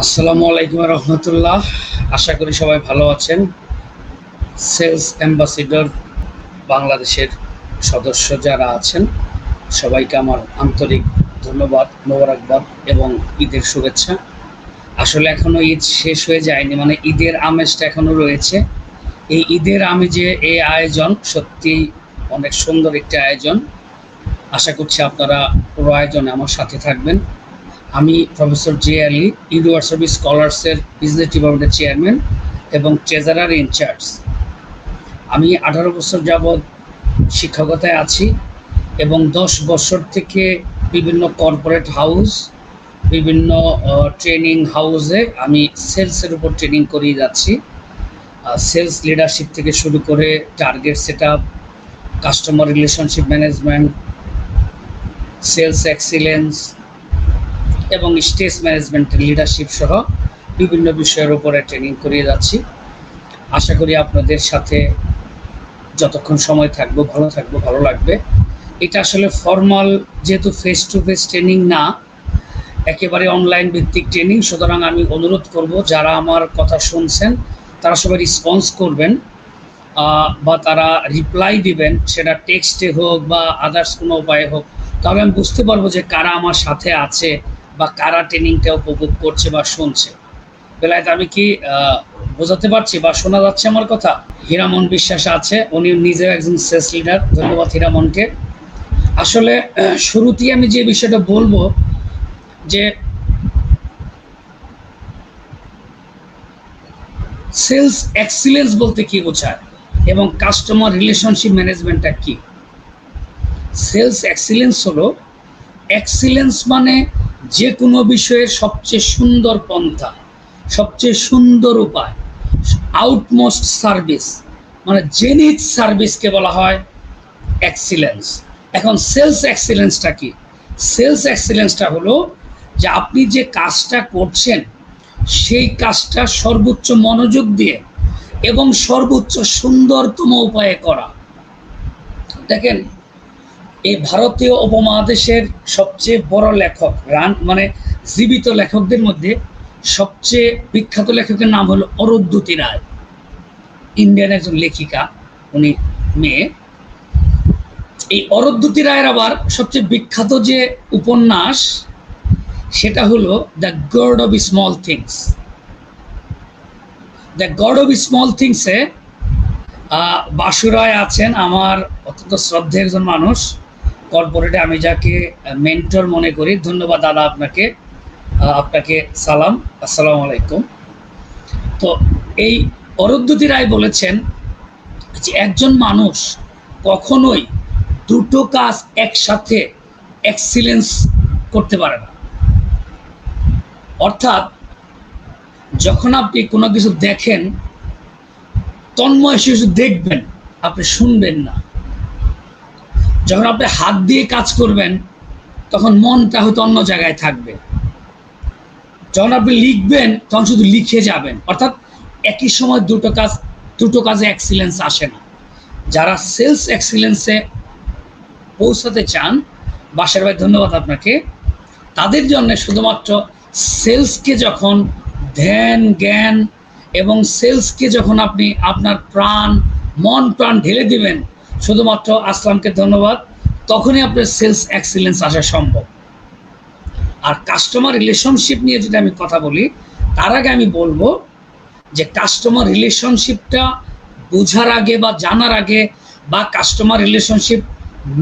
আসসালামু আলাইকুম রহমতুল্লাহ। আশা করি সবাই ভালো আছেন। সেলস অ্যাম্বাসিডর বাংলাদেশের সদস্য যারা আছেন সবাইকে আমার আন্তরিক ধন্যবাদ, মোবারকবাদ এবং ঈদের শুভেচ্ছা। আসলে এখনো ঈদ শেষ হয়ে যায়নি, মানে ঈদের আমেজটা এখনো রয়েছে। এই ঈদের আমেজে এই আয়োজন সত্যি অনেক সুন্দর একটি আয়োজন। আশা করছি আপনারা পুরো আয়োজনে আমার সাথে থাকবেন। আমি প্রফেসর জে আলী, ইউনিভার্সিটি স্কলার্সের বিজনেস ডিপার্টমেন্টের চেয়ারম্যান এবং ট্রেজারার ইনচার্জ। আমি 18 বছর যাবৎ শিক্ষকতায় আছি এবং 10 বছর থেকে বিভিন্ন কর্পোরেট হাউস, বিভিন্ন ট্রেনিং হাউসে আমি সেলসের উপর ট্রেনিং করিয়ে যাচ্ছি। সেলস লিডারশিপ থেকে শুরু করে target set up, customer relationship management, sales excellence এবং স্টেজ ম্যানেজমেন্টের লিডারশিপ সহ বিভিন্ন বিষয়ের উপরে ট্রেনিং করিয়ে যাচ্ছি। আশা করি আপনাদের সাথে যতক্ষণ সময় থাকবো ভালো লাগবে। এটা আসলে ফর্মাল, যেহেতু ফেস টু ফেস ট্রেনিং না, একেবারে অনলাইন ভিত্তিক ট্রেনিং। সুতরাং আমি অনুরোধ করব যারা আমার কথা শুনছেন তারা সবাই রেসপন্স করবেন বা তারা রিপ্লাই দিবেন, সেটা টেক্সটে হোক বা আদার্স কোনো উপায়ে হোক। তবে আমি বুঝতে পারবো যে কারা আমার সাথে আছে বা কারা ট্রেনিংটা উপভোগ করছে বা শুনছে। বেলায় আমি কি বোঝাতে পারছি বা শোনা যাচ্ছে আমার কথা? হীরামন বিশ্বাস আছে, উনি নিজেও একজন সেলস লিডার। ধন্যবাদ হীরামনকে। আসলে শুরুতেই আমি যে বিষয়টা বলবো যে সেলস এক্সিলেন্স বলতে কি বোঝায় এবং কাস্টমার রিলেশনশিপ ম্যানেজমেন্টটা কি। সেলস এক্সিলেন্স হলো, এক্সিলেন্স মানে যে কোনো বিষয়ের সবচেয়ে সুন্দর পন্থা, সবচেয়ে সুন্দর উপায়, আউটমোস্ট সার্ভিস, মানে জেনিথ সার্ভিসকে বলা হয় এক্সিলেন্স। এখন সেলস এক্সিলেন্সটা কি? সেলস এক্সিলেন্সটা হলো যে আপনি যে কাজটা করছেন সেই কাজটা সর্বোচ্চ মনোযোগ দিয়ে এবং সর্বোচ্চ সুন্দরতম উপায়ে করা। দেখেন, এই ভারতীয় উপমহাদেশের সবচেয়ে বড় লেখক, মানে জীবিত লেখকদের মধ্যে সবচেয়ে বিখ্যাত লেখকের নাম হলো অরুন্ধতী রায়। ইন্ডিয়ান একজন লেখিকা, উনি মেয়ে। এই অরুন্ধতী রায়ের আবার সবচেয়ে বিখ্যাত যে উপন্যাস সেটা হলো the God of Small Things. The God of Small থিংসে বাসু রায় আছেন, আমার অত্যন্ত শ্রদ্ধেয় একজন মানুষ। কর্পোরেটে আমি যাকে মেন্টর মনে করি। ধন্যবাদ দাদা আপনাকে, আপনাকে সালাম, আসসালামু আলাইকুম। তো এই অরুন্ধতী রায় বলেছেন যে একজন মানুষ কখনোই দুটো কাজ একসাথে এক্সিলেন্স করতে পারে না। অর্থাৎ যখন আপনি কোনো কিছু দেখেন তন্ময় শুধু দেখবেন, আপনি শুনবেন না। যখন আপনি হাত দিয়ে কাজ করবেন তখন মনটা হয়তো অন্য জায়গায় থাকবে। যখন আপনি লিখবেন তখন শুধু লিখে যাবেন। অর্থাৎ একই সময় দুটো কাজে এক্সিলেন্স আসে না। যারা সেলস এক্সিলেন্সে পৌঁছাতে চান, বাসার ভাই ধন্যবাদ আপনাকে, তাদের জন্য শুধুমাত্র সেলসকে যখন ধ্যান জ্ঞান এবং সেলসকে যখন আপনি আপনার মন প্রাণ ঢেলে দিবেন, শুধুমাত্র আসলামকে ধন্যবাদ, তখনই আপনার সেলস এক্সিলেন্স আসা সম্ভব। আর কাস্টমার রিলেশনশিপ নিয়ে যদি আমি কথা বলি, তার আগে আমি বলবো যে কাস্টমার রিলেশনশিপটা বোঝার আগে বা জানার আগে বা কাস্টমার রিলেশনশিপ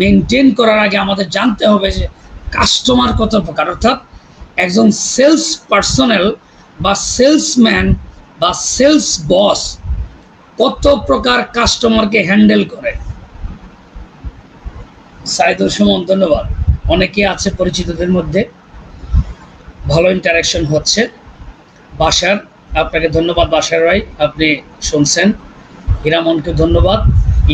মেনটেন করার আগে আমাদের জানতে হবে যে কাস্টমার কত প্রকার। অর্থাৎ একজন সেলস পার্সোনাল বা সেলসম্যান বা সেলস বস কত প্রকার কাস্টমারকে হ্যান্ডেল করে। সাইদুল সুমন ধন্যবাদ। অনেকে আছে পরিচিতদের মধ্যে, ভালো ইন্টারাকশন হচ্ছে। বাসার, আপনাকে ধন্যবাদ বাসার ভাই, আপনি শুনছেন। হীরামনকে ধন্যবাদ।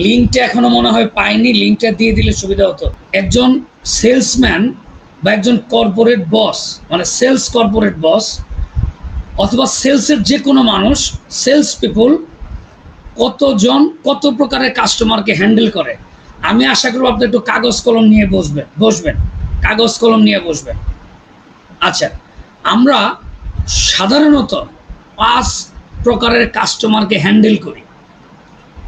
লিঙ্কটা এখনো মনে হয় পাইনি, লিঙ্কটা দিয়ে দিলে সুবিধা হতো। একজন সেলসম্যান বা একজন কর্পোরেট বস, মানে সেলস কর্পোরেট বস অথবা সেলসের যে কোনো মানুষ, সেলস পিপুল কত প্রকারের কাস্টমারকে হ্যান্ডেল করে। আমি আশা করব আপনি একটু কাগজ কলম নিয়ে বসবেন, কাগজ কলম নিয়ে বসবেন। আচ্ছা, আমরা সাধারণত 5 প্রকারের কাস্টমারকে হ্যান্ডেল করি।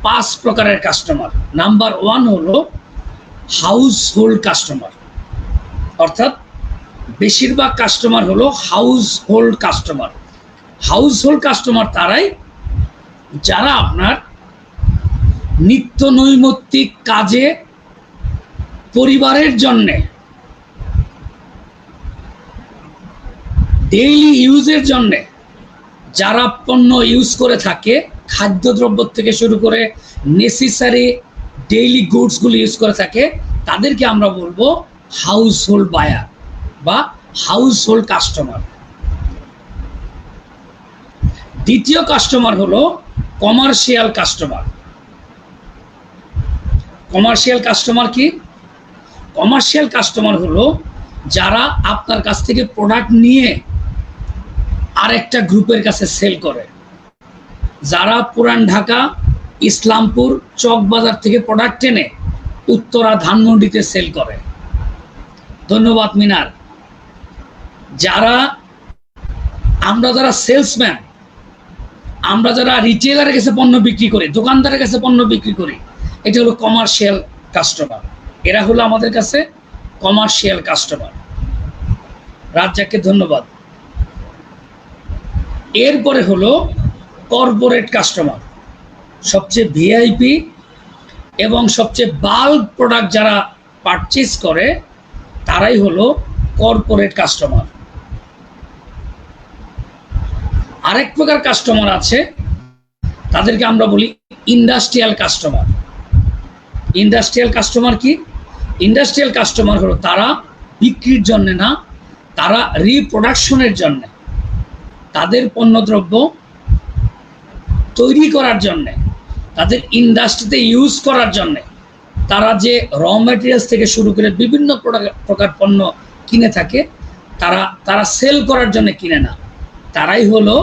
5 প্রকারের কাস্টমার। নাম্বার 1 হলো হাউস হোল্ড কাস্টমার, অর্থাৎ বেশিরভাগ কাস্টমার হলো house hold customer. House hold customer তারাই যারা আপনার নিত্য নৈমিত্তিক কাজে পরিবারের জন্য ডেইলি ইউজের জন্য যারা পণ্য ইউজ করে থাকে, খাদ্যদ্রব্য থেকে শুরু করে নেসেসারি ডেইলি গুডসগুলো ইউজ করে থাকে, তাদেরকে আমরা বলবো হাউস হোল্ড বায়ার বা হাউস হোল্ড কাস্টমার। দ্বিতীয় কাস্টমার হলো কমার্শিয়াল কাস্টমার। কমার্শিয়াল কাস্টমার কি? কমার্শিয়াল কাস্টমার হলো যারা আপনার কাছ থেকে প্রোডাক্ট নিয়ে আরেকটা গ্রুপের কাছে সেল করে, যারা পুরান ঢাকা, ইসলামপুর, চকবাজার থেকে প্রোডাক্ট এনে উত্তরা, ধানমন্ডিতে সেল করে। ধন্যবাদ মিনার। আমরা যারা সেলসম্যান, আমরা যারা রিটেলারের কাছে পণ্য বিক্রি করি, দোকানদারের কাছে পণ্য বিক্রি করি, এটা হলো কমার্শিয়াল কাস্টমার। এরা হলো আমাদের কাছে কমার্শিয়াল কাস্টমার। রাজ্জাককে ধন্যবাদ। এরপরে হলো কর্পোরেট কাস্টমার। সবচেয়ে ভিআইপি এবং সবচেয়ে বাল্ক প্রোডাক্ট যারা পারচেজ করে তারাই হলো কর্পোরেট কাস্টমার। আরেক প্রকার কাস্টমার আছে, তাদেরকে আমরা বলি ইন্ডাস্ট্রিয়াল কাস্টমার। ইন্ডাস্ট্রিয়াল কাস্টমার কি? ইন্ডাস্ট্রিয়াল কাস্টমার হলো তারা বিক্রির জন্য না, তারা রিপ্রোডাকশনের জন্য, তাদের পণ্যদ্রব্য তৈরি করার জন্য, তাদের ইন্ডাস্ট্রিতে ইউজ করার জন্য তারা যে র ম্যাটেরিয়ালস থেকে শুরু করে বিভিন্ন প্রকার পণ্য কিনে থাকে, তারা সেল করার জন্য কিনে না, তারাই হলো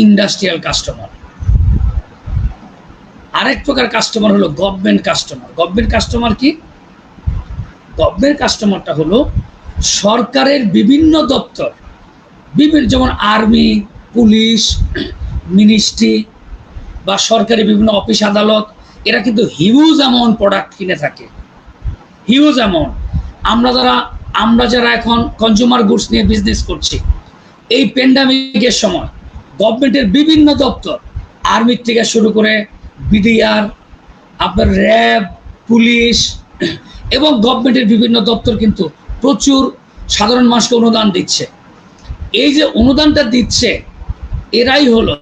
ইন্ডাস্ট্রিয়াল কাস্টমার। আরেক প্রকার কাস্টমার হলো গভর্নমেন্ট কাস্টমার। গভর্নমেন্ট কাস্টমার কি? গভর্নমেন্ট কাস্টমারটা হলো সরকারের বিভিন্ন দপ্তর, যেমন আর্মি, পুলিশ, মিনিস্ট্রি বা সরকারি বিভিন্ন অফিস আদালত, এরা কিন্তু হিউজ অ্যামাউন্ট প্রোডাক্ট কিনে থাকে, হিউজ অ্যামাউন্ট। আমরা যারা এখন কনজিউমার গুডস নিয়ে বিজনেস করছি, এই প্যান্ডামিকের সময় গভর্নমেন্টের বিভিন্ন দপ্তর, আর্মির থেকে শুরু করে বিডিআর, আপনার র্যাব, পুলিশ এবং গভর্নমেন্টের বিভিন্ন দপ্তর কিন্তু প্রচুর সাধারণ মানুষকে অনুদান দিচ্ছে। এই যে অনুদানটা দিচ্ছে, এরাই হলো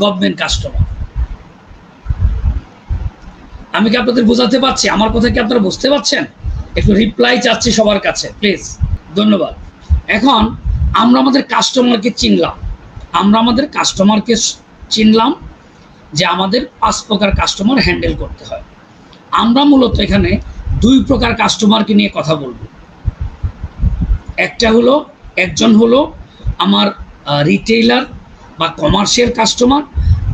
গভর্নমেন্ট কাস্টমার। আমি কি আপনাদের বোঝাতে পারছি? আমার কথা কি আপনারা বুঝতে পারছেন? একটু রিপ্লাই চাচ্ছি সবার কাছে, প্লিজ। ধন্যবাদ। এখন আমরা আমাদের কাস্টমারকে চিনলাম যে আমাদের 5 প্রকার কাস্টমার হ্যান্ডেল করতে হয়। আমরা মূলত এখানে 2 প্রকার কাস্টমারকে নিয়ে কথা বলবো। একজন হলো আমার রিটেইলার বা কমার্শিয়াল কাস্টমার।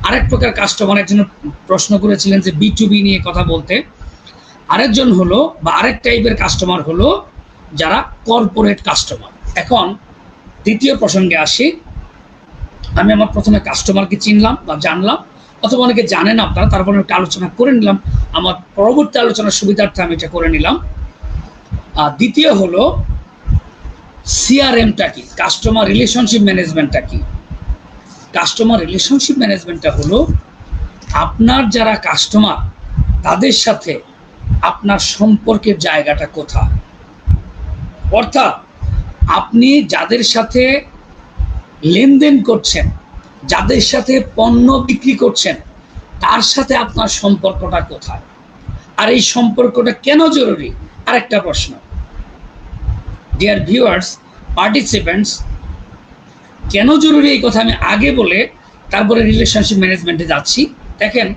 আরেক প্রকার কাস্টমার, একজন প্রশ্ন করেছিলেন যে B2B নিয়ে কথা বলতে। আরেকজন হলো বা আরেক টাইপের কাস্টমার হলো যারা কর্পোরেট কাস্টমার। এখন দ্বিতীয় প্রসঙ্গে আসি। আমি আমার প্রথমে কাস্টমারকে চিনলাম বা জানলাম, অথবা অনেকে জানেন আপনারা, তারপর একটা আলোচনা করে নিলাম। আমার পরবর্তী আলোচনার সুবিধার্থে আমি এটা করে নিলাম। আর দ্বিতীয় হলো সিআরএমটা কি, কাস্টমার রিলেশনশিপ ম্যানেজমেন্টটা কি। কাস্টমার রিলেশনশিপ ম্যানেজমেন্টটা হলো আপনার যারা কাস্টমার তাদের সাথে আপনার সম্পর্কের জায়গাটা কোথায়। অর্থাৎ আপনি যাদের সাথে লেনদেন করছেন, যাদের সাথে পণ্য বিক্রি করছেন, তার সাথে আপনার সম্পর্কটা কোথায়, আর এই সম্পর্কটা কেন জরুরি? আরেকটা প্রশ্ন। ডিয়ার ভিউয়ার্স, পার্টিসিপেন্টস, কেন জরুরি এই কথা আমি আগে বলে তারপরে রিলেশনশিপ ম্যানেজমেন্টে যাচ্ছি। দেখেন,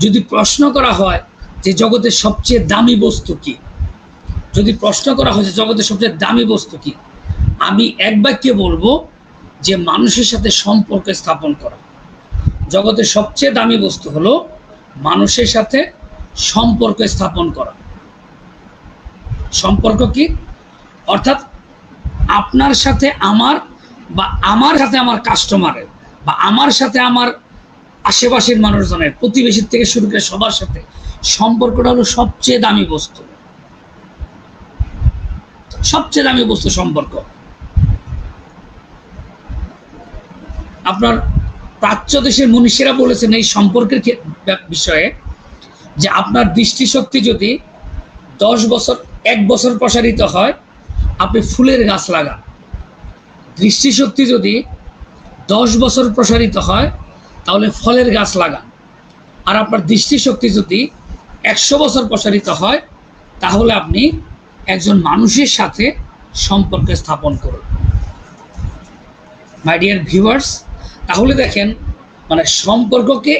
যদি প্রশ্ন করা হয় যে জগতের সবচেয়ে দামি বস্তু কি, আমি এক বাক্যে বলবো যে মানুষের সাথে সম্পর্ক স্থাপন করা। জগতের সবচেয়ে দামি বস্তু হলো মানুষের সাথে সম্পর্ক স্থাপন করা। সম্পর্ক কি? অর্থাৎ আপনার সাথে আমার বা আমার সাথে আমার কাস্টমারের বা আমার সাথে আমার আশেপাশের মানুষজনের, প্রতিবেশীর থেকে শুরু করে সবার সাথে সম্পর্কটা হলো সবচেয়ে দামি বস্তু। সবচেয়ে দামি বস্তু সম্পর্ক। আপনার প্রাচ্য দেশের মনীষীরা বলেছেন এই সম্পর্কের বিষয়ে যে আপনার দৃষ্টিশক্তি যদি 1 বছর প্রসারিত হয়, আপনি ফুলের গাছ লাগান। দৃষ্টিশক্তি যদি 10 বছর প্রসারিত হয়, তাহলে ফলের গাছ লাগান। আর আপনার দৃষ্টিশক্তি যদি 100 বছর প্রসারিত হয়, তাহলে আপনি একজন মানুষের সাথে সম্পর্ক স্থাপন করুন। মাই ডিয়ার ভিউয়ার্স, তাহলে দেখেন মানে সম্পর্ককে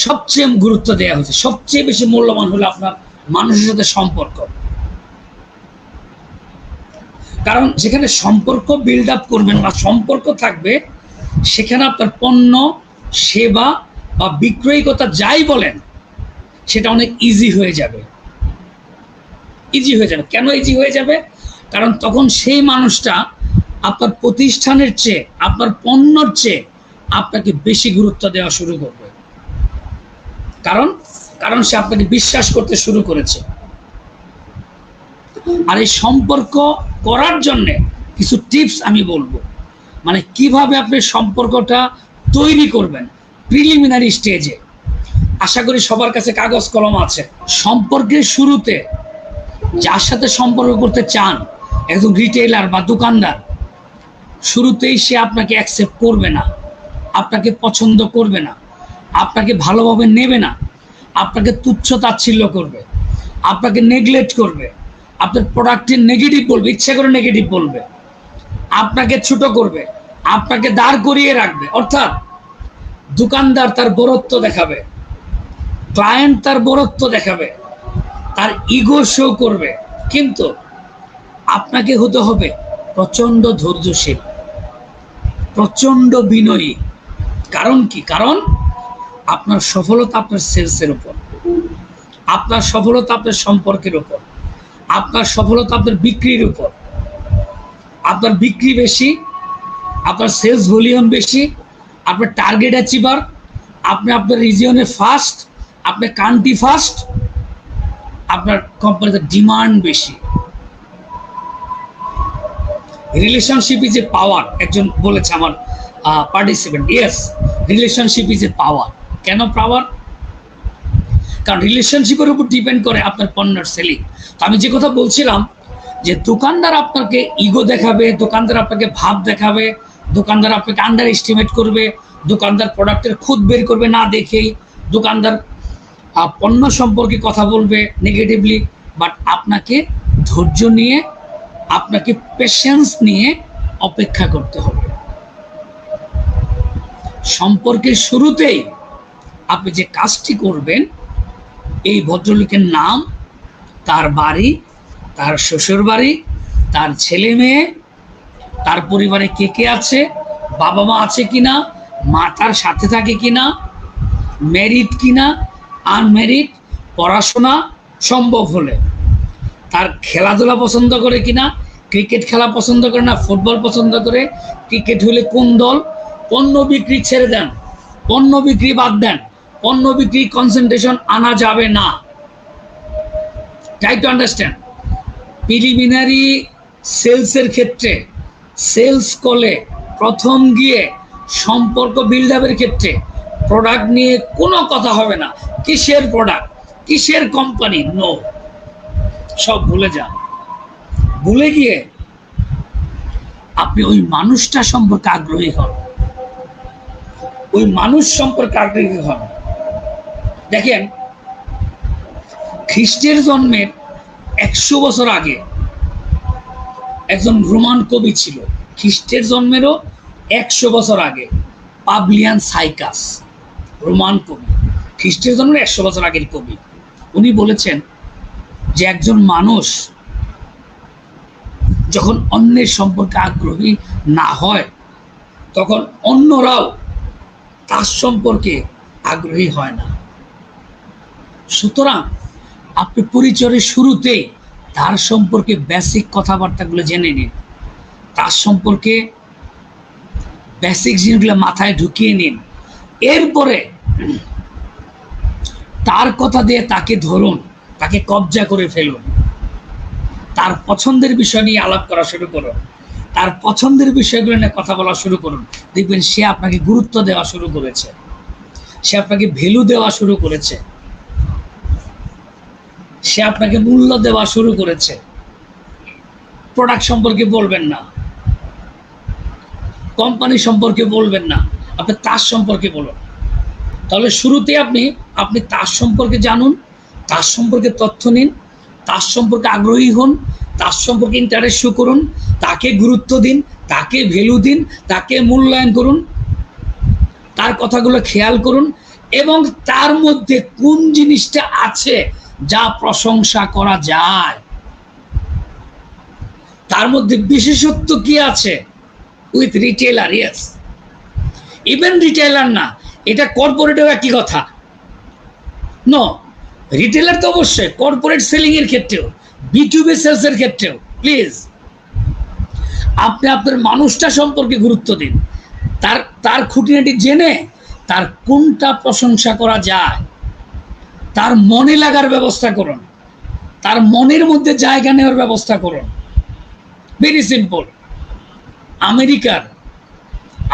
সবচেয়ে গুরুত্ব দেওয়া হয়েছে। সবচেয়ে বেশি মূল্যবান হলো আপনার মানুষের সাথে সম্পর্ক। কারণ যেখানে সম্পর্ক বিল্ড আপ করবেন বা সম্পর্ক থাকবে, সেখানে আপনার পণ্য, সেবা বা বিক্রয়িকতা যাই বলেন সেটা অনেক ইজি হয়ে যাবে। ইজি হয়ে যাবে। কেন ইজি হয়ে যাবে? কারণ তখন সেই মানুষটা আপনার প্রতিষ্ঠানের চেয়ে, আপনার পণ্যর চেয়ে আপনাকে বেশি গুরুত্ব দেওয়া শুরু করবে। কারণ সে আপনাকে বিশ্বাস করতে শুরু করেছে। আর এই সম্পর্ক করার জন্য কিছু টিপস আমি বলবো, মানে কিভাবে আপনি সম্পর্কটা তৈরি করবেন প্রিলিমিনারি স্টেজে। আশা করি সবার কাছে কাগজ কলম আছে। সম্পর্কের শুরুতে যার সাথে সম্পর্ক করতে চান, একজন রিটেইলার বা দোকানদার, শুরুতেই সে আপনাকে অ্যাকসেপ্ট করবে না, আপনাকে পছন্দ করবে না, আপনাকে ভালোভাবে নেবে না, আপনাকে তুচ্ছ তাচ্ছিল্য করবে, আপনাকে নেগলেক্ট করবে, আপনার প্রোডাক্টের নেগেটিভ বলবে, ইচ্ছা করে নেগেটিভ বলবে, আপনাকে ছোট করবে, আপনাকে দাঁড় করিয়ে রাখবে। অর্থাৎ দোকানদার তার বড়ত্ব দেখাবে, ক্লায়েন্ট তার বড়ত্ব দেখাবে, তার ইগো শো করবে। কিন্তু আপনাকে হতে হবে প্রচন্ড ধৈর্যশীল, প্রচন্ড বিনয়ী। কারণ কি? কারণ আপনার সফলতা আপনার সেলসের উপর, আপনার সফলতা আপনার সম্পর্কের উপর, আপনার সফলতা আপনার বিক্রির উপর। আপনার বিক্রি বেশি, আপনার সেলস ভলিউম বেশি, আপনার টার্গেট অ্যাচিভার, আপনি আপনার রিজিয়নে ফার্স্ট, আপনার কান্ট্রি ফার্স্ট, আপনার কোম্পানিতে ডিমান্ড বেশি। রিলেশনশিপ ইজ এ পাওয়ার, একজন বলেছে আমার participant. Yes, relationship is a power. কেন পাওয়ার? কারণ রিলেশনশিপের উপর ডিপেন্ড করে আপনার পণ্যের সেলিং। তো আমি যে কথা বলছিলাম যে দোকানদার আপনাকে ইগো দেখাবে, দোকানদার আপনাকে ভাব দেখাবে, দোকানদার আপনাকে আন্ডার এস্টিমেট করবে, দোকানদার প্রোডাক্টের খুদ বের করবে না দেখেই, দোকানদার পণ্য সম্পর্কে কথা বলবে নেগেটিভলি। বাট আপনাকে ধৈর্য নিয়ে, আপনাকে পেশেন্স নিয়ে অপেক্ষা করতে হবে। সম্পর্কের শুরুতেই আপনি যে কাজটি করবেন, এই ভদ্রলোকের নাম, তার বাড়ি, তার শ্বশুর বাড়ি, তার ছেলে মেয়ে, তার পরিবারে কে কে আছে, বাবা মা আছে কিনা, মা তার সাথে থাকে কিনা, ম্যারিড কিনা, আনম্যারিড, পড়াশোনা সম্ভব হলে, তার খেলাধুলা পছন্দ করে কিনা, ক্রিকেট খেলা পছন্দ করে না ফুটবল পছন্দ করে, ক্রিকেট হলে কোন দল, পণ্য বিক্রি ছেড়ে দেন, পণ্য বিক্রি বাদ দেন, পণ্য বিক্রি কনসেন্ট্রেশন আনা যাবে না। Try to understand. প্রিলিমিনারি সেলসের ক্ষেত্রে, সেলস কলে প্রথম গিয়ে সম্পর্ক বিল্ড আপের ক্ষেত্রে প্রোডাক্ট নিয়ে কোনো কথা হবে না। কিসের প্রোডাক্ট, কিসের কোম্পানি, নো, সব ভুলে যান। ভুলে গিয়ে আপনি ওই মানুষটা সম্পর্কে আগ্রহী হন, ওই মানুষ সম্পর্কে আগ্রহী হন। দেখেন, খ্রিস্টের জন্মের 100 বছর আগে একজন রোমান কবি ছিল। খ্রিস্টের জন্মেরও 100 বছর আগে পাবলিয়ান সাইকাস, রোমান কবি, খ্রিস্টের জন্মের 100 বছর আগের কবি। উনি বলেছেন যে একজন মানুষ যখন অন্যের সম্পর্কে আগ্রহী না হয়, তখন অন্যরাও তার সম্পর্কে আগ্রহী হয় না। সুতরাং আপনি পরিচয়ের শুরুতেই তার সম্পর্কে বেসিক কথাবার্তাগুলো জেনে নিন। তার সম্পর্কে বেসিক জিনিসগুলো মাথায় ঢুকিয়ে নিন। এরপরে তার কথা দিয়ে তাকে ধরুন, তাকে কবজা করে ফেলুন, তার পছন্দের বিষয় নিয়ে আলাপ করা শুরু করুন, তার পছন্দের বিষয়গুলো নিয়ে কথা বলা শুরু করুন। দেখবেন সে আপনাকে গুরুত্ব দেওয়া শুরু করেছে, সে আপনাকে ভ্যালু দেওয়া শুরু করেছে, সে আপনাকে মূল্য দেওয়া শুরু করেছে। প্রোডাক্ট সম্পর্কে বলবেন না, কোম্পানি সম্পর্কে বলবেন না, আপনি তার সম্পর্কে বলুন। তাহলে শুরুতে আপনি তার সম্পর্কে জানুন, তার সম্পর্কে তথ্য নিন, তার সম্পর্কে আগ্রহী হন, তার সম্পর্কে ইন্টারেস্ট শো করুন, তাকে গুরুত্ব দিন, তাকে ভ্যালু দিন, তাকে মূল্যায়ন করুন, তার কথাগুলো খেয়াল করুন, এবং তার মধ্যে কোন জিনিসটা আছে যা প্রশংসা করা যায়, তার মধ্যে বিশেষত্ব কি আছে। With retailer, yes, even retailer না, এটা কর্পোরেটেও একই কথা। নো, রিটেলার তো অবশ্যই, কর্পোরেট সেলিং এর ক্ষেত্রেও, বিটুবি সেলস এর ক্ষেত্রেও প্লিজ আপনি আপনার মানুষটা সম্পর্কে গুরুত্ব দিন, তার খুঁটিনাটি জেনে তার কোনটা প্রশংসা করা যায় তার মনে লাগার ব্যবস্থা করুন, তার মনের মধ্যে জায়গা নেওয়ার ব্যবস্থা করুন। Very simple.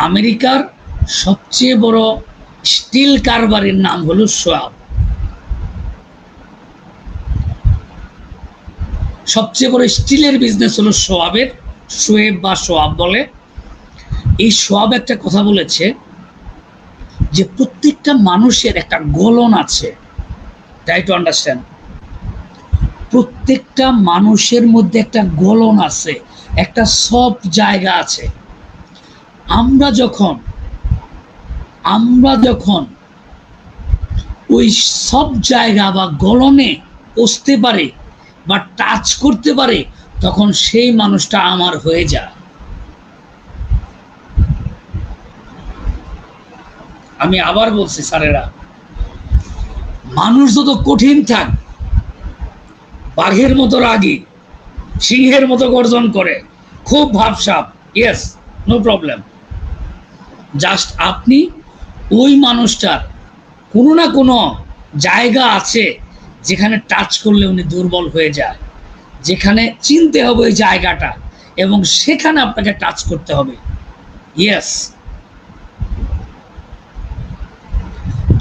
আমেরিকার সবচেয়ে বড় স্টিল কারবারির নাম হলো শোয়াব। সবচেয়ে বড় স্টিলের বিজনেস হলো শোয়েব বা শোয়াব বলে। এই শোয়াব একটা কথা বলেছে যে প্রত্যেকটা মানুষের একটা গলন আছে। Try to understand. প্রত্যেকটা মানুষের মধ্যে একটা গলন আছে, একটা সফট জায়গা আছে। আমরা যখন ওই সব জায়গা বা গলনে পৌঁছতে পারি বা টাচ করতে পারি, তখন সেই মানুষটা আমার হয়ে যায়। আমি আবার বলছি স্যারেরা, মানুষ যত কঠিন থাক, বাঘের মতো রাগী, সিংহের মতো গর্জন করে, খুব ভাবসাব, ইয়েস, নো প্রবলেম। জাস্ট আপনি ওই মানুষটার কোনো না কোনো জায়গা আছে যেখানে টাচ করলে উনি দুর্বল হয়ে যায়, যেখানে চিনতে হবে ওই জায়গাটা, এবং সেখানে আপনাকে টাচ করতে হবে। ইয়েস,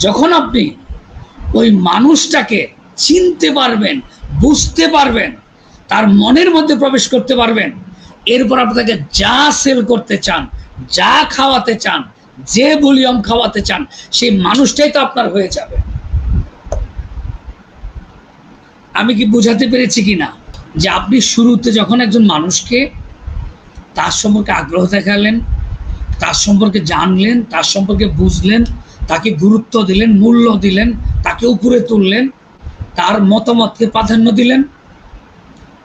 যখন আপনি ওই মানুষটাকে চিনতে পারবেন, বুঝতে পারবেন, তার মনের মধ্যে প্রবেশ করতে পারবেন, এরপর আপনাকে যা সেল করতে চান, যা খাওয়াতে চান, যে ভলিউম খাওয়াতে চান, সেই মানুষটাই তো আপনার হয়ে যাবে। আমি কি বুঝাতে পেরেছি কিনা? যে আপনি শুরুতে যখন একজন মানুষকে তার সম্পর্কে আগ্রহ দেখালেন, তার সম্পর্কে জানলেন, তার সম্পর্কে বুঝলেন, তাকে গুরুত্ব দিলেন, মূল্য দিলেন, তাকে উপরে তুললেন, তার মতামতকে প্রাধান্য দিলেন,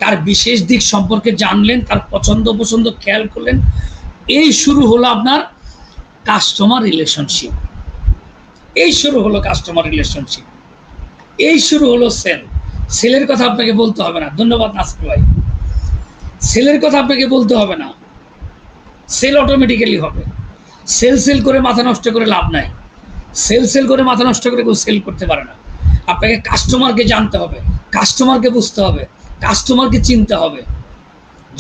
তার বিশেষ দিক সম্পর্কে জানলেন, তার পছন্দ অপছন্দ খেয়াল করলেন, এই শুরু হলো আপনার কাস্টমার রিলেশনশিপ। এই শুরু হলো কাস্টমার রিলেশনশিপ, এই শুরু হলো সেলের কথা আপনাকে বলতে হবে না। ধন্যবাদ নাসির ভাই। সেলের কথা আপনাকে বলতে হবে না, সেল অটোমেটিক্যালি হবে। সেল করে মাথা নষ্ট করে লাভ নাই। সেল করে মাথা নষ্ট করে কেউ সেল করতে পারে না। আপনাকে কাস্টমারকে জানতে হবে, কাস্টমারকে বুঝতে হবে, কাস্টমারকে চিনতে হবে।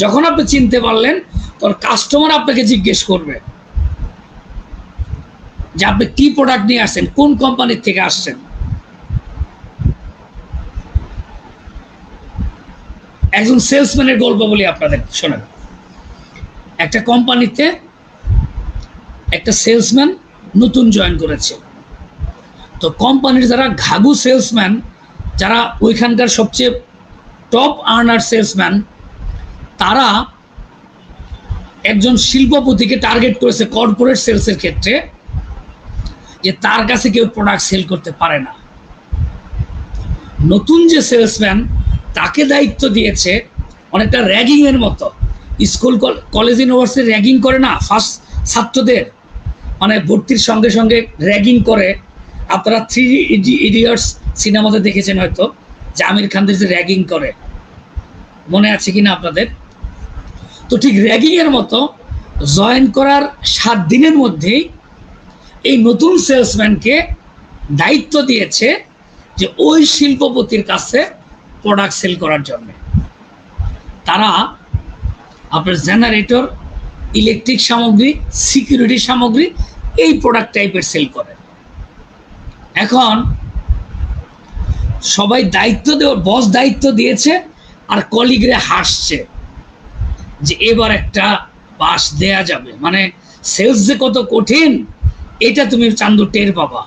যখন আপনি চিনতে পারলেন, তখন কাস্টমার আপনাকে জিজ্ঞেস করবে যে আপনি কি প্রোডাক্ট নিয়ে আসছেন, কোন কোম্পানির থেকে আসছেন। একজন সেলসম্যানের গল্প বলি আপনাদের, শোনেন। একটা কোম্পানিতে একটা সেলসম্যান নতুন জয়েন করেছে। তো কোম্পানির যারা ঘাঘু সেলসম্যান, যারা ওইখানকার সবচেয়ে টপ আর্নার সেলসম্যান, তারা একজন শিল্পপতিকে টার্গেট করেছে কর্পোরেট সেলসের ক্ষেত্রে, যে তার কাছে কেউ প্রোডাক্ট সেল করতে পারে না। নতুন যে সেলসম্যান, তাকে দায়িত্ব দিয়েছে অনেকটা র্যাগিং এর মতো। স্কুল কলেজ ইউনিভার্সিটি র্যাগিং করে না ফার্স্ট ছাত্রদের, মানে ভর্তির সঙ্গে সঙ্গে র্যাগিং করে। আপনারা 3 ইডিয়টস সিনেমাতে দেখেছেন হয়তো, যে আমির খানদের যে র্যাগিং করে, মনে আছে কিনা আপনাদের? তো ঠিক র্যাগিং এর মতো জয়েন করার 7 দিনের মধ্যেই এই নতুন সেলসম্যানকে দায়িত্ব দিয়েছে যে ওই শিল্পপতির কাছে প্রোডাক্ট সেল করার জন্য। তারা আপনার জেনারেটর, ইলেকট্রিক সামগ্রী, সিকিউরিটি সামগ্রী, এই প্রোডাক্ট টাইপের সেল করে। এখন সবাই দায়িত্ব বস দায়িত্ব দিয়েছে, আর কলিগরে হাসছে যে এবার একটা পাস দেয়া যাবে, মানে সেলস যে কত কঠিন এটা তুমি চান্দু টের পাবা,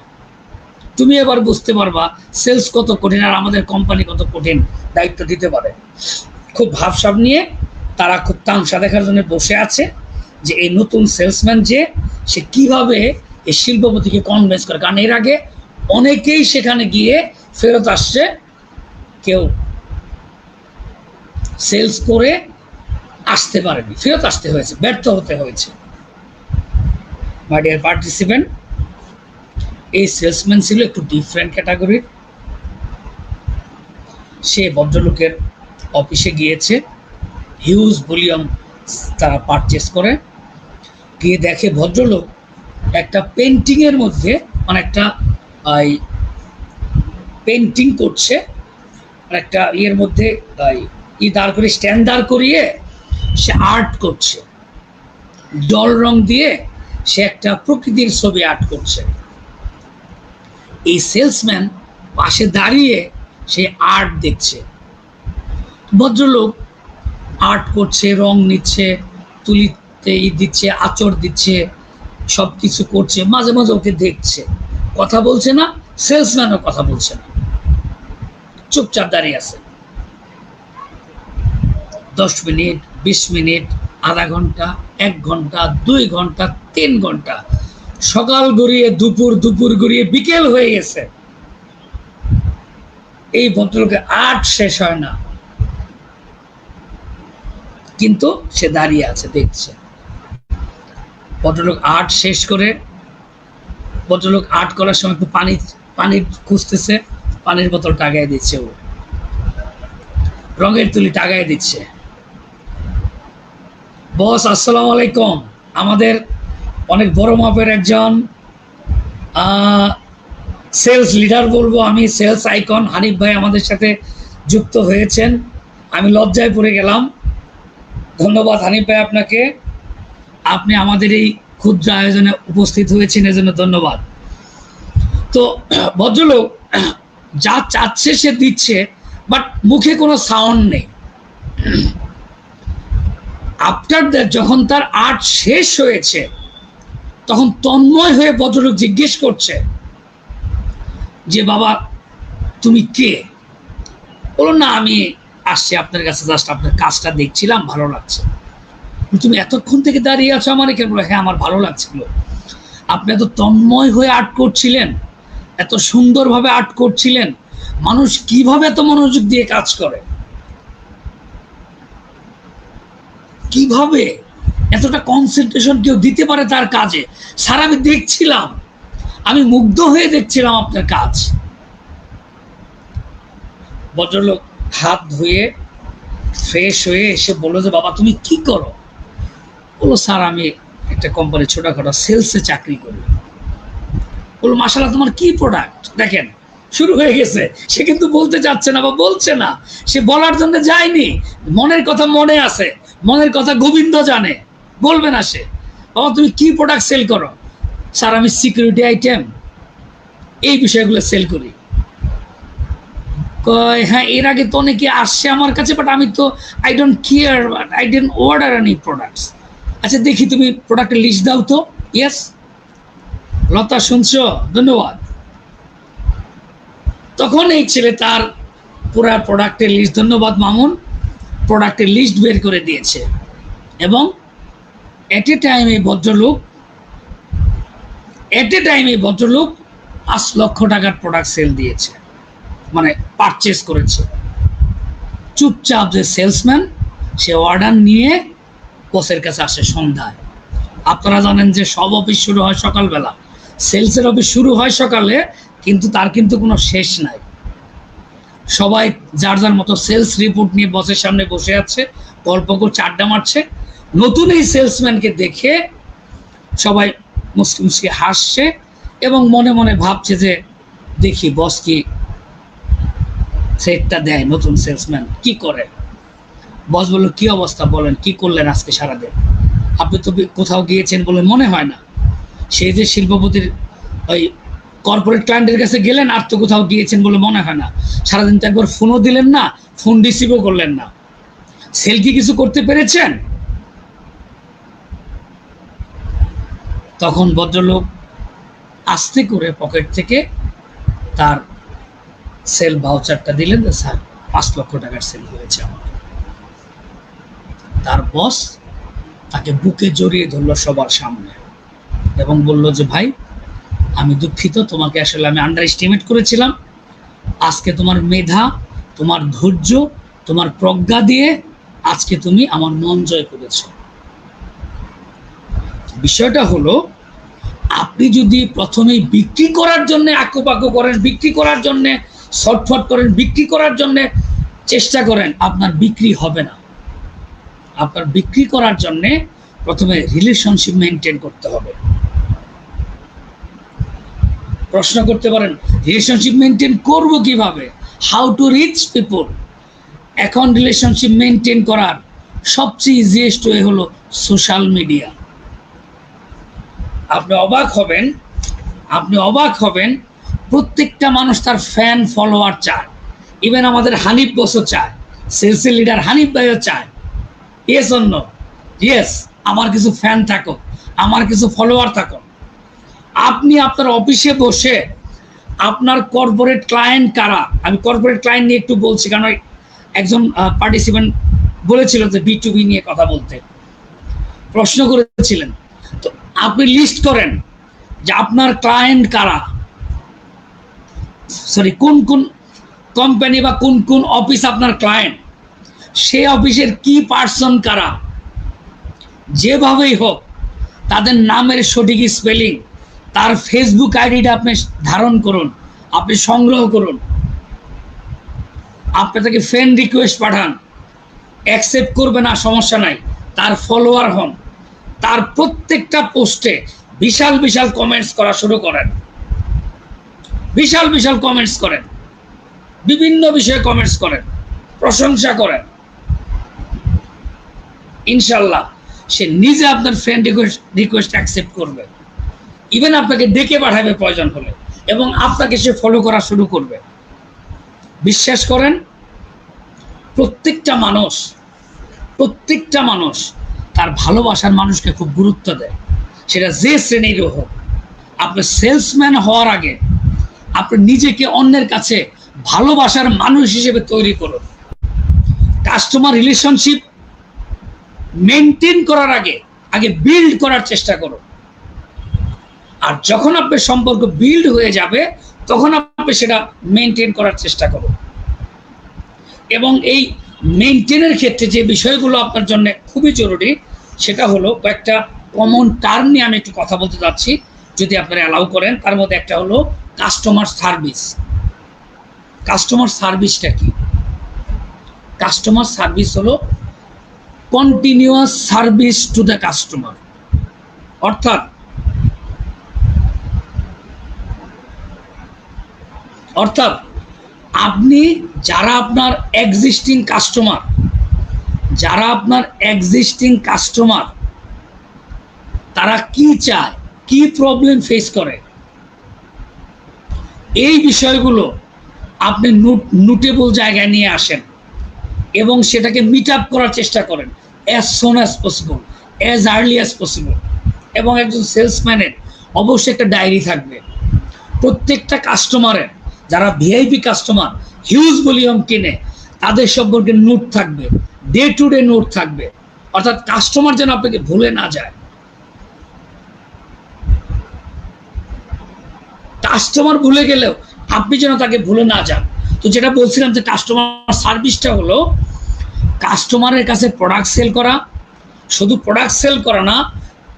তুমি এবার বুঝতে পারবা সেলস কত কঠিন আর আমাদের কোম্পানি কত কঠিন দায়িত্ব দিতে পারে। খুব ভাবসাব নিয়ে তারা খুব তামসা দেখার জন্য বসে আছে যে এই নতুন সেলসম্যান যে সে কিভাবে এই শিল্পপতিকে কনভিন্স করে। কারণ এর আগে অনেকেই সেখানে গিয়ে ফেরত আসছে, কেউ সেলস করে আসতে পারেনি, ফেরত আসতে হয়েছে, ব্যর্থ হতে হয়েছে। মাই ডিয়ার পার্টিসিপেন্ট, এই সেলসম্যান ছিল একটু ডিফারেন্ট ক্যাটাগরির। সে ভদ্রলোকের অফিসে গিয়েছে, হিউজ ভলিউম তারা পারচেস করে, গিয়ে দেখে ভদ্রলোক একটা পেন্টিংয়ের মধ্যে, মানে একটা পেন্টিং করছে, আর একটা ইয়ের মধ্যে দাঁড় করে, স্ট্যান্ড দাঁড় করিয়ে সে আর্ট করছে, জল রং দিয়ে সে একটা প্রকৃতির ছবি আর্ট করছে। এই সেলসম্যান পাশে দাঁড়িয়ে সে আর্ট দেখছে। ভদ্রলোক আর্ট করছে, রং নিচ্ছে, তুলিতে দিচ্ছে, আঁচড় দিচ্ছে, সব কিছু করছে, মাঝে মাঝে ওকে দেখছে, কথা বলছে না, সেলসম্যানও কথা বলছে না, চুপচাপ দাঁড়িয়ে আছে। 10 মিনিট, 20 মিনিট, আধা ঘন্টা, 1 ঘন্টা, 2 ঘন্টা, 3 ঘন্টা, সকাল গড়িয়ে দুপুর, দুপুর গড়িয়ে বিকেল হয়ে গেছে, এই ভদ্রলোকের আর্ট শেষ হয় না, কিন্তু সে দাঁড়িয়ে আছে, দেখছে। ভদ্রলোক আর্ট শেষ করে, ভদ্রলোক আর্ট করার সময় একটু পানি খুঁজতেছে, পানির বোতল টাগায় দিচ্ছে, ও রঙের তুলি টাগায় দিচ্ছে। বস আসসালামু আলাইকুম, আমাদের অনেক বড় মাপের একজন সেলস লিডার বলবো আমি, সেলস আইকন হানিফ ভাই আমাদের সাথে যুক্ত হয়েছেন, আমি লজ্জায় পড়ে গেলাম। ধন্যবাদ হানিফ ভাই আপনাকে, আপনি আমাদের এই ক্ষুদ্র আয়োজনে উপস্থিত হয়েছেন, এজন্য ধন্যবাদ। তো ভদ্রলোক যা চাচ্ছে সে দিচ্ছে, বাট মুখে কোনো সাউন্ড নেই। আফটার দ্যাট যখন তার আর্ট শেষ হয়েছে, তখন তন্ময় হয়ে ভদ্রলোক জিজ্ঞেস করছে যে বাবা তুমি কে? বলো না আমি আসছি আপনার কাছে, জাস্ট আপনার কাজটা দেখছিলাম, ভালো লাগছে। তুমি এতক্ষণ থেকে দাঁড়িয়ে আছো আমার এখানে? বলো হ্যাঁ আমার ভালো লাগছিল। আপনি এত তন্ময় হয়ে আর্ট করছিলেন, এত সুন্দরভাবে আর্ট করছিলেন, মানুষ কিভাবে এত মনোযোগ দিয়ে কাজ করে, কিভাবে এতটা কনসেন্ট্রেশন কেউ দিতে পারে তার কাজে? স্যার আমি দেখছিলাম, আমি মুগ্ধ হয়ে দেখছিলাম আপনার কাজ। ভদ্রলোক হাত ধুয়ে ফ্রেশ হয়ে এসে বললো যে বাবা তুমি কি করো? বললো স্যার আমি একটা কোম্পানি ছোটখাটো সেলসে চাকরি করি। বললো মাশাআল্লাহ তোমার কি প্রোডাক্ট? দেখেন শুরু হয়ে গেছে, সে কিন্তু বলতে চাচ্ছে না বা বলছে না, সে বলার জন্য যায়নি, মনের কথা মনে আছে, মনের কথা গোবিন্দ জানে, বলবে না সে। বাবা তুমি কি প্রোডাক্ট সেল করো? স্যার আমি সিকিউরিটি আইটেম, এই বিষয়গুলো সেল করি। কয় হ্যাঁ এর আগে তো অনেকে আসছে আমার কাছে, বাট আমি তো I don't care, but I didn't order any products. আচ্ছা দেখি তুমি প্রোডাক্টের লিস্ট দাও তো। ইয়েস লতা শুনছো? ধন্যবাদ। তখন এই ছেলে তার পুরা প্রোডাক্টের লিস্ট, ধন্যবাদ মামুন, প্রোডাক্টের লিস্ট বের করে দিয়েছে। এবং এট এ টাইম এই ভদ্রলোক 5 লক্ষ টাকার প্রোডাক্ট সেল দিয়েছে, মানে পারচেস করেছে। চুপচাপ যে সেলসম্যান, সে অর্ডার নিয়ে বসের কাছে আসে সন্ধ্যায়। আপনারা জানেন যে সব অফিস শুরু হয় সকালবেলা, সেলসের অফিস শুরু হয় সকালে, কিন্তু তার কিন্তু কোনো শেষ নাই। সবাই যার যার মতো সেলস রিপোর্ট নিয়ে বসের সামনে বসে আছে, গল্প করছে, আড্ডা মারছে। নতুন এই সেলসম্যানকে দেখে সবাই মুসকি মুসকি হাসছে এবং মনে মনে ভাবছে যে দেখি বস কি সেটটা দেয়, নতুন সেলসম্যান কি করে। বস বলল, কি অবস্থা বলেন, কি করলেন আজকে সারাদিন? আপনি তো কোথাও গিয়েছেন বলে মনে হয় না। সেই যে শিল্পপতির ওই কর্পোরেট ক্লায়েন্টের কাছে গেলেন, আর তো কোথাও গিয়েছেন বলে মনে হয় না। সারাদিন তো একবার ফোনও দিলেন না, ফোন রিসিভও করলেন না। সেল কি কিছু করতে পেরেছেন? তখন ভদ্রলোক আস্তে করে পকেট থেকে তার সেল ভাউচারটা দিলেন, যে স্যার 5 লক্ষ টাকার সেল হয়েছে আমার। তার বস তাকে বুকে জড়িয়ে ধরলো সবার সামনে এবং বলল যে ভাই, আমি দুঃখিত, তোমাকে আসলে আমি আন্ডার এস্টিমেট করেছিলাম। আজকে তোমার মেধা, তোমার ধৈর্য, তোমার প্রজ্ঞা দিয়ে আজকে তুমি আমার মন জয় করেছো। বিষয়টা হলো, আপনি যদি প্রথমেই বিক্রি করার জন্য আঁকুপাকু করেন, বিক্রি করার জন্য ছটফট করেন, বিক্রি করার জন্য চেষ্টা করেন, আপনার বিক্রি হবে না। আপনার বিক্রি করার জন্য প্রথমে রিলেশনশিপ মেনটেন করতে হবে। প্রশ্ন করতে পারেন, রিলেশনশিপ মেনটেন করব কিভাবে? How to reach people. এখন রিলেশনশিপ মেনটেন করার সবচেয়ে ইজিয়েস্ট ওয়ে হলো সোশ্যাল মিডিয়া। আপনি অবাক হবেন, প্রত্যেকটা মানুষ তার ফ্যান ফলোয়ার চায়। ইভেন আমাদের হানিফ বসও চায়, সেলস লিডার হানিফ ভাইও চায়। Yes or no? ইয়েস, আমার কিছু ফ্যান থাকুক, আমার কিছু ফলোয়ার থাকুক। আপনি আপনার অফিসে বসে আপনার কর্পোরেট ক্লায়েন্ট কারা, আমি কর্পোরেট ক্লায়েন্ট নিয়ে একটু বলছি, কারণ একজন পার্টিসিপেন্ট বলেছিল যে B2B নিয়ে কথা বলতে, প্রশ্ন করেছিলেন। তো আপনি লিস্ট করেন যে আপনার ক্লায়েন্ট কারা, সরি, কোন কোন কোম্পানি বা কোন কোন অফিস আপনার ক্লায়েন্ট, সেই অফিসের কি পার্সন কারা। যেভাবেই হোক তাদের নামের সঠিক স্পেলিং, তার ফেসবুক আইডিটা আপনি ধারণ করুন, আপনি সংগ্রহ করুন, আপনি তাকে ফ্রেন্ড রিকোয়েস্ট পাঠান, অ্যাকসেপ্ট করবে না সমস্যা নাই, তার ফলোয়ার হন, তার প্রত্যেকটা পোস্টে বিশাল বিশাল কমেন্টস করা শুরু করেন, বিশাল বিশাল কমেন্টস করেন, বিভিন্ন বিষয়ে কমেন্টস করেন, প্রশংসা করেন। ইনশাল্লাহ সে নিজে আপনার ফ্রেন্ড রিকোয়েস্ট অ্যাকসেপ্ট করবে, ইভেন আপনাকে ডেকে পাঠাবে প্রয়োজন হলে, এবং আপনাকে সে ফলো করা শুরু করবে। বিশ্বাস করেন, প্রত্যেকটা মানুষ তার ভালোবাসার মানুষকে খুব গুরুত্ব দেয়, সেটা যে শ্রেণীরও হোক। আপনি সেলসম্যান হওয়ার আগে আপনি নিজেকে অন্যের কাছে ভালোবাসার মানুষ হিসেবে তৈরি করুন। কাস্টমার রিলেশনশিপ মেনটেন করার আগে বিল্ড করার চেষ্টা করুন। আর যখন আপনার সম্পর্ক বিল্ড হয়ে যাবে, তখন আপনি সেটা মেনটেন করার চেষ্টা করুন। এবং এই মেনটেনের ক্ষেত্রে যে বিষয়গুলো আপনার জন্য খুবই জরুরি, সেটা হলো কয়েকটা কমন টার্ম নিয়ে আমি একটু কথা বলতে যাচ্ছি, যদি আপনারা অ্যালাউ করেন। তার মধ্যে একটা হলো কাস্টমার সার্ভিস। কাস্টমার সার্ভিসটা কি? কাস্টমার সার্ভিস হলো continuous service to the customer. অর্থাৎ আপনি যারা আপনার এক্সিস্টিং কাস্টমার, তারা কি চায়, কি প্রবলেম ফেস করে, এই বিষয়গুলো আপনি নোটেবল জায়গায় নিয়ে আসেন এবং সেটাকে মিট আপ করার চেষ্টা করেন as soon as possible, as early as possible. এবং একজন সেলসম্যানের অবশ্যই একটা ডায়েরি থাকবে। প্রত্যেকটা কাস্টমারের, যারা ভিআইপি কাস্টমার হিউজ ভলিউম কিনে, তাদের সম্পর্কে নোট থাকবে, ডে টু ডে নোট থাকবে। অর্থাৎ কাস্টমার যেন আপনাকে ভুলে না যায়। কাস্টমার ভুলে গেলেও আপনি যেন তাকে ভুলে না যান। তো যেটা বলছিলাম যে কাস্টমার সার্ভিসটা হলো কাস্টমারের কাছে প্রোডাক্ট সেল করা, শুধু প্রোডাক্ট সেল করা না,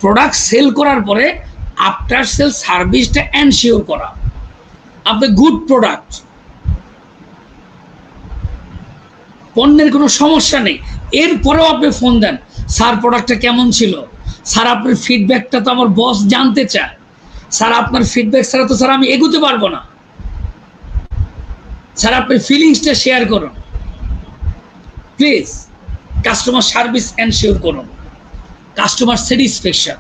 প্রোডাক্ট সেল করার পরে আফটার সেল সার্ভিসটা এনশিওর করা। আপনি গুড প্রোডাক্ট, পণ্যের কোনো সমস্যা নেই, এরপরেও আপনি ফোন দেন, স্যার প্রোডাক্টটা কেমন ছিল, স্যার আপনার ফিডব্যাকটা তো আমার বস জানতে চায়, স্যার আপনার ফিডব্যাক ছাড়া তো স্যার আমি এগোতে পারবো না, স্যার আপনার ফিলিংসটা শেয়ার করুন প্লিজ। কাস্টমার সার্ভিস এনশিওর করুন, কাস্টমার স্যাটিসফ্যাকশন।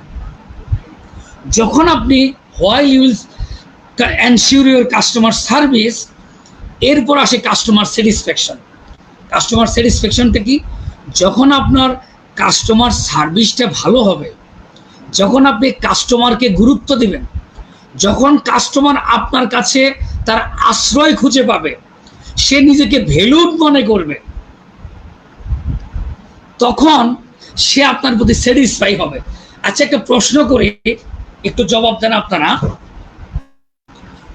যখন আপনি while you ensure your customer service, এরপর আসে কাস্টমার স্যাটিসফ্যাকশন। কাস্টমার স্যাটিসফ্যাকশনটা কি? যখন আপনার কাস্টমার সার্ভিসটা ভালো হবে, যখন আপনি কাস্টমারকে গুরুত্ব দিবেন, যখন কাস্টমার আপনার কাছে তার আশ্রয় খুঁজে পাবে, সে নিজেকে ভ্যালুড মনে করবে, তখন সে আপনার প্রতি স্যাটিসফাই হবে। আচ্ছা, একটা প্রশ্ন করে একটু জবাব দেন আপনারা,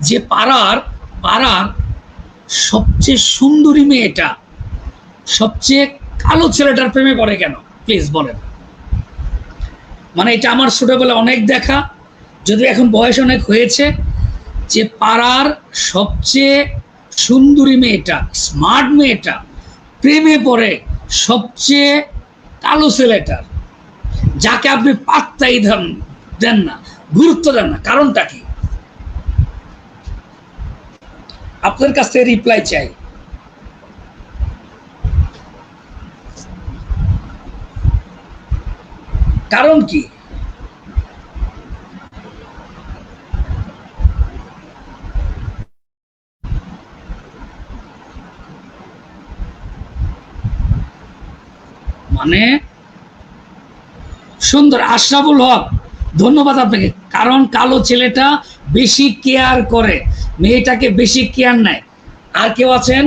যে পাড়ার সবচেয়ে সুন্দরী মেয়েটা সবচেয়ে কালো ছেলেটার প্রেমে পড়ে কেন? প্লিজ বলেন। মানে এটা আমার ছোটবেলা অনেক দেখা, যদি এখন বয়স অনেক হয়েছে, যে পাড়ার সবচেয়ে সুন্দরী মেয়েটা, স্মার্ট মেয়েটা প্রেমে পড়ে সবচেয়ে কালো ছেলেটার, যাকে আপনি পাত্তাই দেন না, গুরুত্ব দেন না। কারণটা কি? আপনার কাছ থেকে রিপ্লাই চাই। কারণ কি? মানে সুন্দর। আশরাফুল হক, ধন্যবাদ আপনাকে। কারণ কালো ছেলেটা বেশি কেয়ার করে, মেয়েটাকে বেশি কেয়ার নেয়। আর কেউ আছেন?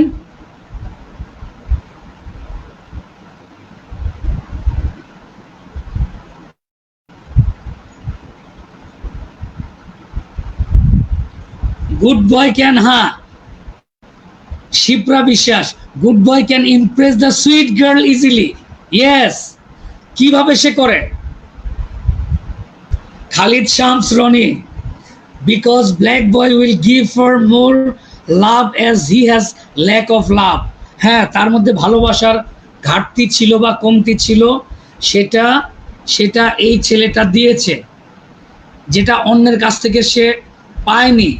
গুড বয় ক্যান, হ্যাঁ শিপ্রা বিশ্বাস, good boy can Impress the sweet girl easily. Yes, কিভাবে সে করে? Khalid Shams Roni, because black boy will give her more love as he has lack of love. হ্যাঁ, তার মধ্যে ভালোবাসার ঘাটতি ছিল বা কমতি ছিল, সেটা সেটা এই ছেলেটা দিয়েছে, যেটা অন্যের কাছ থেকে সে পায়নি।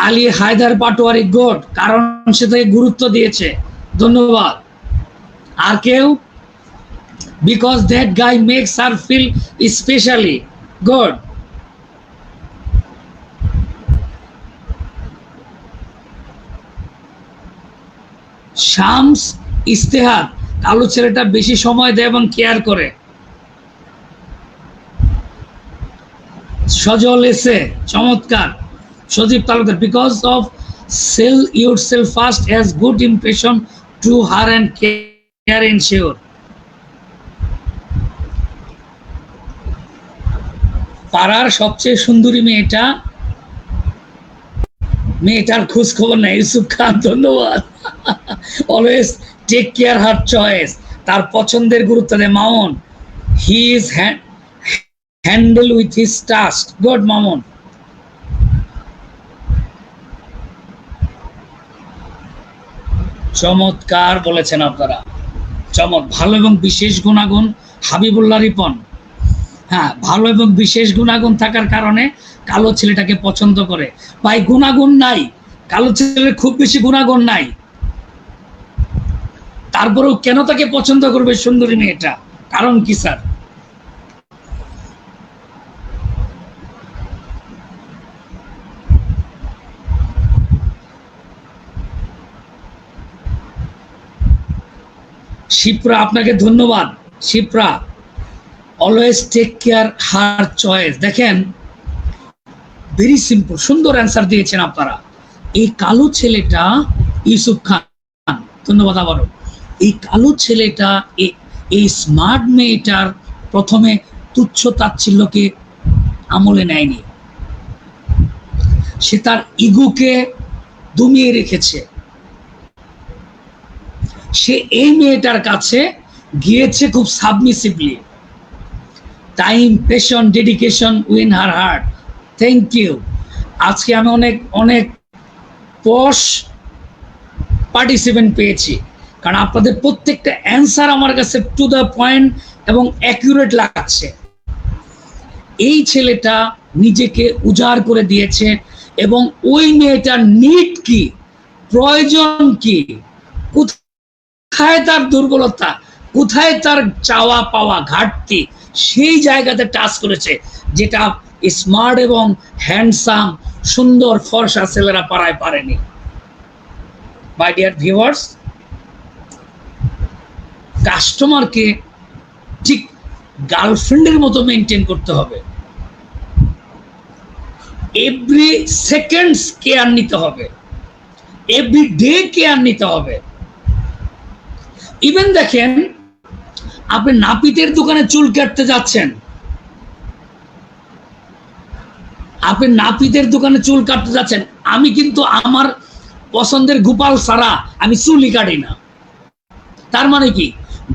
আলী হায়দার পাটোয়ারি, গুড, কারণ সে তাকে গুরুত্ব দিয়েছে। ধন্যবাদ। আর কেউ? Because that guy makes her feel specially, good. Shams Istehar, কালো ছেলেটা বেশি সময় দেয় এবং কেয়ার করে। সজল এসে, চমৎকার। Sajib Talukdar, because of sell your self first has good impression to her and care ensure. পাড়ার সবচেয়ে সুন্দরী মেয়েটার খোঁজ খবর নাই। ইউসুফ খান, ধন্যবাদ। Always take care her choice, তার পছন্দের গুরুত্ব দেয়। Mamun, he is handle with his task, good Mamun. চমৎকার বলেছেন আপনারা, ভালো এবং বিশেষ গুণাগুণ। হাবিবুল্লাহ রিপন, হ্যাঁ, ভালো এবং বিশেষ গুণাগুণ থাকার কারণে কালো ছেলেটাকে পছন্দ করে। ভাই, গুণাগুণ নাই, কালো ছেলের খুব বেশি গুণাগুণ নাই, তারপরেও কেন তাকে পছন্দ করবে সুন্দরী মেয়েটা? কারণ কি স্যার? শিপ্রা, আপনাকে ধন্যবাদ। Shipra, always take care her choice. দেখেন, ভেরি সিম্পল, সুন্দর অ্যান্সার দিয়েছেন আপনারা। এই কালো ছেলেটা, ইউসুফ খান, ধন্যবাদ আবারও। এই কালো ছেলেটা এই স্মার্ট মেয়েটার প্রথমে তুচ্ছ তাচ্ছিল্যকে আমলে নেয়নি, সে তার ইগোকে দমিয়ে রেখেছে। সে এই মেয়েটার কাছে গিয়েছে খুব submissively. Time, passion, dedication win her heart. Thank you. আজকে আমি অনেক পশ পার্টিসিপেন্ট পেয়েছি, কারণ আপনাদের প্রত্যেকটা অ্যান্সার আমার কাছে টু দ্য পয়েন্ট এবং অ্যাকুরেট লাগছে। এই ছেলেটা নিজেকে উজাড় করে দিয়েছে এবং ওই মেয়েটার নিড কি, প্রয়োজন কি, কোথায় তার দুর্বলতা, কোথায় তার চাওয়া পাওয়া ঘাটতি, সেই জায়গাতে টাচ করেছে, যেটা স্মার্ট এবং হ্যান্ডসাম সুন্দর ফর্সা ছেলেরা পাড়ায় পারেনি। মাই ডিয়ার ভিউয়ার্স, কাস্টমারকে ঠিক গার্লফ্রেন্ডের মতো মেনটেন করতে হবে। এভরি সেকেন্ডস কেয়ার নিতে হবে, এভরি ডে কেয়ার নিতে হবে। ইভেন দেখেন, আপনি নাপিতের দোকানে চুল কাটতে যাচ্ছেন, আপনি নাপিতের দোকানে চুল কাটতে যাচ্ছেন, আমি কিন্তু আমার পছন্দের গোপাল ছাড়া আমি চুলই কাটি না। তার মানে কি,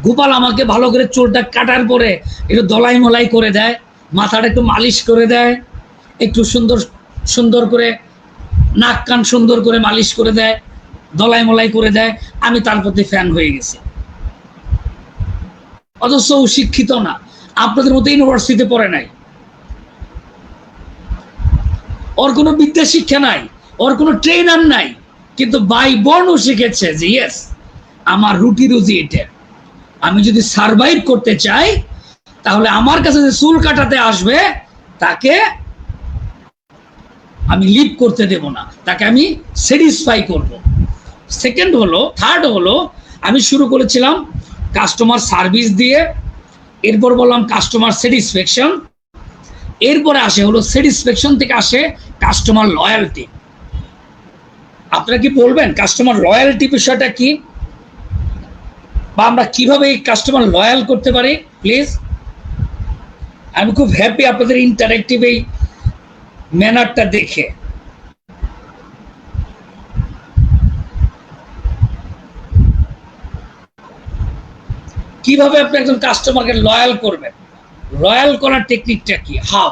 গোপাল আমাকে ভালো করে চুলটা কাটার পরে একটু দলাই মলাই করে দেয়, মাথাটা একটু মালিশ করে দেয়, একটু সুন্দর সুন্দর করে নাক কান সুন্দর করে মালিশ করে দেয়, দলাই মলাই করে দেয়, আমি তার প্রতি ফ্যান হয়ে গেছি। অথচ শিক্ষিত না, আপনাদের মতো ইউনিভার্সিটিতে পড়ে নাই, ওর কোনো বিদ্যা শিক্ষা নাই, ওর কোনো ট্রেনার নাই, কিন্তু বাই বর্ণ শিখেছে যে ইয়েস, আমার রুটি রুজি এটা, আমি যদি সার্ভাইভ করতে চাই তাহলে আমার কাছে যে চুল কাটাতে আসবে তাকে আমি লিভ করতে দেব না, তাকে আমি স্যাটিসফাই করব। সেকেন্ড হলো, থার্ড হলো, আমি শুরু করেছিলাম কাস্টমার সার্ভিস দিয়ে, এরপর বললাম কাস্টমার স্যাটিসফ্যাকশন, এরপরে আসে হলো স্যাটিসফ্যাকশন থেকে আসে কাস্টমার লয়্যালটি। আপনারা কি বলবেন কাস্টমার লয়্যালটি বিষয়টা কি, বা আমরা কিভাবে এই কাস্টমার লয়াল করতে পারি? প্লিজ, আমি খুব হ্যাপি আপনাদের ইন্টারেক্টিভ এই ম্যানারটা দেখে। কিভাবে আপনি একজন কাস্টমারকে লয়াল করবেন, লয়াল করার টেকনিকটা কি, হাউ,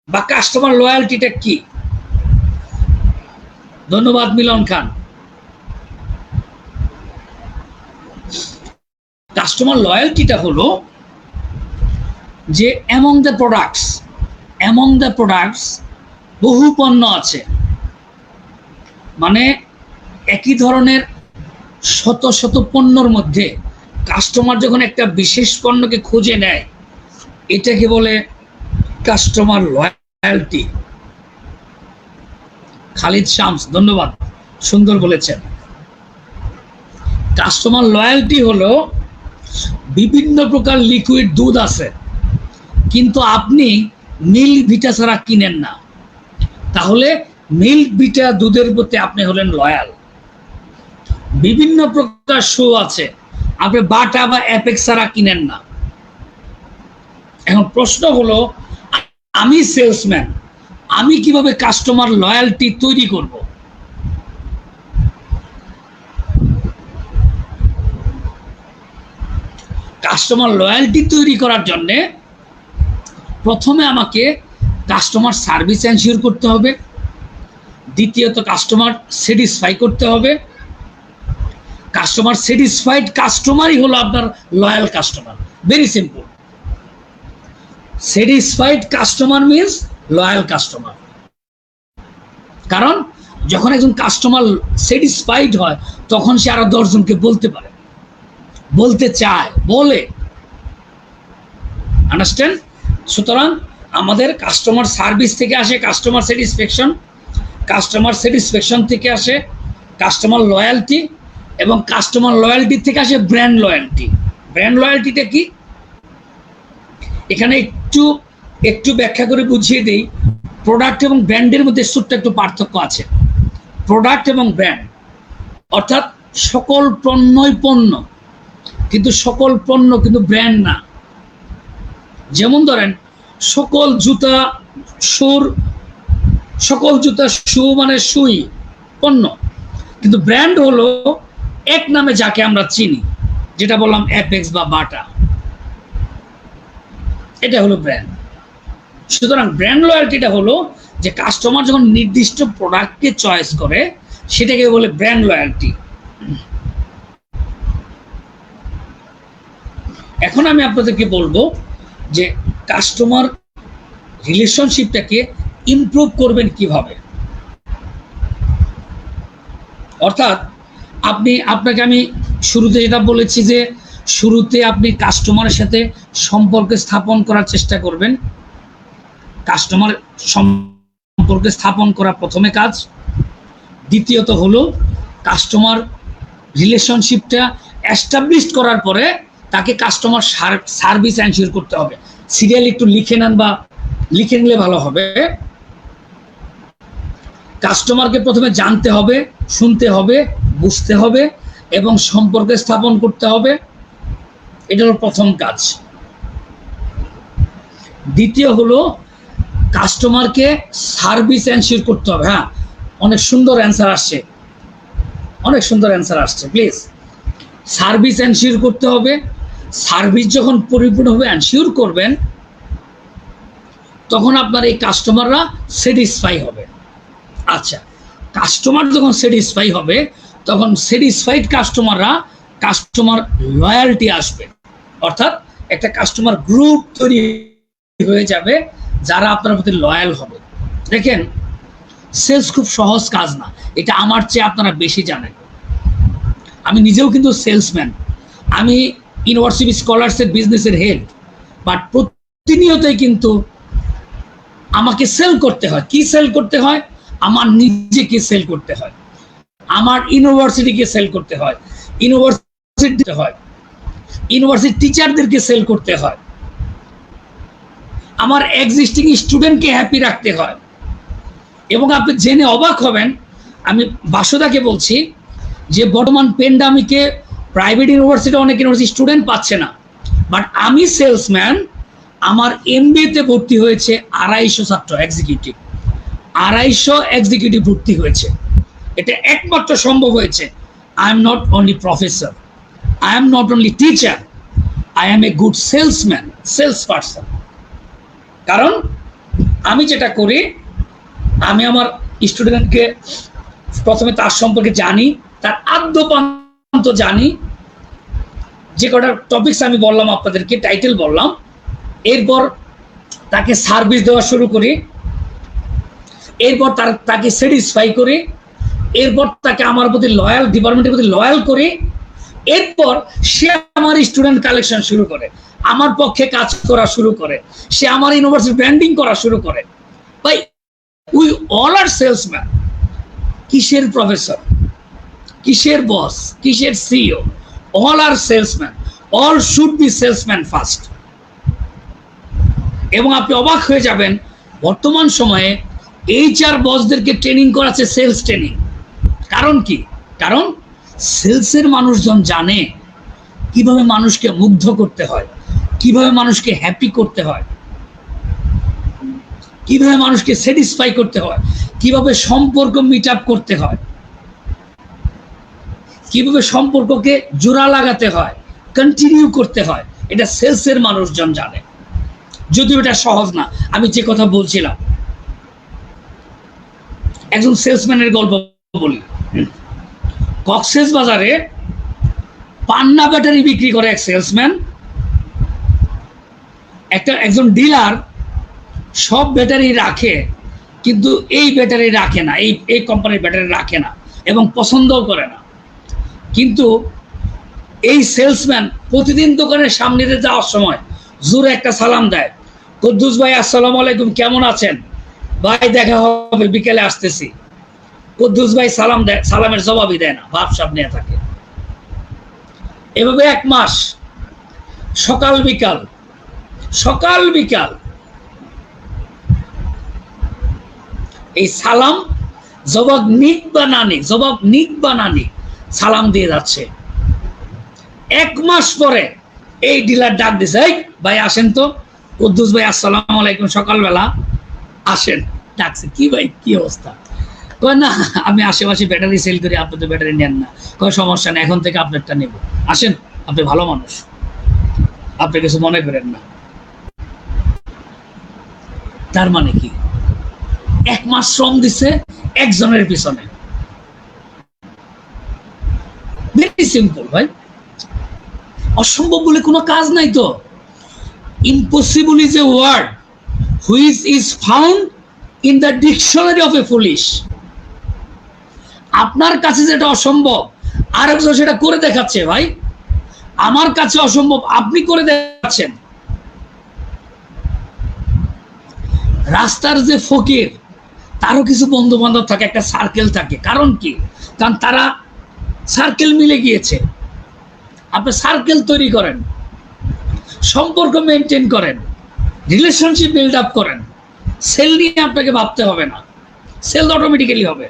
বা কাস্টমার লয়ালটিটা কি? ধন্যবাদ মিলন খান। কাস্টমার লয়ালটিটা হলো যে অ্যামং দ্য প্রোডাক্টস বহু পণ্য আছে, মানে একই ধরনের শত শত পণ্যর মধ্যে কাস্টমার যখন একটা বিশেষ পণ্যকে খুঁজে নেয়, এটাকে বলে কাস্টমার লয়ালটি। খালিদ শামস, ধন্যবাদ, সুন্দর বলেছেন। কাস্টমার লয়ালটি হলো বিভিন্ন প্রকার লিকুইড দুধ আছে, কিন্তু আপনি মিল্ক ভিটা ছাড়া কিনেন না, তাহলে মিল্ক ভিটা দুধের প্রতি আপনি হলেন লয়াল। বিভিন্ন প্রকার শু আছে, আপনি বাটা বা অ্যাপেক্স ছাড়া কিনেন না। এখন প্রশ্ন হলো, আমি সেলসম্যান, আমি কিভাবে কাস্টমার লয়ালটি তৈরি করব? কাস্টমার লয়ালটি তৈরি করার জন্য প্রথমে আমাকে কাস্টমার সার্ভিস এনশিওর করতে হবে, দ্বিতীয়ত কাস্টমার স্যাটিসফাই করতে হবে। কাস্টমার স্যাটিসফাইড কাস্টমারই হলো আপনার loyal customer. Very simple, satisfied customer means loyal customer. কারণ যখন একজন কাস্টমার স্যাটিসফাইড হয় তখন সে আরো 10 জনকে বলতে পারে, বলতে চায়, বলে। আন্ডারস্ট্যান্ড? সুতরাং আমাদের কাস্টমার সার্ভিস থেকে আসে কাস্টমার স্যাটিসফ্যাকশন, কাস্টমার স্যাটিসফ্যাকশন থেকে আসে কাস্টমার লয়ালটি, এবং কাস্টমার লয়ালটি থেকে আসে ব্র্যান্ড লয়ালটি। ব্র্যান্ড লয়ালটিটা কি, এখানে একটু ব্যাখ্যা করে বুঝিয়ে দেই। প্রোডাক্ট এবং ব্র্যান্ডের মধ্যে ছোট্ট একটু পার্থক্য আছে। প্রোডাক্ট এবং ব্র্যান্ড অর্থাৎ সকল পণ্যই পণ্য, কিন্তু সকল পণ্য কিন্তু ব্র্যান্ড না। যেমন ধরেন সকল জুতা শু মানে সুই পণ্য, কিন্তু ব্র্যান্ড হলো এক নামে যাকে আমরা চিনি, যেটা বললাম অ্যাপেক্স বা বাটা, এটা হলো ব্র্যান্ড। সুতরাং ব্র্যান্ড লয়ালটিটা হলো যে কাস্টমার যখন নির্দিষ্ট প্রোডাক্টকে চয়েস করে সেটাকে বলে ব্র্যান্ড লয়ালটি। এখন আমি আপনাদেরকে বলবো যে কাস্টমার রিলেশনশিপটাকে ইমপ্রুভ করবেন কিভাবে। অর্থাৎ আপনাকে আমি শুরুতে যেটা বলেছি যে শুরুতে আপনি কাস্টমারের সাথে সম্পর্ক স্থাপন করার চেষ্টা করবেন। কাস্টমার সম্পর্ক স্থাপন করা প্রথমে কাজ। দ্বিতীয়ত হলো কাস্টমার রিলেশনশিপটা এস্টাবলিশ করার পরে তাকে কাস্টমার সার্ভিস এনশিওর করতে হবে। সিরিয়াল একটু লিখে নেন বা লিখে নিলে ভালো হবে। কাস্টমারকে প্রথমে জানতে হবে, শুনতে হবে, বুঝতে হবে এবং সম্পর্ক স্থাপন করতে হবে। এটা হলো প্রথম কাজ। দ্বিতীয় হলো কাস্টমারকে সার্ভিস এনশিওর করতে হবে। হ্যাঁ, অনেক সুন্দর অ্যান্সার আসছে, অনেক সুন্দর অ্যান্সার আসছে। প্লিজ, সার্ভিস এনশিওর করতে হবে। সার্ভিস যখন পরিপূর্ণভাবে এনশিওর করবেন তখন আপনার এই কাস্টমাররা স্যাটিসফাই হবে। আচ্ছা, কাস্টমার যখন স্যাটিসফাই হবে তখন স্যাটিসফাইড কাস্টমার লয়্যালটি আসবে। অর্থাৎ একটা কাস্টমার গ্রুপ তৈরি হয়ে যাবে যারা আপনার প্রতি লয়াল হবে। দেখেন, সেলস খুব সহজ কাজ না, এটা আমার চেয়ে আপনারা বেশি জানেন। আমি নিজেও কিন্তু সেলসম্যান। আমি ইউনিভার্সিটি স্কলারসের বিজনেসের হেড, বাট প্রতিনিয়তই কিন্তু আমাকে সেল করতে হয়। কি সেল করতে হয়? আমার নিজেকে সেল করতে হয়, আমার ইউনিভার্সিটিকে সেল করতে হয়, ইউনিভার্সিটি টিচারদেরকে সেল করতে হয়, আমার এক্সিস্টিং স্টুডেন্টকে হ্যাপি রাখতে হয়। এবং আপনি জেনে অবাক হবেন, আমি বাসুদাকে বলছি যে বর্তমান পেন্ডামিকে প্রাইভেট ইউনিভার্সিটি অনেক ইউনিভার্সিটি স্টুডেন্ট পাচ্ছে না, বাট আমি সেলসম্যান, আমার এমবিএতে ভর্তি হয়েছে 250 ছাত্র এক্সিকিউটিভ, 250 এক্সিকিউটিভ ভর্তি হয়েছে। এটা একমাত্র সম্ভব হয়েছে। I am not only professor, I am not only teacher, I am a good salesman, sales person. কারণ আমি যেটা করি, আমি আমার স্টুডেন্টকে প্রথমে তার সম্পর্কে জানি, তার আদ্যপান্ত জানি। যে কটা টপিকস আমি বললাম আপনাদেরকে, টাইটেল বললাম, এরপর তাকে সার্ভিস দেওয়া শুরু করি, এরপর তাকে স্যাটিসফাই করি, এরপর তাকে আমার প্রতি লয়াল, ডিপার্টমেন্টের প্রতি লয়াল করি। এরপর সে আমার স্টুডেন্ট কালেকশন শুরু করে, আমার পক্ষে কাজ করা শুরু করে, সে আমার ইউনিভার্সিটি ব্র্যান্ডিং করা শুরু করে। ভাই, উই অল আর সেলসম্যান। কিসের প্রফেসর, কিসের বস, কিসের CEO? All are salesman, all should be salesman first. এবং আপনি অবাক হয়ে যাবেন, বর্তমান সময়ে এইচআর বসদেরকে ট্রেনিং করাচ্ছে সেলস ট্রেনিং। কারণ কি? কারণ সেলসের মানুষজন জানে কিভাবে মানুষকে মুগ্ধ করতে হয়, কিভাবে মানুষকে হ্যাপি করতে হয়, কিভাবে মানুষকে স্যাটিসফাই করতে হয়, কিভাবে সম্পর্ক মিট আপ করতে হয়, কিভাবে সম্পর্ককে জোড়া লাগাতে হয়, কন্টিনিউ করতে হয়। এটা সেলসের মানুষজন জানে। যদিও এটা সহজ না। আমি যে কথা বলছিলাম, একজন সেলসম্যানের গল্প বলি। কক্সেস বাজারে পান্না ব্যাটারি বিক্রি করে এক সেলসম্যান। একজন ডিলার সব ব্যাটারি রাখে, কিন্তু এই ব্যাটারি রাখে না, এই কোম্পানির ব্যাটারি রাখে না এবং পছন্দও করে না। কিন্তু এই সেলসম্যান প্রতিদিন দোকানের সামনে দিয়ে যাওয়ার সময় জোরে একটা সালাম দেয়, কুদ্দুস ভাই আসসালামু আলাইকুম, কেমন আছেন ভাই, দেখা হবে, বিকেলে আসতেছি। কুদ্দুস ভাই সালাম দেয়, সালামের জবাবই দেয় না, ভাবসাব নিয়ে থাকে। এভাবে 1 মাস, সকাল বিকাল এই সালাম জবাব নিক বা না নিক সালাম দিয়ে যাচ্ছে। 1 মাস পরে এই ডিলার ডাক দিছে, এই ভাই আসেন তো, কুদ্দুস ভাই আসসালামু আলাইকুম, সকালবেলা আসেন। ডাকছে, কি ভাই কি অবস্থা? কয় না, আমি আশেপাশে ব্যাটারি সেল করি, আপনি তো ব্যাটারি নেন না। কয় সমস্যা না, এখন থেকে আপনারটা নেব, আসেন, আপনি ভালো মানুষ, আপনি কিছু মনে করেন না। তার মানে কি? 1 মাস শ্রম দিচ্ছে একজনের পিছনে। ভেরি সিম্পল ভাই। অসম্ভব বলে কোনো কাজ নাই তো। Impossible is a word which is found in the dictionary of a foolish. আপনার কাছে যেটা অসম্ভব আরেকজন সেটা করে দেখাচ্ছে। ভাই, আমার কাছে অসম্ভব, আপনি করে দেখাচ্ছেন। রাস্তার যে ফকির, তারও কিছু বন্ধু বান্ধব থাকে, একটা সার্কেল থাকে। কারণ কি? কারণ তারা সার্কেল মিলে গিয়েছে। আপনি সার্কেল তৈরি করেন, সম্পর্ক মেনটেন করেন, রিলেশনশিপ বিল্ড আপ করেন। সেল নিয়ে আপনাকে ভাবতে হবে না, সেল অটোমেটিক্যালি হবে।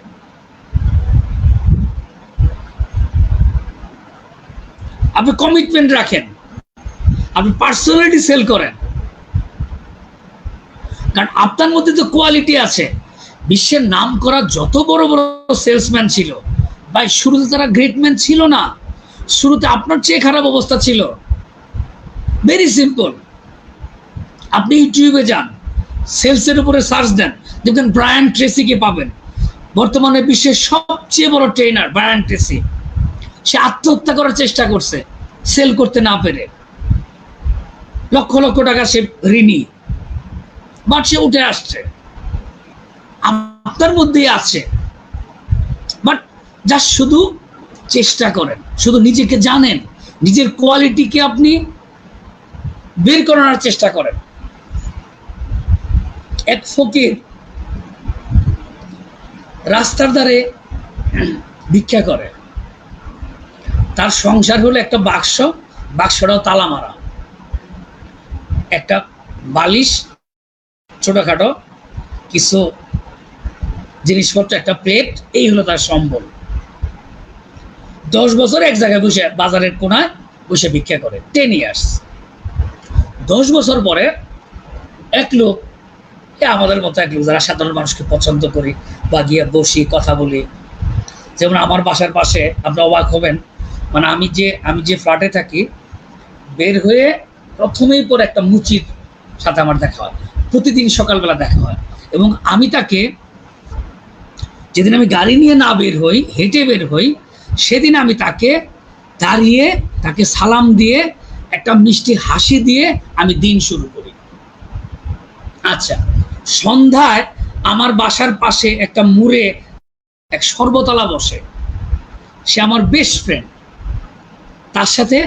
আপনি কমিটমেন্ট রাখেন, আপনি পার্সোনালিটি সেল করেন, কারণ আপনার মধ্যে তো কোয়ালিটি আছে। বিশ্বের নাম করা যত বড় বড় সেলসম্যান ছিল ভাই, শুরুতে তারা গ্রেটম্যান ছিল না। শুরুতে আপনার চেয়ে খারাপ অবস্থা ছিল। ভেরি সিম্পল, আপনি ইউটিউবে যান, সেলসের উপরে সার্চ দেন, দেখবেন ব্রায়ান ট্রেসিকে পাবেন। বর্তমানে বিশ্বের সবচেয়ে বড় ট্রেনার ব্রায়ান ট্রেসি। সে আত্মহত্যা করার চেষ্টা করছে সেল করতে না পেরে, লক্ষ লক্ষ টাকা সে ঋণী, বাট সে উঠে আসছে। আপনার মধ্যেই আছে, বাট যা শুধু চেষ্টা করেন, শুধু নিজেকে জানেন, নিজের কোয়ালিটিকে আপনি বের করার চেষ্টা করেন। এক ফকির রাস্তার ধারে ভিক্ষা করে। তার সংসার হলো একটা বাক্স, বাক্সটাও তালা মারা, একটা বালিশ, ছোটখাটো কিছু জিনিসপত্র, একটা প্লেট, এই হলো তার সম্বল। 10 বছর এক জায়গায় বসে বাজারের কোনায় বসে ভিক্ষা করে, 10 ইয়ার্স। 10 বছর পরে এক লোক, আমাদের মতো এক লোক যারা সাধারণ মানুষকে পছন্দ করি বা গিয়ে বসি কথা বলি, যেমন আমার বাসার পাশে, আপনি অবাক হবেন, মানে আমি যে ফ্ল্যাটে থাকি, বের হয়ে প্রথমেই পরে একটা মুচির সাথে আমার দেখা হয়, প্রতিদিন সকালবেলা দেখা হয়। এবং আমি তাকে, যেদিন আমি গাড়ি নিয়ে না বের হই, হেঁটে বের হই, সেদিন আমি তাকে দাঁড়িয়ে তাকে সালাম দিয়ে একটা মিষ্টি হাসি দিয়ে আমি দিন শুরু করি। আচ্ছা, সন্ধ্যায় আমার বাসার পাশে একটা মুড়ে এক সর্বতলা বসে, সে আমার বেস্ট ফ্রেন্ড। তার সাথে,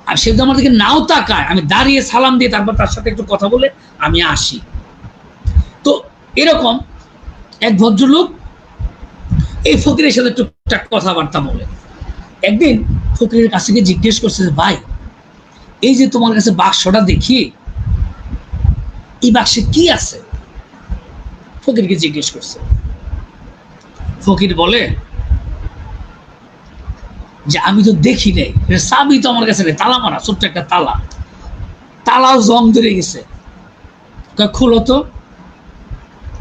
আর সে যদি আমার দিকে নাও তাকায়, আমি দাঁড়িয়ে সালাম দিয়ে তারপর তার সাথে একটু কথা বলে আমি আসি। তো এরকম এক ভদ্রলোক এই ফকিরের সাথে টুকটাক কথাবার্তা বলে। একদিন ফকিরের কাছে গিয়ে জিজ্ঞেস করছে, ভাই, এই যে তোমার কাছে বাক্সটা দেখি, এই বাক্সে কি আছে? ফকিরকে জিজ্ঞেস করছে। ফকির বলে যে আমি তো দেখি নাই, চাবি তো আমার কাছে নেই, তালা মারা, ছোট্ট একটা তালা, তালাও জং ধরে গেছে। খুলো তো,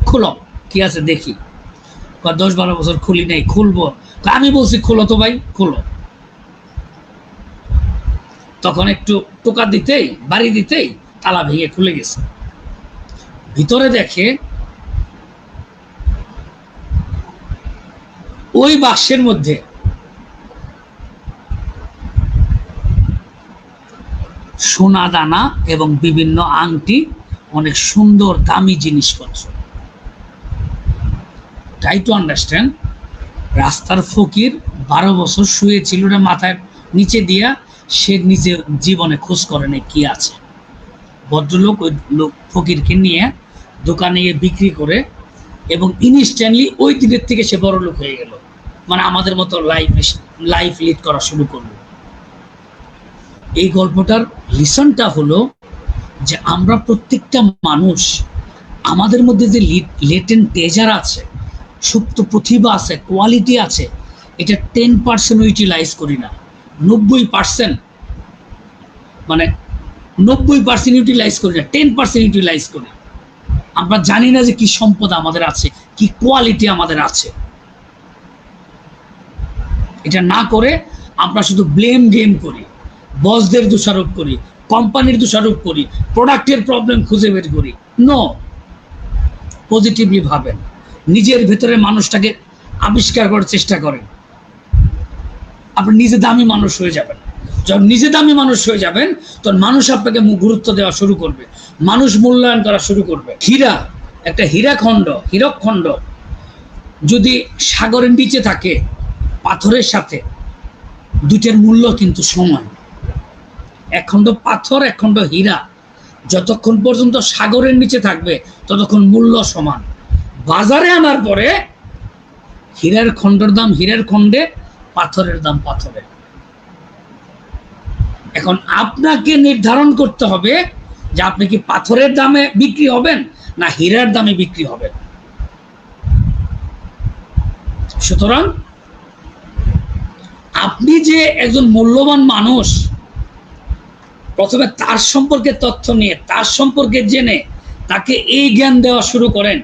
খুলো, কি আছে দেখি। 10-12 বছর খুলি নাই, খুলবো। আমি বলছি খুলো তো ভাই, খুলো। তখন একটু টোকা দিতেই, বাড়ি দিতেই তালা ভেঙে খুলে গেছে। ভিতরে দেখে ওই বাক্সের মধ্যে সোনা দানা এবং বিভিন্ন আংটি, অনেক সুন্দর দামি জিনিসপত্র। ট্রাই টু আন্ডারস্ট্যান্ড, রাস্তার ফকির 12 বছর শুয়েছিল না মাথার নিচে দিয়া, সে নিজে জীবনে খোঁজ করে নেই কি আছে। ভদ্রলোক ওই লোক ফকিরকে নিয়ে দোকানে গিয়ে বিক্রি করে, এবং ইনস্ট্যান্টলি ওই দিনের থেকে সে বড় লোক হয়ে গেল। মানে আমাদের মতো লাইফ লিড করা শুরু করলো। এই গল্পটার লিসনটা হলো যে আমরা প্রত্যেকটা মানুষ, আমাদের মধ্যে যে লেটেন্ট ট্রেজার আছে, সুপ্ত প্রতিভা আছে, কোয়ালিটি আছে, এটা 10% ইউটিলাইজ করি না, 90%, মানে 90% ইউটিলাইজ করি না, 10% ইউটিলাইজ করি। আমরা জানি না যে কি সম্পদ আমাদের আছে, কি কোয়ালিটি আমাদের আছে। এটা না করে আমরা শুধু ব্লেম গেম করি, বসদের দোষারোপ করি, কোম্পানির দোষারোপ করি, প্রোডাক্টের প্রবলেম খুঁজে বের করি। নো, পজিটিভলি ভাবেন, নিজের ভেতরে মানুষটাকে আবিষ্কার করার চেষ্টা করেন, আপনি নিজে দামি মানুষ হয়ে যাবেন। যখন নিজে দামি মানুষ হয়ে যাবেন তখন মানুষ আপনাকে গুরুত্ব দেওয়া শুরু করবে, মানুষ মূল্যায়ন করা শুরু করবে। হীরা, একটা হীরক খণ্ড যদি সাগরের নিচে থাকে পাথরের সাথে, দুইটার মূল্য কিন্তু সমান। এক খণ্ড পাথর, এক খণ্ড হীরা যতক্ষণ পর্যন্ত সাগরের নিচে থাকবে ততক্ষণ মূল্য সমান। বাজারে আনার পরে হীরার খণ্ডের দাম হীরার খণ্ডে, পাথরের দাম পাথরে। এখন আপনাকে নির্ধারণ করতে হবে যে আপনি কি পাথরের দামে বিক্রি হবেন না হীরার দামে বিক্রি হবেন। সুতরাং আপনি যে একজন মূল্যবান মানুষ, প্রথমে তার সম্পর্কে তথ্য নিয়ে, তার সম্পর্কে জেনে তাকে এই জ্ঞান দেওয়া শুরু করেন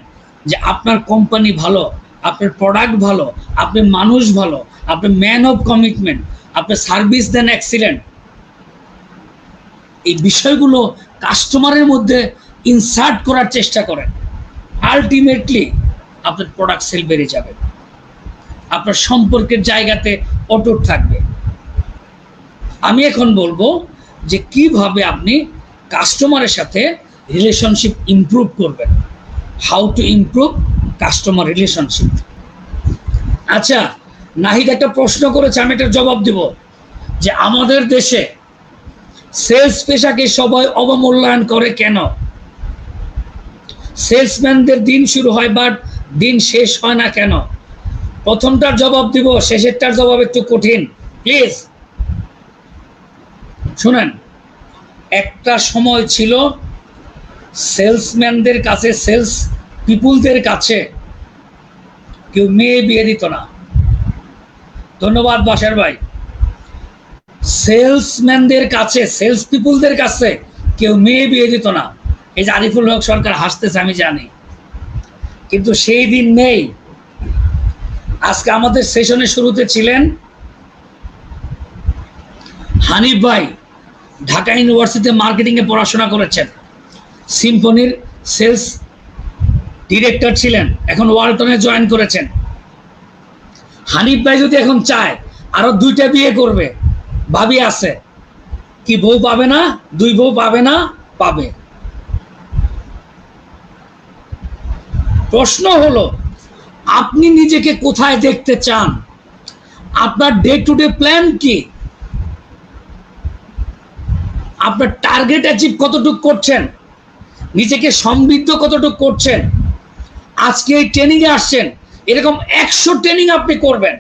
যে আপনার কোম্পানি ভালো, আপনার প্রোডাক্ট ভালো, আপনি মানুষ ভালো, আপনি ম্যান অফ কমিটমেন্ট, আপনি সার্ভিস দেন এক্সিলেন্ট। এই বিষয়গুলো কাস্টমারের মধ্যে ইনসার্ট করার চেষ্টা করেন। আলটিমেটলি আপনার প্রোডাক্ট সেল বেড়ে যাবে, আপনার সম্পর্কের জায়গাতে অটুট থাকবে। আমি এখন বলবো যে কিভাবে আপনি কাস্টমারের সাথে রিলেশনশিপ ইমপ্রুভ করবেন, how to improve customer relationship. আচ্ছা, নাহিদ একটা প্রশ্ন করেছে, আমি একটা জবাব দেব যে আমাদের দেশে সেলস পেশাকে সবাই অবমূল্যায়ন করে কেন? সেলসম্যানদের দিন শুরু হয় বাট দিন শেষ হয় না কেন? প্রথমটার জবাব দিব, শেষেরটার জবাব একটু কঠিন, প্লিজ শুনেন। একটা সময় ছিল সেলসম্যানদের কাছে, সেলস পিপুলদের কাছে কেউ মেয়ে বিয়ে দিত না। ধন্যবাদ বাসার ভাই। সেলসম্যানদের কাছে, সেলস পিপুলদের কাছে কেউ মেয়ে বিয়ে দিত না। এই যে আরিফুল হক সরকার হাসতেছে আমি জানি, কিন্তু সেই দিন নেই। আজকে আমাদের সেশনের শুরুতে ছিলেন হানিফ ভাই, ঢাকা ইউনিভার্সিটিতে মার্কেটিং এ পড়াশোনা করেছেন, সিম্ফনির সেলস ডিরেক্টর ছিলেন, এখন ওয়ালটনে জয়েন করেছেন। হানিফ ভাই যদি এখন চায় আরো 2টা বিয়ে করবে, ভাবি আছে কি বউ পাবে না? 2 বউ পাবে না? পাবে। প্রশ্ন হলো আপনি নিজেকে কোথায় দেখতে চান? আপনার ডে টু ডে প্ল্যান কি? আপনার টার্গেট অ্যাচিভ কতটুকু করছেন? নিজেকে সমৃদ্ধ কতটুকু করছেন? আজকে এই ট্রেনিং এ আসছেন, এরকম 100 ট্রেনিং আপনি করবেন,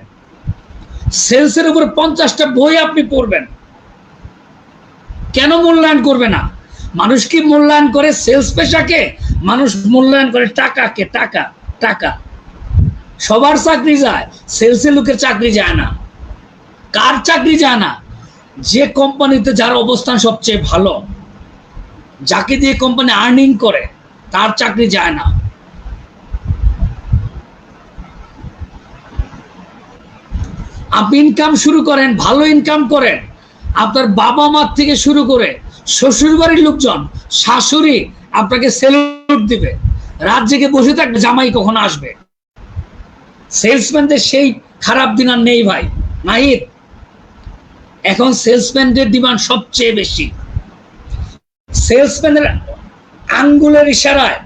সেলসের উপর 50টা বই আপনি পড়বেন। কেন মূল্যায়ন করবে না? মানুষ কি মূল্যায়ন করে সেলস পেশাকে? মানুষ মূল্যায়ন করে টাকাকে। টাকা টাকা সবার চাকরি যায়, সেলসের লোকের চাকরি যায় না। কার চাকরি যায় না? যে কোম্পানিতে যার অবস্থান সবচেয়ে ভালো, যাকে দিয়ে কোম্পানি আর্নিং করে, তার চাকরি যায় না। আপনি ইনকাম শুরু করেন, ভালো ইনকাম করেন, আপনার বাবা মা থেকে শুরু করে শ্বশুর বাড়ির লোকজন, শাশুড়ি আপনাকে সেলুট দিবে, রাত জেগে বসে থাকবে জামাই কখন আসবে। সেলসম্যানদের সেই খারাপ দিন আর নেই ভাই নাহিদ। এখন সেলসম্যানদের ডিমান্ড সবচেয়ে বেশি। সেলসম্যানের আঙ্গুলের ইশারায়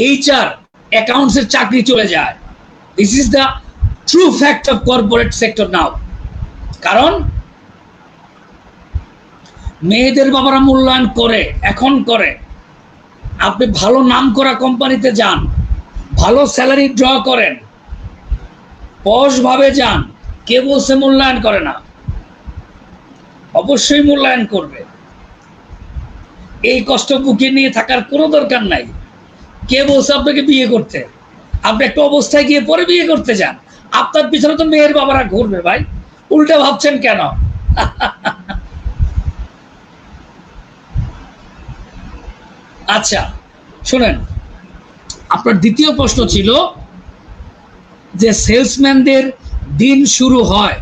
এইচআর অ্যাকাউন্টসের চাকরি চলে যায়। This is the true fact of corporate sector now. কারণ মেয়েদের বাবারা মূল্যায়ন করে, এখন করে। আপনি ভালো নাম করা কোম্পানিতে যান, ভালো স্যালারি ড্র করেন, পশ ভাবে যান, কে বলছে মূল্যায়ন করে না? অবশ্যই মূল্যায়ন করবে। এই কষ্ট বুকে নিয়ে থাকার কোনো দরকার নাই। কে বলছে আপনাকে বিয়ে করতে? আপনি একটা অবস্থায় গিয়ে পরে বিয়ে করতে যান, আপনার পিছনে তো মেয়ের বাবারা ঘুরবে ভাই। উল্টা ভাবছেন কেন? আচ্ছা শুনেন, আপনার দ্বিতীয় প্রশ্ন ছিল যে সেলসম্যানদের দিন শুরু হয়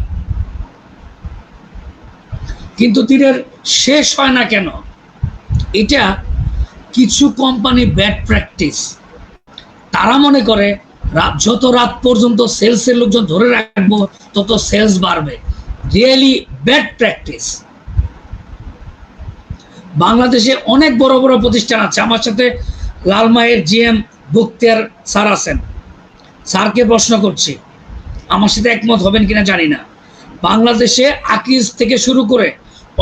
কিন্তু দিনের শেষ হয় না কেন? এটা কিছু কোম্পানি ব্যাড প্র্যাকটিস। তারা মনে করে যত রাত পর্যন্ত সেলসের লোকজন ধরে রাখবো তত সেলস বাড়বে। Really bad practice. বাংলাদেশে অনেক বড় বড় প্রতিষ্ঠান আছে। আমার সাথে লালমাইয়ের জিএম বখতিয়ার স্যার আছেন। স্যারকে প্রশ্ন করছি, আমার সাথে একমত হবেন কিনা জানি না। বাংলাদেশে আকিজ থেকে শুরু করে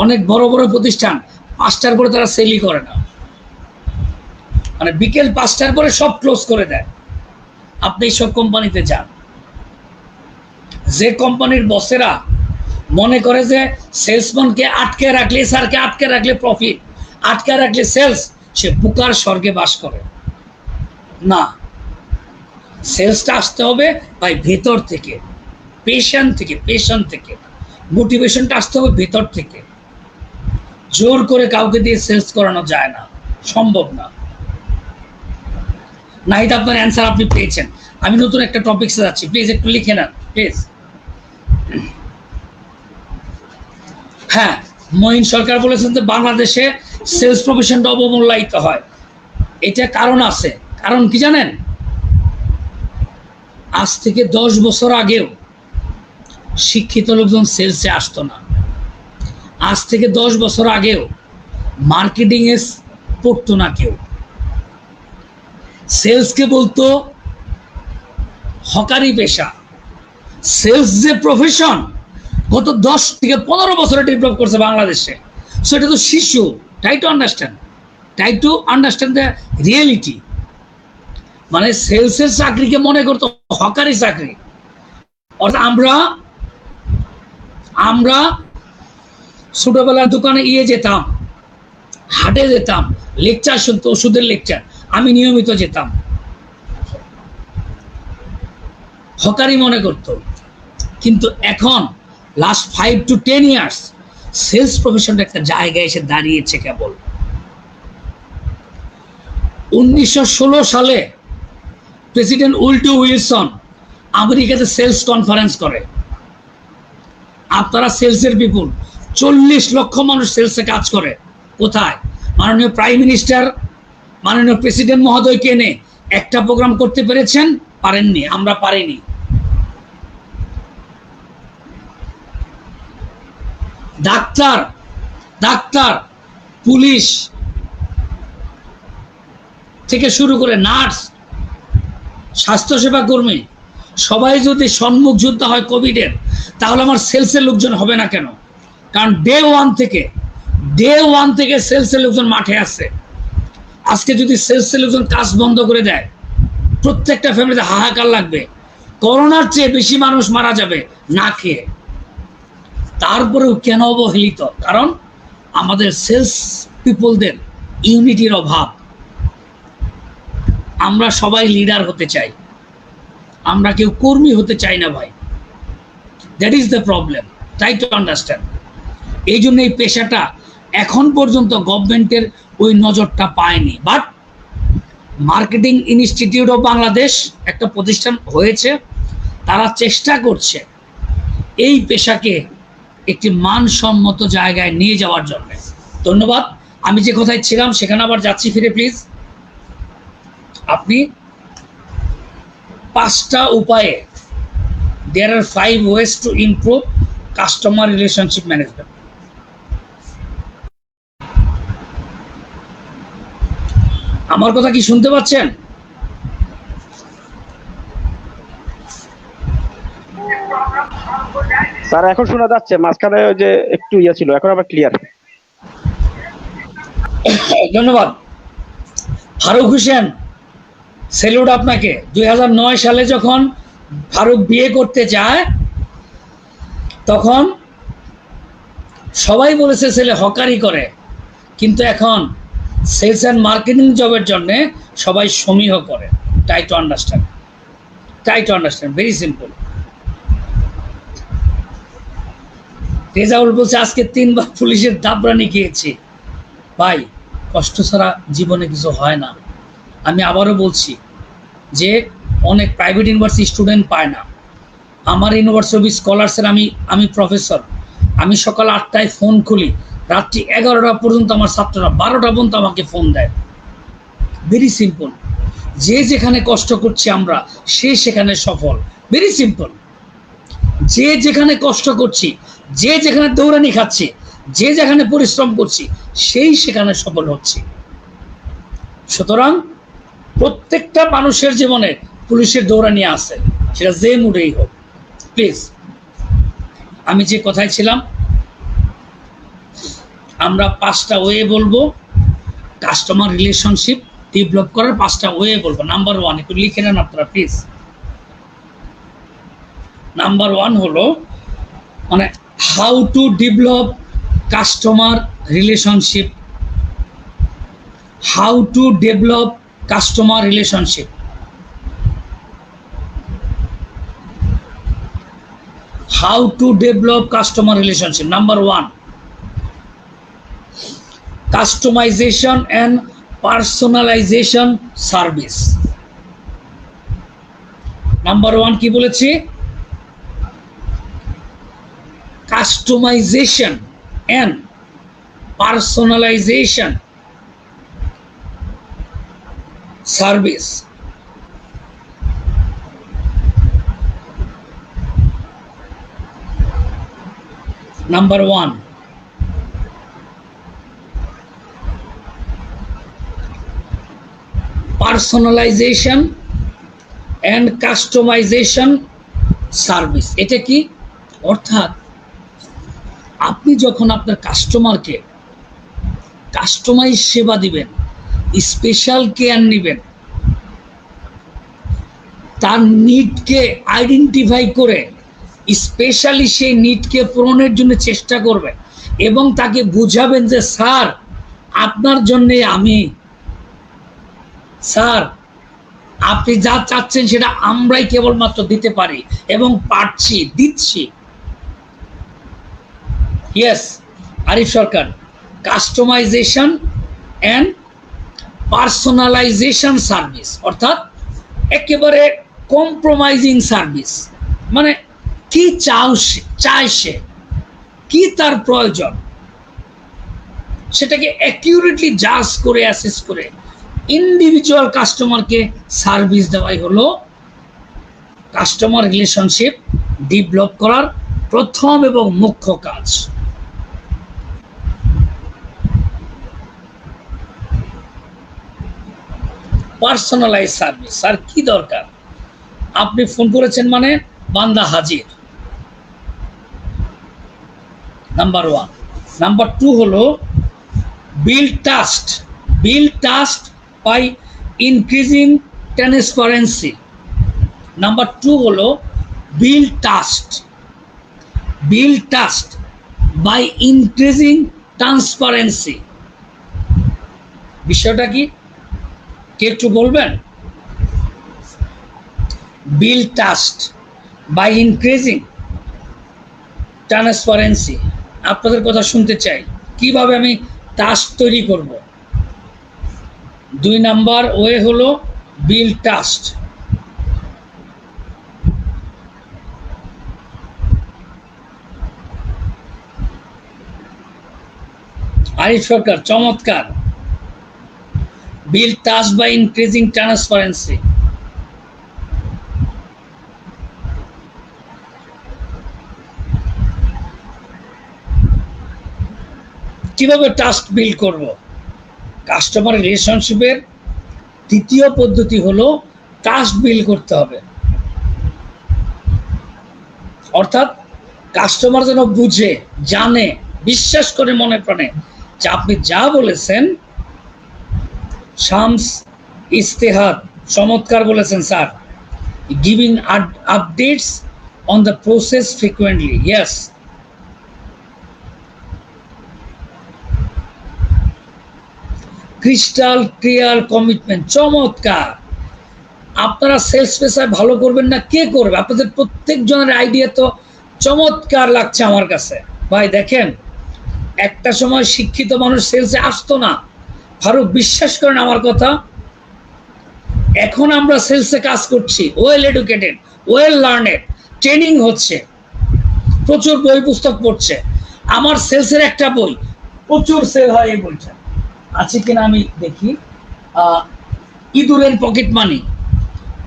অনেক বড় বড় প্রতিষ্ঠান 5টার পরে তারা সেলই করে না, মানে বিকেল 5টার পরে সব ক্লোজ করে দেয়। আপনি সব কোম্পানিতে যান, যে কোম্পানির বসেরা মনে করে যে সেলসম্যানকে আটকে রাখলে, স্যারকে আটকে রাখলে প্রফিট, আটকে রাখলে সেলস, সে বুকার স্বর্গে বাস করে না। সেলসটা আসতে হবে ভাই ভেতর থেকে, পেশন থেকে মোটিভেশনটা আসতে হবে ভেতর থেকে। জোর করে কাউকে দিয়ে সেলস করানো যায় না, সম্ভব না। নাহিদ, আপনার অ্যান্সার আপনি পেয়েছেন। আমি নতুন একটা টপিকসে যাচ্ছি, প্লিজ একটু লিখে নেন প্লিজ। হ্যাঁ, মহিন সরকার বলেছেন যে বাংলাদেশে সেলস প্রফেশনটা অবমূল্যায়িত হয়। এটা কারণ আছে। কারণ কি জানেন? আজ থেকে 10 বছর আগেও শিক্ষিত লোকজন সেলসে আসতো না। আজ থেকে 10 বছর আগেও মার্কেটিং এ পড়তো না কেউ। সেলসকে বলতো হকারি পেশা। সেলস যে প্রফেশন গত 10 থেকে 15 বছরে ডেভেলপ করছে বাংলাদেশে। সো এটা তো শিশু। Try to understand the reality. মানে সেলসের চাকরিকে মনে করতো হকারি চাকরি। অর্থাৎ আমরা ছোটবেলার দোকানে যেতাম, হাটে যেতাম, লেকচার শুনতো, ওষুধের লেকচার, আমি নিয়মিত যেতাম। হকারি মনে করতো। কিন্তু এখন লাস্ট 5 to 10 ইয়ার্স সেলস প্রফেশনটা একটা জায়গায় এসে দাঁড়িয়েছে। কেবল 1916 সালে প্রেসিডেন্ট উড্রো উইলসন আমেরিকাতে সেলস কনফারেন্স করে। আপনারা সেলসের পিপুল, 40 লক্ষ মানুষ সেলসে কাজ করে। কোথায়? মাননীয় প্রাইম মিনিস্টার, মাননীয় প্রেসিডেন্ট মহোদয়কে এনে একটা প্রোগ্রাম করতে পেরেছেন? পারেননি। আমরা পারিনি। ডাক্তার, পুলিশ থেকে শুরু করে নার্স, স্বাস্থ্যসেবা কর্মী, সবাই যদি সম্মুখ যোদ্ধা হয় কোভিডের, তাহলে আমার সেলসের লোকজন হবে না কেন? কারণ ডে ওয়ান থেকে সেলসের লোকজন মাঠে আছে। আজকে যদি সেলসের লোকজন কাজ বন্ধ করে দেয়, প্রত্যেকটা ফ্যামিলিতে হাহাকার লাগবে। করোনার চেয়ে বেশি মানুষ মারা যাবে না খেয়ে। তারপরেও কেন অবহেলিত? কারণ আমাদের সেলস পিপলদের ইউনিটির অভাব। আমরা সবাই লিডার হতে চাই, আমরা কেউ কর্মী হতে চাই না ভাই। That is the problem. Try to understand. এই জন্য এই পেশাটা এখন পর্যন্ত গভর্নমেন্টের ওই নজরটা পায়নি। But marketing institute of Bangladesh একটা প্রতিষ্ঠান হয়েছে, তারা চেষ্টা করছে এই পেশাকে একটি মানসম্মত জায়গায় নিয়ে যাওয়ার জন্য। ধন্যবাদ। আমি যে কথায় ছিলাম সেখানে আবার যাচ্ছি ফিরে। প্লিজ, আপনি 5টা উপায়ে, there are 5 ways to improve customer relationship management. আমার কথা কি শুনতে পাচ্ছেন? স্যার এখন শোনা যাচ্ছে, মাঝখানে যে একটু ছিল, এখন আবার ক্লিয়ার। ধন্যবাদ। ফারুক হোসেন, স্যালুট আপনাকে। 2009 সালে যখন ফারুক বিয়ে করতে যায়, তখন সবাই বলেছে ছেলে হকারি করে, কিন্তু এখন সেলস অ্যান্ড মার্কেটিং জবের জন্য সবাই সমীহ করে। Try to understand, very simple. Rezaul বলছে আজকে 3 বার পুলিশের দাবরানি খেয়েছি। ভাই, কষ্ট ছাড়া জীবনে কিছু হয় না। আমি আবারও বলছি যে অনেক প্রাইভেট ইউনিভার্সিটি স্টুডেন্ট পায় না। আমার ইউনিভার্সিটি স্কলারসের আমি প্রফেসর। আমি সকাল 8টায় ফোন খুলি, রাত্রি 11টা পর্যন্ত আমার ছাত্ররা 12টা পর্যন্ত আমাকে ফোন দেয়। Very simple. যে যেখানে কষ্ট করছি আমরা, সে সেখানে সফল। Very simple. যে যেখানে কষ্ট করছি, যে যেখানে দৌড়ানি খাচ্ছি, যে যেখানে পরিশ্রম করছি সেই সেখানে সফল হচ্ছি। সুতরাং প্রত্যেকটা মানুষের জীবনে পুলিশের দৌড়ানি আছে, সেটা যে মুডেই হোক। প্লিজ, আমি যে কথায় ছিলাম, আমরা 5টা ওয়ে বলবো কাস্টমার রিলেশনশিপ ডেভেলপ করার, 5টা ওয়ে বলবো। নাম্বার 1, একটু লিখে নেন আপনারা প্লিজ। নাম্বার 1 হলো মানে how to develop customer relationship. How to develop customer relationship. How to develop customer relationship. Number 1, customization and personalization service. Number 1 কি বলেছি? Customization and personalization service. Number 1, personalization and customization service. এটা কি? অর্থাৎ আপনি যখন আপনার কাস্টমারকে কাস্টমাইজ সেবা দিবেন, স্পেশাল কেয়ার নেবেন, তার নিডকে আইডেন্টিফাই করে স্পেশালি সেই নিডকে পূরণের জন্য চেষ্টা করবেন এবং তাকে বুঝাবেন যে স্যার আপনার জন্যে আমি, স্যার আপনি যা চাচ্ছেন সেটা আমরাই কেবলমাত্র দিতে পারি এবং পারছি, দিচ্ছি। Yes, Arif Sarkar, customization and personalization service, অর্থাৎ একেবারে কম্প্রোমাইজিং সার্ভিস। মানে কি চায় সে, কি তার প্রয়োজন, সেটাকে অ্যাকিউরেটলি জাজ করে অ্যাসেস করে ইন্ডিভিজুয়াল কাস্টমারকে সার্ভিস দেওয়াই হলো কাস্টমার রিলেশনশিপ ডেভেলপ করার প্রথম এবং মুখ্য কাজ। Personalize service. আর কি দরকার? আপনি ফোন করেছেন মানে বান্দা হাজির, নাম্বার 1। নাম্বার 2 হলো build trust. Build trust by increasing transparency. Number 2 হলো build trust. Build trust by increasing transparency. বিষয়টা কি কে একটু বলবেন? Build trust by increasing transparency. আপনাদের কথা শুনতে চাই, কিভাবে আমি ট্রাস্ট তৈরি করব। 2 নাম্বার ওয়ে হলো বিল্ড ট্রাস্ট। আরিফ সরকার, চমৎকার। Build trust by increasing transparency. কিভাবে ট্রাস্ট বিল্ড করব? কাস্টমার রিলেশনশিপের দ্বিতীয় পদ্ধতি হলো ট্রাস্ট বিল্ড করতে হবে। অর্থাৎ কাস্টমার যেন বুঝে, জানে, বিশ্বাস করে মনে প্রাণে যে আপনি যা বলেছেন। শামস ইস্তেহাদ, চমৎকার বলেছেন sir. Giving updates on the process frequently. Yes, crystal clear commitment. চমৎকার। আপনারা সেলস পেশায় ভালো করবেন না, কে করবে? আপনাদের প্রত্যেকজনের আইডিয়া তো চমৎকার লাগছে আমার কাছে। ভাই দেখেন, একটা সময় শিক্ষিত মানুষ সেলসে আসতো না। ফারুক, বিশ্বাস করেন আমার কথা, এখন আমরা সেলসে কাজ করছি, well educated, well learned, training হচ্ছে, প্রচুর বই পুস্তক পড়ছে। আমার সেলসের একটা বই প্রচুর সেল হয়, এই বইটা আছে কিনা আমি দেখি। ইঁদুরের পকেট মানি,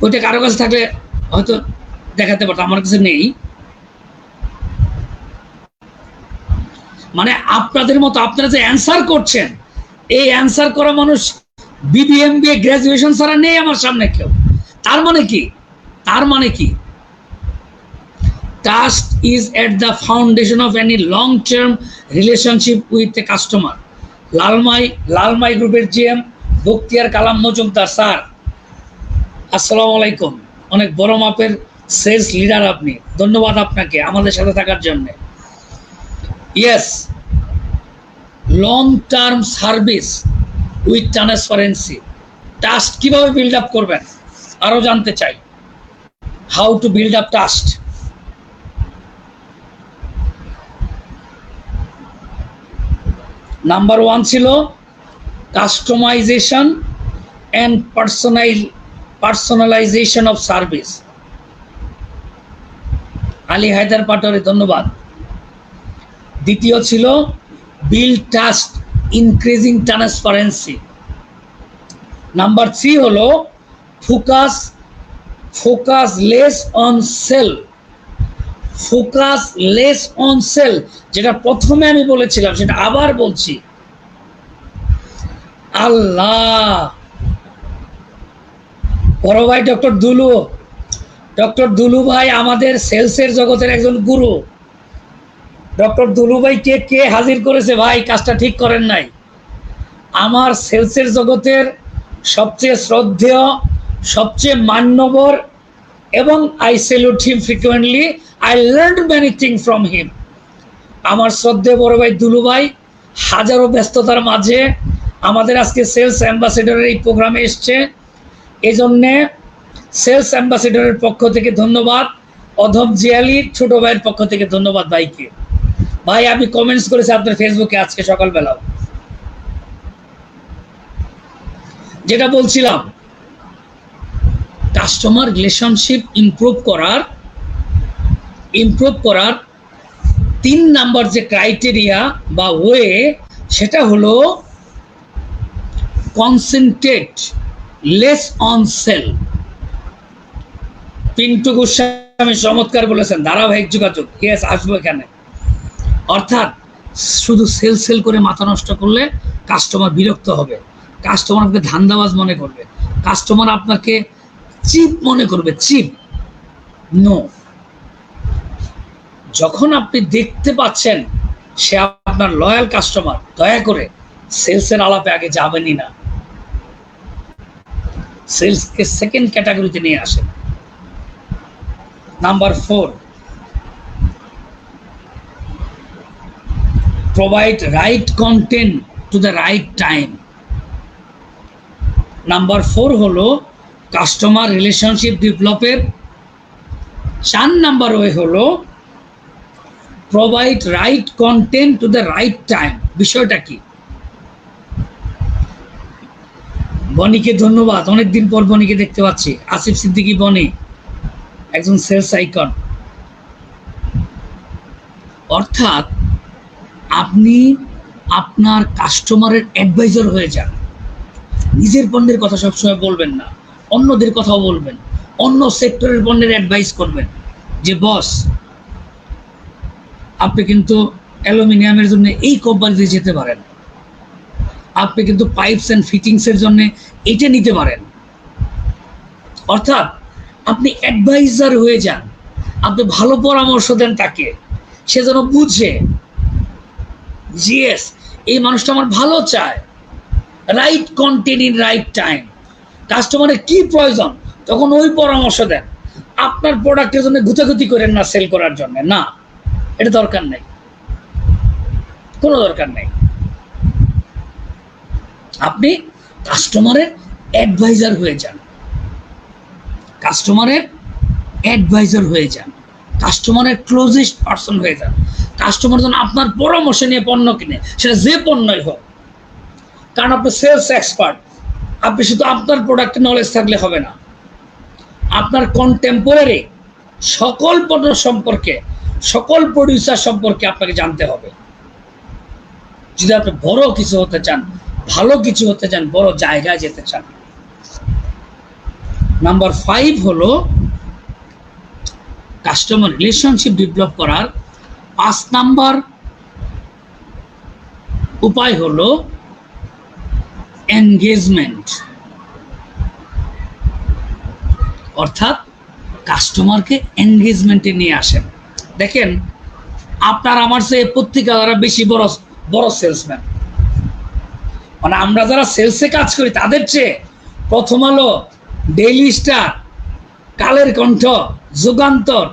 ওইটা কারো কাছে থাকলে হয়তো দেখাতে পারতো, আমার কাছে নেই। মানে আপনাদের মতো আপনারা যে অ্যান্সার করছেন, এই অ্যান্সার করা মানুষ বিবিএমবিএ গ্রাজুয়েশন ছাড়া নেই আমার সামনে কেউ। তার মানে কি? তার মানে কি? Trust is at the foundation of any long-term relationship with the customer. Lalmai গ্রুপের জিএম বখতিয়ার কালাম মজুমদার স্যার, আসসালামু আলাইকুম। অনেক বড় মাপের সেলস লিডার আপনি, ধন্যবাদ আপনাকে আমাদের সাথে থাকার জন্য। Yes, long term service with transparency. Trust কিভাবে বিল্ড আপ করবেন আরো জানতে চাই। How to build up trust. Number 1 ছিল customization and personalization of service. Ali Haidar Patwari, ধন্যবাদ। দ্বিতীয় ছিল build trust increasing transparency. Number 3 হলো focus less on sale. Focus less on sale, যেটা প্রথমে আমি বলেছিলাম সেটা আবার বলছি। আল্লাহ, বড় ভাই ডক্টর দুলু ভাই আমাদের সেলসের জগতের একজন গুরু। ডক্টর দুলু ভাই কে হাজির করেছে ভাই, কাজটা ঠিক করেন নাই। আমার সেলসের জগতের সবচেয়ে শ্রদ্ধেয়, সবচেয়ে মান্যবর, এবং I salute him frequently. I learned many things from him. আমার শ্রদ্ধেয় বড় ভাই দুলু ভাই হাজারো ব্যস্ততার মাঝে আমাদের আজকে সেলস অ্যাম্বাসেডরের এই প্রোগ্রামে এসছে। এই জন্যে সেলস অ্যাম্বাসেডরের পক্ষ থেকে ধন্যবাদ, অধম জিয়ালির ছোট ভাইয়ের পক্ষ থেকে ধন্যবাদ ভাইকে। ভাই আমি কমেন্টস করেছি আপনার ফেসবুকে আজকে সকালবেলাও। যেটা বলছিলাম, কাস্টমার রিলেশনশিপ ইমপ্রুভ করার 3 নাম্বার যে ক্রাইটেরিয়া বা ওয়ে, সেটা হলো concentrate less on sell. Pintu Goswami চমৎকার বলেছেন, ধারাবাহিক যোগাযোগ। ইয়েস, আসবো এখানে। অর্থাৎ শুধু সেল করে মাথা নষ্ট করলে কাস্টমার বিরক্ত হবে, কাস্টমার আপনাকে ধান্দাবাজ মনে করবে, কাস্টমার আপনাকে চিপ মনে করবে। Cheap no. যখন আপনি দেখতে পাচ্ছেন সে আপনার লয়াল কাস্টমার, দয়া করে সেলসের আলাপে আগে যাবেনই না, সেলসকে সেকেন্ড ক্যাটাগরিতে নিয়ে আসেন। Number 4, provide right content to the right time. Number 4 হলো কাস্টমার রিলেশনশিপ ডেভেলপের 4 নাম্বার ওয়ে হলো provide right content to the right time. বিষয়টা কি? বনিকে ধন্যবাদ, অনেকদিন পর বনিকে দেখতে পাচ্ছি। আসিফ সিদ্দিকী বনি, একজন সেলস আইকন। অর্থাৎ আপনি আপনার কাস্টমারের অ্যাডভাইজার হয়ে যান। নিজের পণ্যের কথা সবসময় বলবেন না, অন্যদের কথাও বলবেন, অন্য সেক্টরের পণ্যের অ্যাডভাইস করবেন যে বস আপনি কিন্তু অ্যালুমিনিয়ামের জন্য এই কোম্পানিতে যেতে পারেন, আপনি কিন্তু পাইপস অ্যান্ড ফিটিংসের জন্য এটা নিতে পারেন। অর্থাৎ আপনি অ্যাডভাইজার হয়ে যান, আপনি ভালো পরামর্শ দেন তাকে, সে যেন বুঝে জিএস এই মানুষটা আমার ভালো চায়। Right contained in right time. কাস্টমারের কি প্রয়োজন তখন ওই পরামর্শ দেন। আপনার প্রোডাক্টের জন্য গুতাগুতি করেন না সেল করার জন্য, না, এটা দরকার নেই, কোনো দরকার নেই। আপনি কাস্টমারের অ্যাডভাইজার হয়ে যান, কাস্টমারের অ্যাডভাইজার হয়ে যান, কাস্টমারের ক্লোজেস্ট পার্সন হয়ে যান। কাস্টমার যেন আপনার পরামর্শ নিয়ে পণ্য কিনে, সেটা যে পণ্যই হোক। কারণ আপনি সেলস এক্সপার্ট, আপনি শুধু আপনার প্রোডাক্টের নলেজ থাকলে হবে না, আপনার কন্টেম্পোরারি সকল পণ্য সম্পর্কে, সকল প্রডিউসার সম্পর্কে আপনাকে জানতে হবে। যদি আপনি বড় কিছু হতে চান, ভালো কিছু হতে চান, বড় জায়গায় যেতে চান। নাম্বার 5 হলো কাস্টমার রিলেশনশিপ ডেভেলপ করার 5 নাম্বার উপায় হলো এনগেজমেন্ট, অর্থাৎ কাস্টমারকে এনগেজমেন্টে নিয়ে আসেন। দেখেন, আপনার আমার চেয়ে পত্রিকারা বেশি বড় বড় সেলসম্যান, মানে আমরা যারা সেলসে কাজ করি তাদের চেয়ে প্রথম আলো, ডেইলি স্টার, কালের কণ্ঠ, যুগান্তর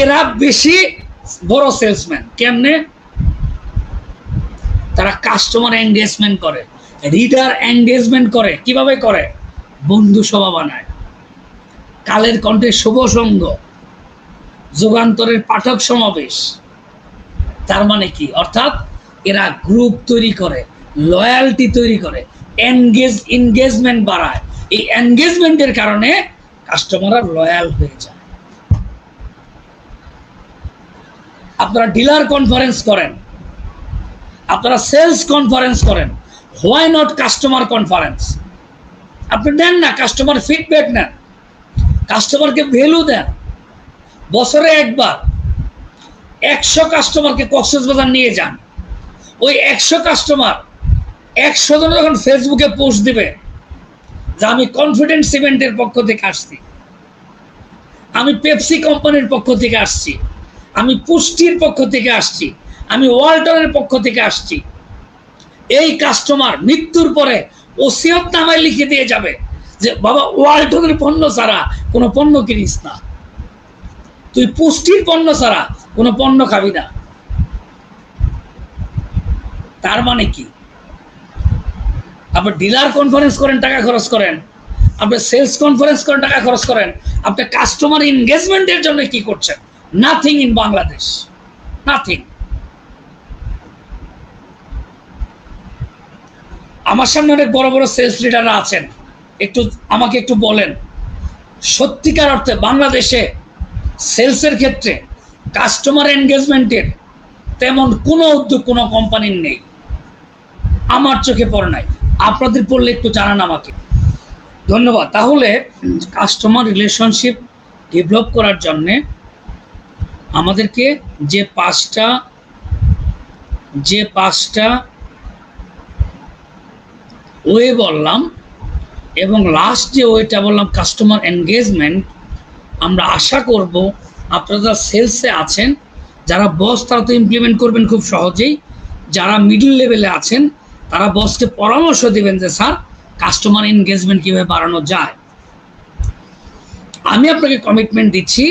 এরা বেশি বড় সেলসম্যান। কেমনে? তারা কাস্টমার এনগেজমেন্ট করে, রিডার এনগেজমেন্ট করে। কিভাবে করে? বন্ধু সভা বানায়, কালের কণ্ঠের শুভ সঙ্গ, যুগান্তরের পাঠক সমাবেশ। তার মানে কি? অর্থাৎ এরা গ্রুপ তৈরি করে, লয়্যালটি তৈরি করে, এনগেজমেন্ট বাড়ায়। এই এনগেজমেন্টের কারণে কাস্টমাররা লয়াল হয়ে যায়। আপনারা ডিলার কনফারেন্স করেন, আপনারা সেলস কনফারেন্স করেন, হোয়াই নট কাস্টমার কনফারেন্স? আপনি দেন না, কাস্টমার ফিডব্যাক নেন, কাস্টমারকে ভ্যালু দেন। বছরে একবার 100 কাস্টমারকে কক্সবাজার নিয়ে যান। ওই 100 কাস্টমার 100 জন যখন ফেসবুকে পোস্ট দিবে যে আমি কনফিডেন্স ইভেন্টের পক্ষ থেকে আসছি, আমি পেপসি কোম্পানির পক্ষ থেকে আসছি, আমি পুষ্টির পক্ষ থেকে আসছি, আমি ওয়ালটনের পক্ষ থেকে আসছি, এই কাস্টমার মৃত্যুর পরে ওসিয়তনামায় লিখে দিয়ে যাবে যে বাবা, ওয়ালটনের পণ্য ছাড়া কোনো পণ্য কিনিস না, তুই পুষ্টির পণ্য ছাড়া কোনো পণ্য খাবি না। তার মানে কি? আপনি ডিলার কনফারেন্স করেন, টাকা খরচ করেন, আপনি সেলস কনফারেন্স করেন, টাকা খরচ করেন, আপনি কাস্টমার এনগেজমেন্টের জন্য কি করছেন? Nothing in Bangladesh, nothing. আমার সামনে অনেক বড় বড় সেলস লিডাররা আছেন, আমাকে একটু বলেন, সত্যিকার অর্থে বাংলাদেশে সেলসের ক্ষেত্রে কাস্টমার এনগেজমেন্টের তেমন কোনো উদ্যোগ কোনো কোম্পানির নেই, আমার চোখে পড়ে নাই। আপনাদের পড়লে একটু জানান আমাকে। ধন্যবাদ। তাহলে কাস্টমার রিলেশনশিপ ডেভেলপ করার জন্যে আমাদেরকে যে পাঁচটা ওয়ে বললাম, এবং লাস্ট যে ওয়েটা বললাম কাস্টমার এনগেজমেন্ট, আমরা আশা করব আপনারা যারা সেলসে আছেন, যারা বস, তারা তো ইমপ্লিমেন্ট করবেন খুব সহজেই। যারা মিডল লেভেলে আছেন তারা বসকে পরামর্শ দিবেন যে স্যার, কাস্টমার এনগেজমেন্ট কিভাবে বাড়ানো যায়। আমি আপনাকে কমিটমেন্ট দিচ্ছি,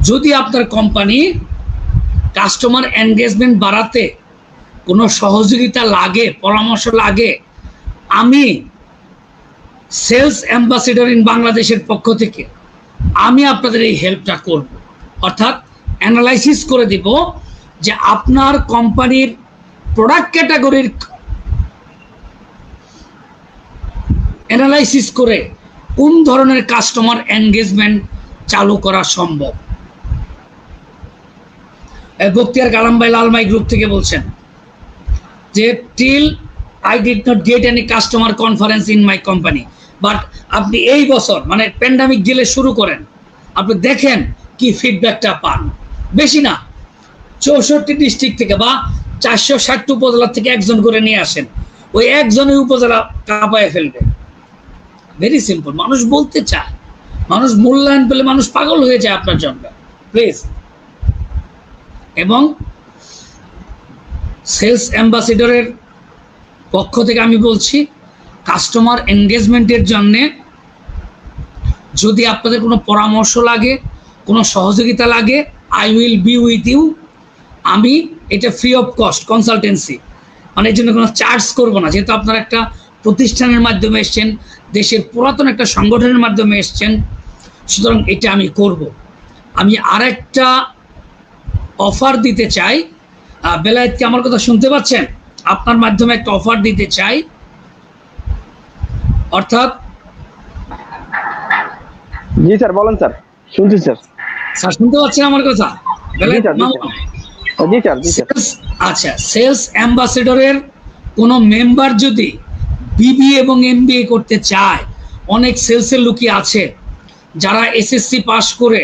যদি আপনার কোম্পানি কাস্টমার এনগেজমেন্ট বাড়াতে কোনো সহযোগিতা লাগে, পরামর্শ লাগে, আমি সেলস অ্যাম্বাসেডর ইন বাংলাদেশের পক্ষ থেকে আমি আপনাদের এই হেল্পটা করব। অর্থাৎ অ্যানালাইসিস করে দিব যে আপনার কোম্পানির প্রোডাক্ট ক্যাটাগরির অ্যানালাইসিস করে কোন ধরনের কাস্টমার এনগেজমেন্ট চালু করা সম্ভব। বক্তিয়ার কালাম ভাই লালমাই গ্রুপ থেকে বলছেন যে till I did not get any customer conference in my company, but আপনি এই বছর মানে প্যান্ডামিক গেলে শুরু করেন, আপনি দেখেন কি ফিডব্যাকটা পান। বেশি না, 64 ডিস্ট্রিক্ট থেকে বা 460 উপজেলা থেকে একজন করে নিয়ে আসেন, ওই একজনের উপজেলা কাঁপায় ফেলবে। Very simple. মানুষ বলতে চায়, মানুষ মূল্যায়ন পেলে মানুষ পাগল হয়ে যায় আপনার জন্য। প্লিজ। এবং সেলস অ্যাম্বাসেডরের পক্ষ থেকে আমি বলছি, কাস্টমার এনগেজমেন্টের জন্যে যদি আপনাদের কোনো পরামর্শ লাগে, কোনো সহযোগিতা লাগে, I will be with you. আমি এটা ফ্রি অফ কস্ট কনসালটেন্সি, মানে এর জন্য কোনো চার্জ করবো না। যেহেতু আপনারা একটা প্রতিষ্ঠানের মাধ্যমে এসছেন, দেশের পুরাতন একটা সংগঠনের মাধ্যমে এসছেন, সুতরাং এটা আমি করব। আমি আরেকটা অফার দিতে চাই। বেলায়েতকে আমার কথা শুনতে পাচ্ছেন? আপনার মাধ্যমে একটা অফার দিতে চাই। অর্থাৎ জি স্যার, বলেন স্যার, শুনছি স্যার। স্যার শুনতে পাচ্ছেন আমার কথা? বেলায়েত জি স্যার। আচ্ছা, সেলস অ্যাম্বাসেডরের কোনো মেম্বার যদি বিবিএ এবং এমবিএ করতে চায়, অনেক সেলসের লোকই আছে যারা এসএসসি পাস করে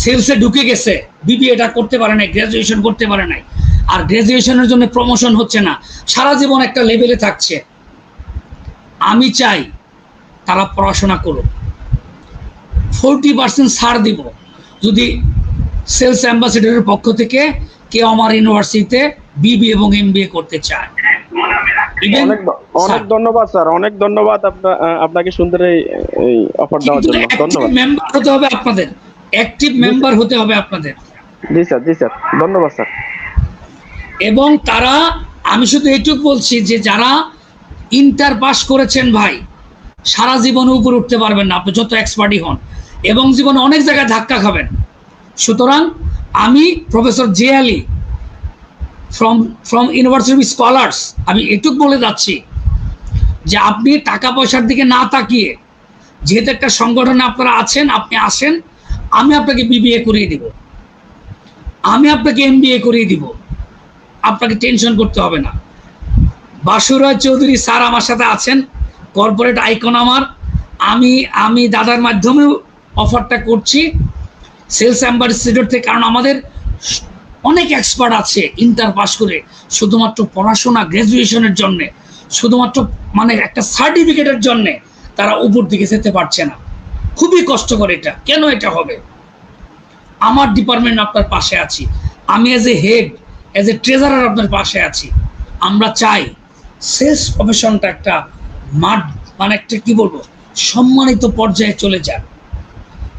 সেলসে ঢুকে গেছে, বিবিএটা করতে পারে নাই, গ্রাজুয়েশন করতে পারে নাই, আর গ্রাজুয়েশনের জন্য প্রমোশন হচ্ছে না, সারা জীবন একটা লেভেলে থাকছে। আমি চাই তারা পড়াশোনা করুক, 40% ছাড় দিব যদি সেলস অ্যাম্বাসেডরের পক্ষ থেকে কেউ আমার ইউনিভার্সিটিতে বিবি এবং এমবিএ করতে চায়। অনেক ধন্যবাদ স্যার, অনেক ধন্যবাদ আপনাকে সুন্দর এই অফার দেওয়ার জন্য। ধন্যবাদ। মেম্বার হতে হবে আপনাদের, অ্যাক্টিভ মেম্বার হতে হবে আপনাদের। জি স্যার, ধন্যবাদ স্যার। এবং তারা, আমি শুধু এইটুকু বলছি যে যারা ইন্টার পাস করেছেন ভাই, সারা জীবনে উপরে উঠতে পারবেন না আপনি যত এক্সপার্টই হন, এবং জীবনে অনেক জায়গায় ধাক্কা খাবেন। সুতরাং আমি professor J Ali from university scholars, আমি এটুকু বলে যাচ্ছি যে আপনি টাকা পয়সার দিকে না তাকিয়ে, যেহেতু একটা সংগঠনে আপনারা আছেন, আপনি আসেন, আমি আপনাকে বিবিএ করিয়ে দিব, আমি আপনাকে এমবিএ করিয়ে দিব, আপনাকে টেনশন করতে হবে না। বাসুর রায় চৌধুরী স্যার আমার সাথে আছেন, কর্পোরেট আইকন আমার, আমি দাদার মাধ্যমেও অফারটা করছি সেলস অ্যাম্বাসেডর থেকে, কারণ আমাদের অনেক এক্সপার্ট আছে ইন্টার পাস করে শুধুমাত্র পড়াশোনা গ্রাজুয়েশনের জন্য, শুধুমাত্র মানে একটা সার্টিফিকেটের জন্য তারা উপর দিকে যেতে পারছে না। খুবই কষ্টকর এটা। কেন এটা হবে? আমার ডিপার্টমেন্ট আপনার পাশে আছি, আমি as a head, as a treasurer আপনার পাশে আছি। আমরা চাই সেলস প্রফেশনটা একটা মানে একটা কি বলবো, সম্মানিত পর্যায়ে চলে যাক।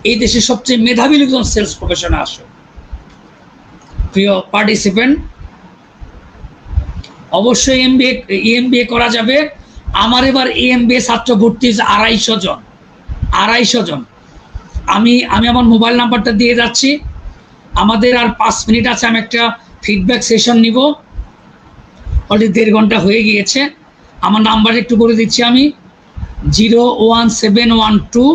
এই দেশে সবচেয়ে মেধাবী লোকজন সেলস প্রফেশনে আসে। প্রিয় পার্টিসিপেন্ট, অবশ্যই এমবিএ করা যাবে। আমার এবার এমবিএ ছাত্র ভর্তি হয়েছে 250 জন। আমি আমার মোবাইল নাম্বারটা দিয়ে যাচ্ছি। আমাদের আর 5 মিনিট আছে, আমি একটা ফিডব্যাক সেশন নিব। অলরেডি 1.5 ঘন্টা হয়ে গিয়েছে। আমার নাম্বার একটু বলে দিচ্ছি আমি, 01712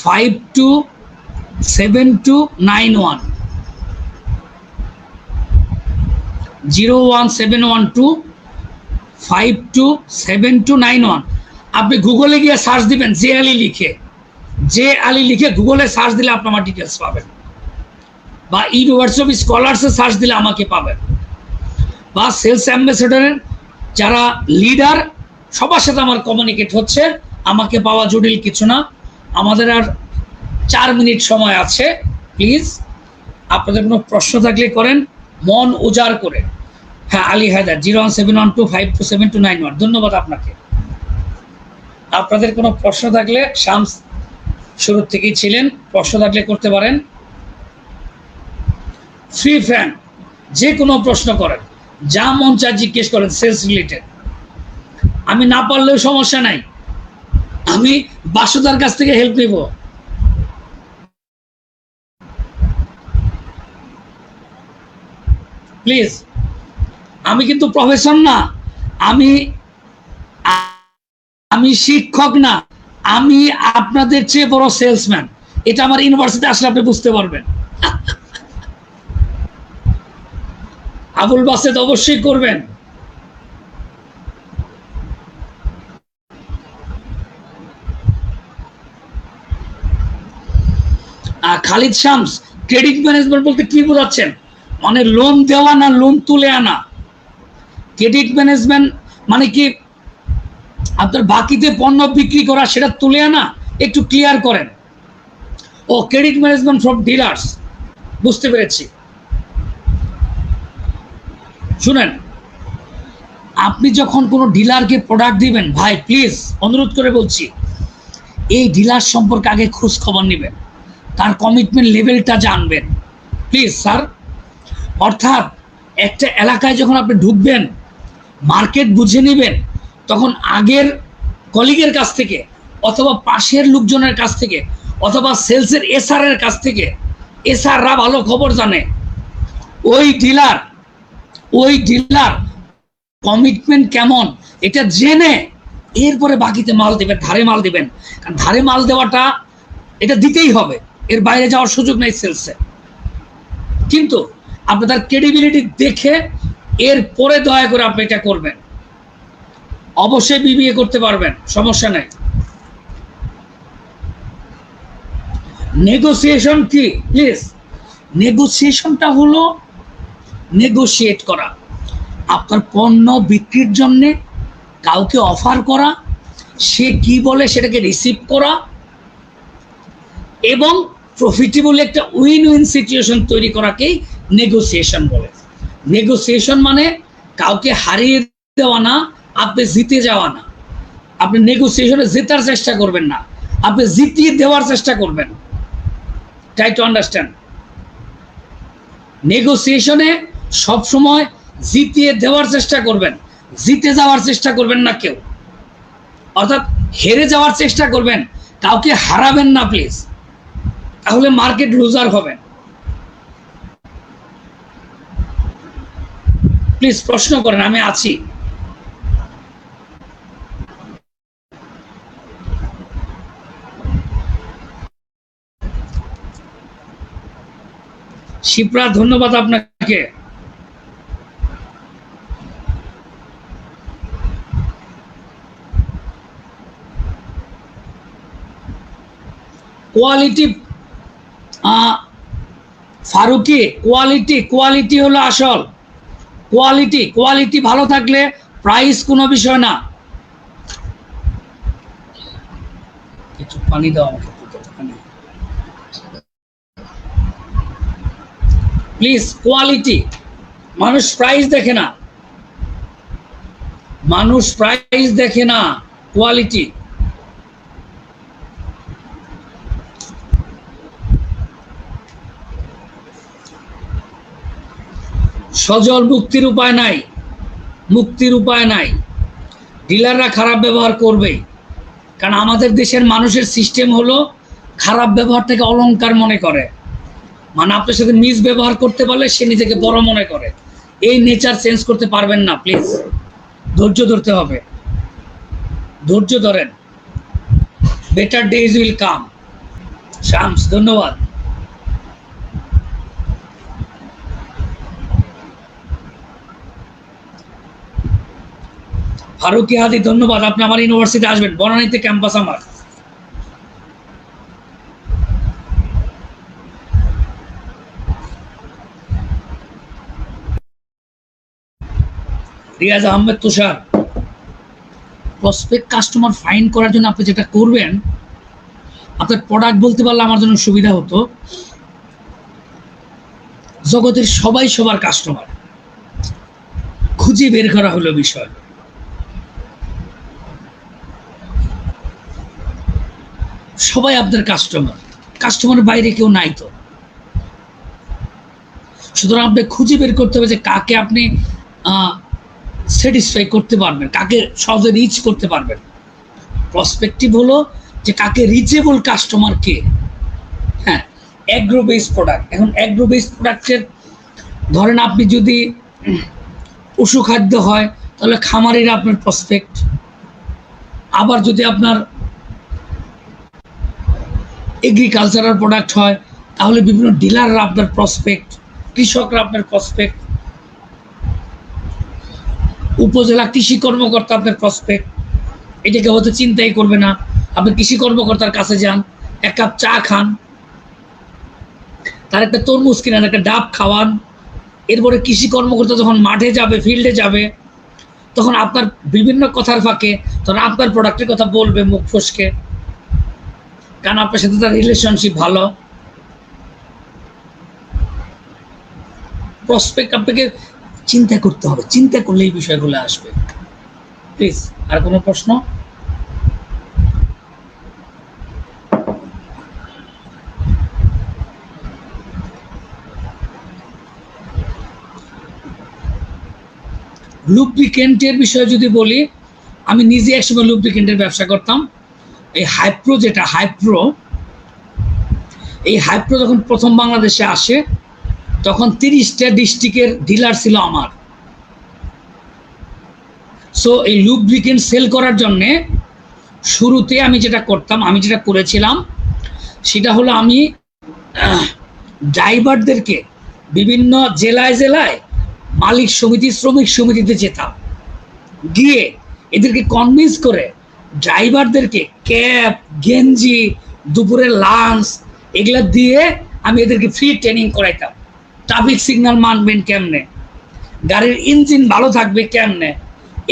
527291, 01712 527291। আপনি গুগলে গিয়ে সার্চ দিবেন জে আলী লিখে গুগলে সার্চ দিলে আপনি আমার ডিটেলস পাবেন, বা ইউনিভার্সিটি অফ স্কলার্সে সার্চ দিলে আমাকে পাবেন, বা সেলস অ্যাম্বাসেডরের যারা লিডার সবার সাথে আমার কমিউনিকেট হচ্ছে। আমাকে পাওয়া জটিল কিছু না। আমাদের আর 4 মিনিট সময় আছে। প্লিজ আপনাদের কোনো প্রশ্ন থাকলে করেন, মন উজাড় করে। হ্যাঁ, আলী হায়দার, 01712527291। ধন্যবাদ আপনাকে। আপনাদের কোনো প্রশ্ন থাকলে, শামস শুরুর থেকেই ছিলেন, প্রশ্ন থাকলে করতে পারেন। ফ্রি ফ্যান, যে কোনো প্রশ্ন করেন, যা মন চায় জিজ্ঞেস করেন সেলস রিলেটেড। আমি না পারলেও সমস্যা নাই, আমি বাসুদার কাছ থেকে হেল্প নিব। প্লিজ, আমি কিন্তু প্রফেসর না, আমি শিক্ষক না, আমি আপনাদের চেয়ে বড় সেলসম্যান। এটা আমার ইউনিভার্সিটি আসলে আপনি বুঝতে পারবেন। আবুল বাসেদ অবশ্যই করবেন। খালিদ শামস, ক্রেডিট ম্যানেজমেন্ট বলতে কি বোঝাচ্ছেন? মানে লোন দেওয়া না লোন তুলে আনা? ক্রেডিট ম্যানেজমেন্ট মানে কি আপনার বাকিতে পণ্য বিক্রি করা, সেটা তুলে আনা? একটু ক্লিয়ার করেন। ও, ক্রেডিট ম্যানেজমেন্ট ফ্রম ডিলার্স, বুঝতে পেরেছি। শুনেন, আপনি যখন কোনো ডিলারকে প্রোডাক্ট দিবেন, ভাই প্লিজ অনুরোধ করে বলছি, এই ডিলার সম্পর্কে আগে খোঁজ খবর নেবেন, তার কমিটমেন্ট লেভেলটা জানবেন প্লিজ স্যার। অর্থাৎ একটা এলাকায় যখন আপনি ঢুকবেন, মার্কেট বুঝে নেবেন, তখন আগের কলিগের কাছ থেকে, অথবা পাশের লোকজনের কাছ থেকে, অথবা সেলসের এসআর এর কাছ থেকে, এসআররা ভালো খবর জানে। ওই ডিলার কমিটমেন্ট কেমন এটা জেনে এরপরে বাকিতে মাল দেবেন, ধারে মাল দিবেন। কারণ ধারে মাল দেওয়াটা এটা দিতেই হবে, এর বাইরে যাওয়ার সুযোগ নেই সেলসে। কিন্তু আপনাদের ক্রেডিবিলিটি দেখে এরপরে দয়া করে আপনি এটা করবেন। অবশ্যই বিবিএ করতে পারবেন, সমস্যা নেই। নেগোসিয়েশন কি প্লিজ? নেগোসিয়েশনটা হলো নেগোশিয়েট করা, আপনার পণ্য বিক্রির জন্য কাউকে অফার করা, সে কি বলে সেটাকে রিসিভ করা এবং প্রফিটেবল একটা উইন উইন সিচুয়েশন তৈরি করাকেই নেগোসিয়েশন বলে। নেগোসিয়েশন মানে কাউকে হারিয়ে দেওয়া না, আপনি জিতে যাওয়া না। আপনি নেগোসিয়েশনে জেতার চেষ্টা করবেন না, আপনি জিতিয়ে দেওয়ার চেষ্টা করবেন। Try to understand. নেগোসিয়েশনে সবসময় জিতিয়ে দেওয়ার চেষ্টা করবেন, জিতে যাওয়ার চেষ্টা করবেন না কেউ, অর্থাৎ হেরে যাওয়ার চেষ্টা করবেন, কাউকে হারাবেন না প্লিজ, তাহলে মার্কেট লুজার হবেন। প্লিজ প্রশ্ন করেন, আমি আছি। শিপ্রা ধন্যবাদ আপনাকে। কোয়ালিটি ফারুকি, কোয়ালিটি হলো আসল। কোয়ালিটি ভালো থাকলে প্রাইস কোনো বিষয় না। কিছু পানি দাও আমাকে প্লিজ। কোয়ালিটি, মানুষ প্রাইস দেখে না, মানুষ প্রাইস দেখে না, কোয়ালিটি। সজল মুক্তির উপায় নাই, মুক্তির উপায় নাই। ডিলাররা খারাপ ব্যবহার করবেই, কারণ আমাদের দেশের মানুষের সিস্টেম হলো খারাপ ব্যবহারটাকে অলংকার মনে করে, মানে আপনার সাথে মিস ব্যবহার করতে পারলে সে নিজেকে বড় মনে করে। এই নেচার চেঞ্জ করতে পারবেন না প্লিজ, ধৈর্য ধরতে হবে, ধৈর্য ধরেন। Better days will come. Shams ধন্যবাদ। ফারুকি হাদি ধন্যবাদ, আপনি আমার ইউনিভার্সিটি আসবেন, বনানীতে ক্যাম্পাস আমার। রিয়াজ আহমেদ তুষার, প্রসপেক্ট কাস্টমার ফাইন্ড করার জন্য আপনি যেটা করবেন, আপনার প্রোডাক্ট বলতে পারলে আমার জন্য সুবিধা হতো। জগতের সবাই সবার কাস্টমার, খুঁজে বের করা হলো বিষয়। সবাই আপনার কাস্টমার, কাস্টমারের বাইরে কেউ নাই তো। সুতরাং আপনি খুঁজে বের করতে হবে যে কাকে আপনি স্যাটিসফাই করতে পারবেন, কাকে সহজে রিচ করতে পারবেন। প্রসপেক্টিভ হলো যে কাকে রিচেবল কাস্টমার কে। হ্যাঁ, অ্যাগ্রো বেসড প্রোডাক্ট। এখন অ্যাগ্রো বেসড প্রোডাক্টের ধরেন আপনি যদি পশু খাদ্য হয় তাহলে খামারিরা আপনার প্রসপেক্ট, আবার যদি আপনার এগ্রিকালচারাল প্রোডাক্ট হয় তাহলে বিভিন্ন ডিলাররা আপনার প্রসপেক্ট, কৃষকরা আপনার প্রসপেক্ট, উপজেলা কৃষি কর্মকর্তা আপনার প্রসপেক্ট। এটাকে হয়তো চিন্তাই করবে না, আপনি কৃষি কর্মকর্তার কাছে যান, এক কাপ চা খান, তার একটা তরমুজ কিনেন, একটা ডাব খাওয়ান। এরপরে কৃষি কর্মকর্তা যখন মাঠে যাবে, ফিল্ডে যাবে, তখন আপনার বিভিন্ন কথার ফাঁকে তখন আপনার প্রোডাক্টের কথা বলবে মুখ ফসকে, কারণ আপনার সাথে তার রিলেশনশিপ ভালো। প্রসপেক্ট আপনাকে চিন্তা করতে হবে, চিন্তা করলে এই বিষয়গুলো আসবে। প্লিজ, আর কোনো প্রশ্ন? লুব্রিকেন্টের বিষয়ে যদি বলি, আমি নিজে একসময় লুব্রিকেন্টের ব্যবসা করতাম। এই হাইপ্রো, যেটা হাইপ্রো, এই হাইপ্রো যখন প্রথম বাংলাদেশে আসে তখন 30টা ডিস্ট্রিক্টের ডিলার ছিল আমার। সো এই লুব্রিকেন্ট সেল করার জন্যে শুরুতে আমি যেটা করতাম, আমি যেটা করেছিলাম সেটা হলো আমি ড্রাইভারদেরকে বিভিন্ন জেলায় জেলায় মালিক সমিতি, শ্রমিক সমিতিতে যেতাম, গিয়ে এদেরকে কনভিন্স করে ড্রাইভারদেরকে ক্যাব, গেঞ্জি, দুপুরের লাঞ্চ এগুলা দিয়ে আমি এদেরকে ফ্রি ট্রেনিং করাইতাম। ট্রাফিক সিগন্যাল মানবেন কেমনে, গাড়ির ইঞ্জিন ভালো থাকবে কেমনে।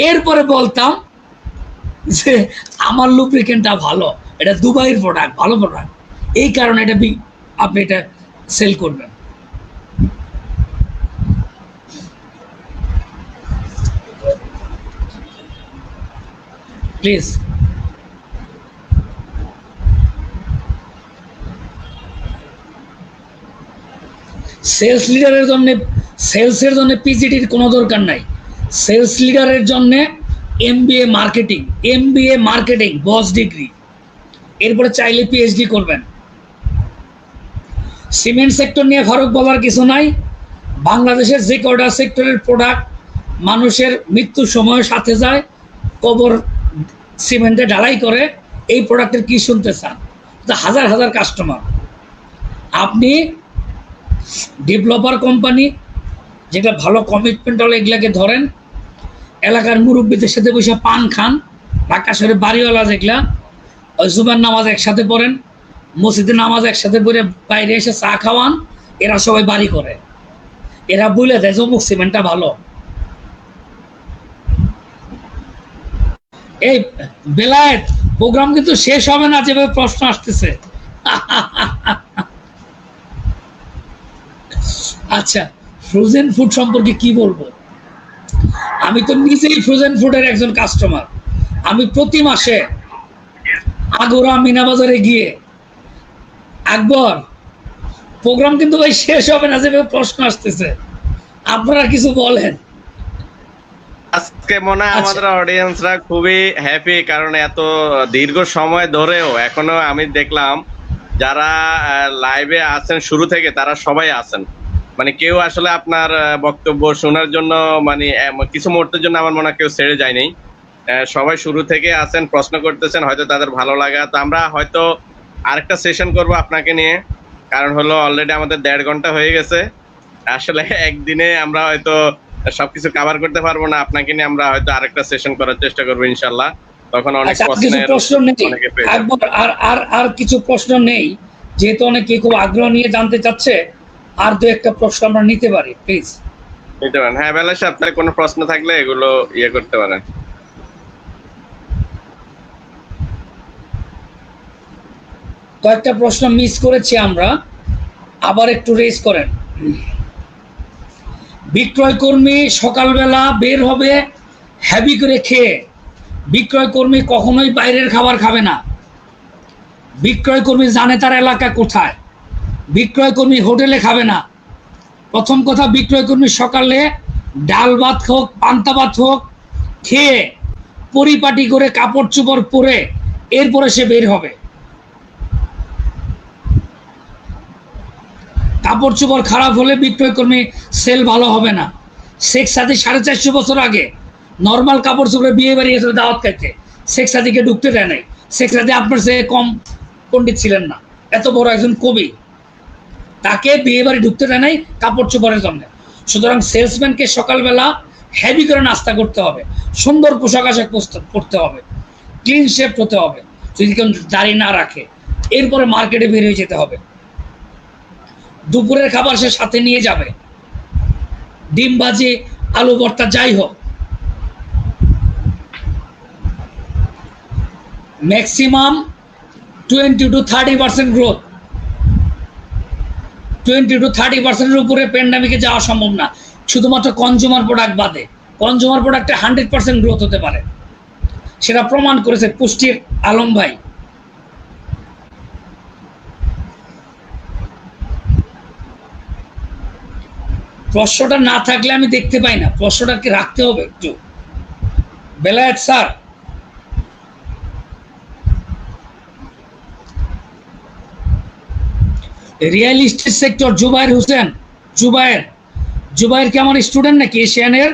এরপরে বলতাম যে আমার লুব্রিকেন্টটা ভালো, এটা দুবাইয়ের প্রোডাক্ট, ভালো প্রোডাক্ট, এই কারণে এটা আপনি এটা সেল করবেন। প্লিজ সেলস লিডারের জন্য, সেলসের জন্য পিজিডির কোনো দরকার নাই। সেলস লিডারের জন্য এমবিএ মার্কেটিং বস ডিগ্রি, এরপরে চাইলে পিএইচডি করবেন। সিমেন্ট সেক্টর নিয়ে ফারুক বলার কিছু নাই। বাংলাদেশের যে কয়টা সেক্টরের প্রোডাক্ট মানুষের মৃত্যুর সময় সাথে যায়, কবর সিমেন্টে ঢালাই করে, এই প্রোডাক্টের কি শুনতে চান? হাজার হাজার কাস্টমার। আপনি ডেভেলপার কোম্পানি যেটা ভালো কমিটমেন্ট হলো, এগুলাকে ধরেন, এলাকার মুরব্বীদের সাথে বসে পান খান, ঢাকা শহরে বাড়িওয়ালা যেগুলা, ওই জুমার নামাজ একসাথে পড়েন, মসজিদে নামাজ একসাথে পড়ে বাইরে এসে চা খাওয়ান, এরা সবাই বাড়ি করে, এরা বলে দেয় অমুক সিমেন্টটা ভালো। এই বেলায়েত প্রোগ্রাম কিন্তু শেষ হবে না, যেভাবে প্রশ্ন আসতেছে। আচ্ছা, ফ্রোজেন ফুড সম্পর্কে কি বলবো? আমি তো নিজেই ফ্রোজেন ফুডের একজন কাস্টমার। আমি প্রতি মাসে আগোরা মিনা বাজারে গিয়ে, আকবর প্রোগ্রাম কিন্তু ভাই শেষ হবে না, যেভাবে প্রশ্ন আসতেছে, আপনারা কিছু বলেন। আজকে মনে হয় আমাদের অডিয়েন্সরা খুবই হ্যাপি, কারণ এত দীর্ঘ সময় ধরেও এখনো আমি দেখলাম যারা লাইভে আছেন শুরু থেকে তারা সবাই আছেন, মানে কেউ আসলে আপনার বক্তব্য শোনার জন্য মানে কিছু মুহূর্তের জন্য আমার মনে হয় কেউ ছেড়ে যায়নি। সবাই শুরু থেকে আছেন, প্রশ্ন করতেছেন, হয়তো তাদের ভালো লাগা। তো আমরা হয়তো আরেকটা সেশন করব আপনাকে নিয়ে, কারণ হলো অলরেডি আমাদের 1.5 ঘন্টা হয়ে গেছে। আসলে একদিনে আমরা হয়তো সবকিছু কভার করতে পারবো না, আপনাকে নিয়ে আমরা হয়তো আরেকটা সেশন করার চেষ্টা করবো ইনশাল্লাহ। তখন অনেক প্রশ্ন নেই, আর কিছু প্রশ্ন নেই, যেহেতু অনেকে খুব আগ্রহ নিয়ে জানতে চাচ্ছে, আর দু একটা প্রশ্ন আমরা নিতে পারি, প্লিজ নিতে পারেন। হ্যাঁ বেলাশ, আপনার কোনো প্রশ্ন থাকলে এগুলো ইয়ে করতে পারেন। কয়েকটা প্রশ্ন মিস করেছি আমরা, আবার একটু রেজ করেন। বিক্রয় কর্মী সকালবেলা বের হবে হেভি করে খেয়ে, বিক্রয় কর্মী কখনোই বাইরের খাবার খাবে না। বিক্রয় কর্মী জানে তার এলাকা কোথায়, বিক্রয় কর্মী হোটেলে খাবে না। প্রথম কথা, বিক্রয় কর্মী সকালে ডাল ভাত হোক, পান্তা ভাত হোক খেয়ে পরিপাটি করে কাপড় চোপড় পরে এরপরে সে বের হবে। কাপড় চোপড় খারাপ হলে বিক্রয় কর্মী সেল ভালো হবে না। শেখ সাদি 450 বছর আগে নর্মাল কাপড় চোপড়ে বিয়ে বাড়ি গেছিল দাওয়াত খাইতে, শেখ সাদিকে ঢুকতে দেয় নাই। শেখ সাদি আপনার চেয়ে কম পণ্ডিত ছিলেন না, এত বড় একজন কবি, তাকে বিয়ে বাড়ি ঢুকতে দেয় নাই কাপড় চোপড়ের জন্য। সুতরাং সেলসম্যানকে সকালবেলা হেভি করে নাস্তা করতে হবে, সুন্দর পোশাক আশাক পরতে হবে, ক্লিন শেপ হতে হবে, যদি কেউ দাড়ি না রাখে। এরপরে মার্কেটে বের হয়ে যেতে হবে। দুপুরের খাবার সে সাথে নিয়ে যাবে, ডিম ভাজি, আলু ভর্তা, যাই হোক। ম্যাক্সিমাম 20 to 30% গ্রোথ, 20 to 30% উপরে প্যান্ডামিকে যাওয়া সম্ভব না, শুধুমাত্র কনজিউমার প্রোডাক্ট বাদে। কনজিউমার প্রোডাক্টে 100% গ্রোথ হতে পারে, সেটা প্রমাণ করেছে পুষ্টির আলম ভাই। প্রশ্নটা না থাকলে আমি দেখতে পাই না, প্রশ্নটাকে রাখতে হবে একটু। Belayet sir, real estate sector, Jubair Hossain, Jubair কি আমার স্টুডেন্ট নাকি এশিয়ানের?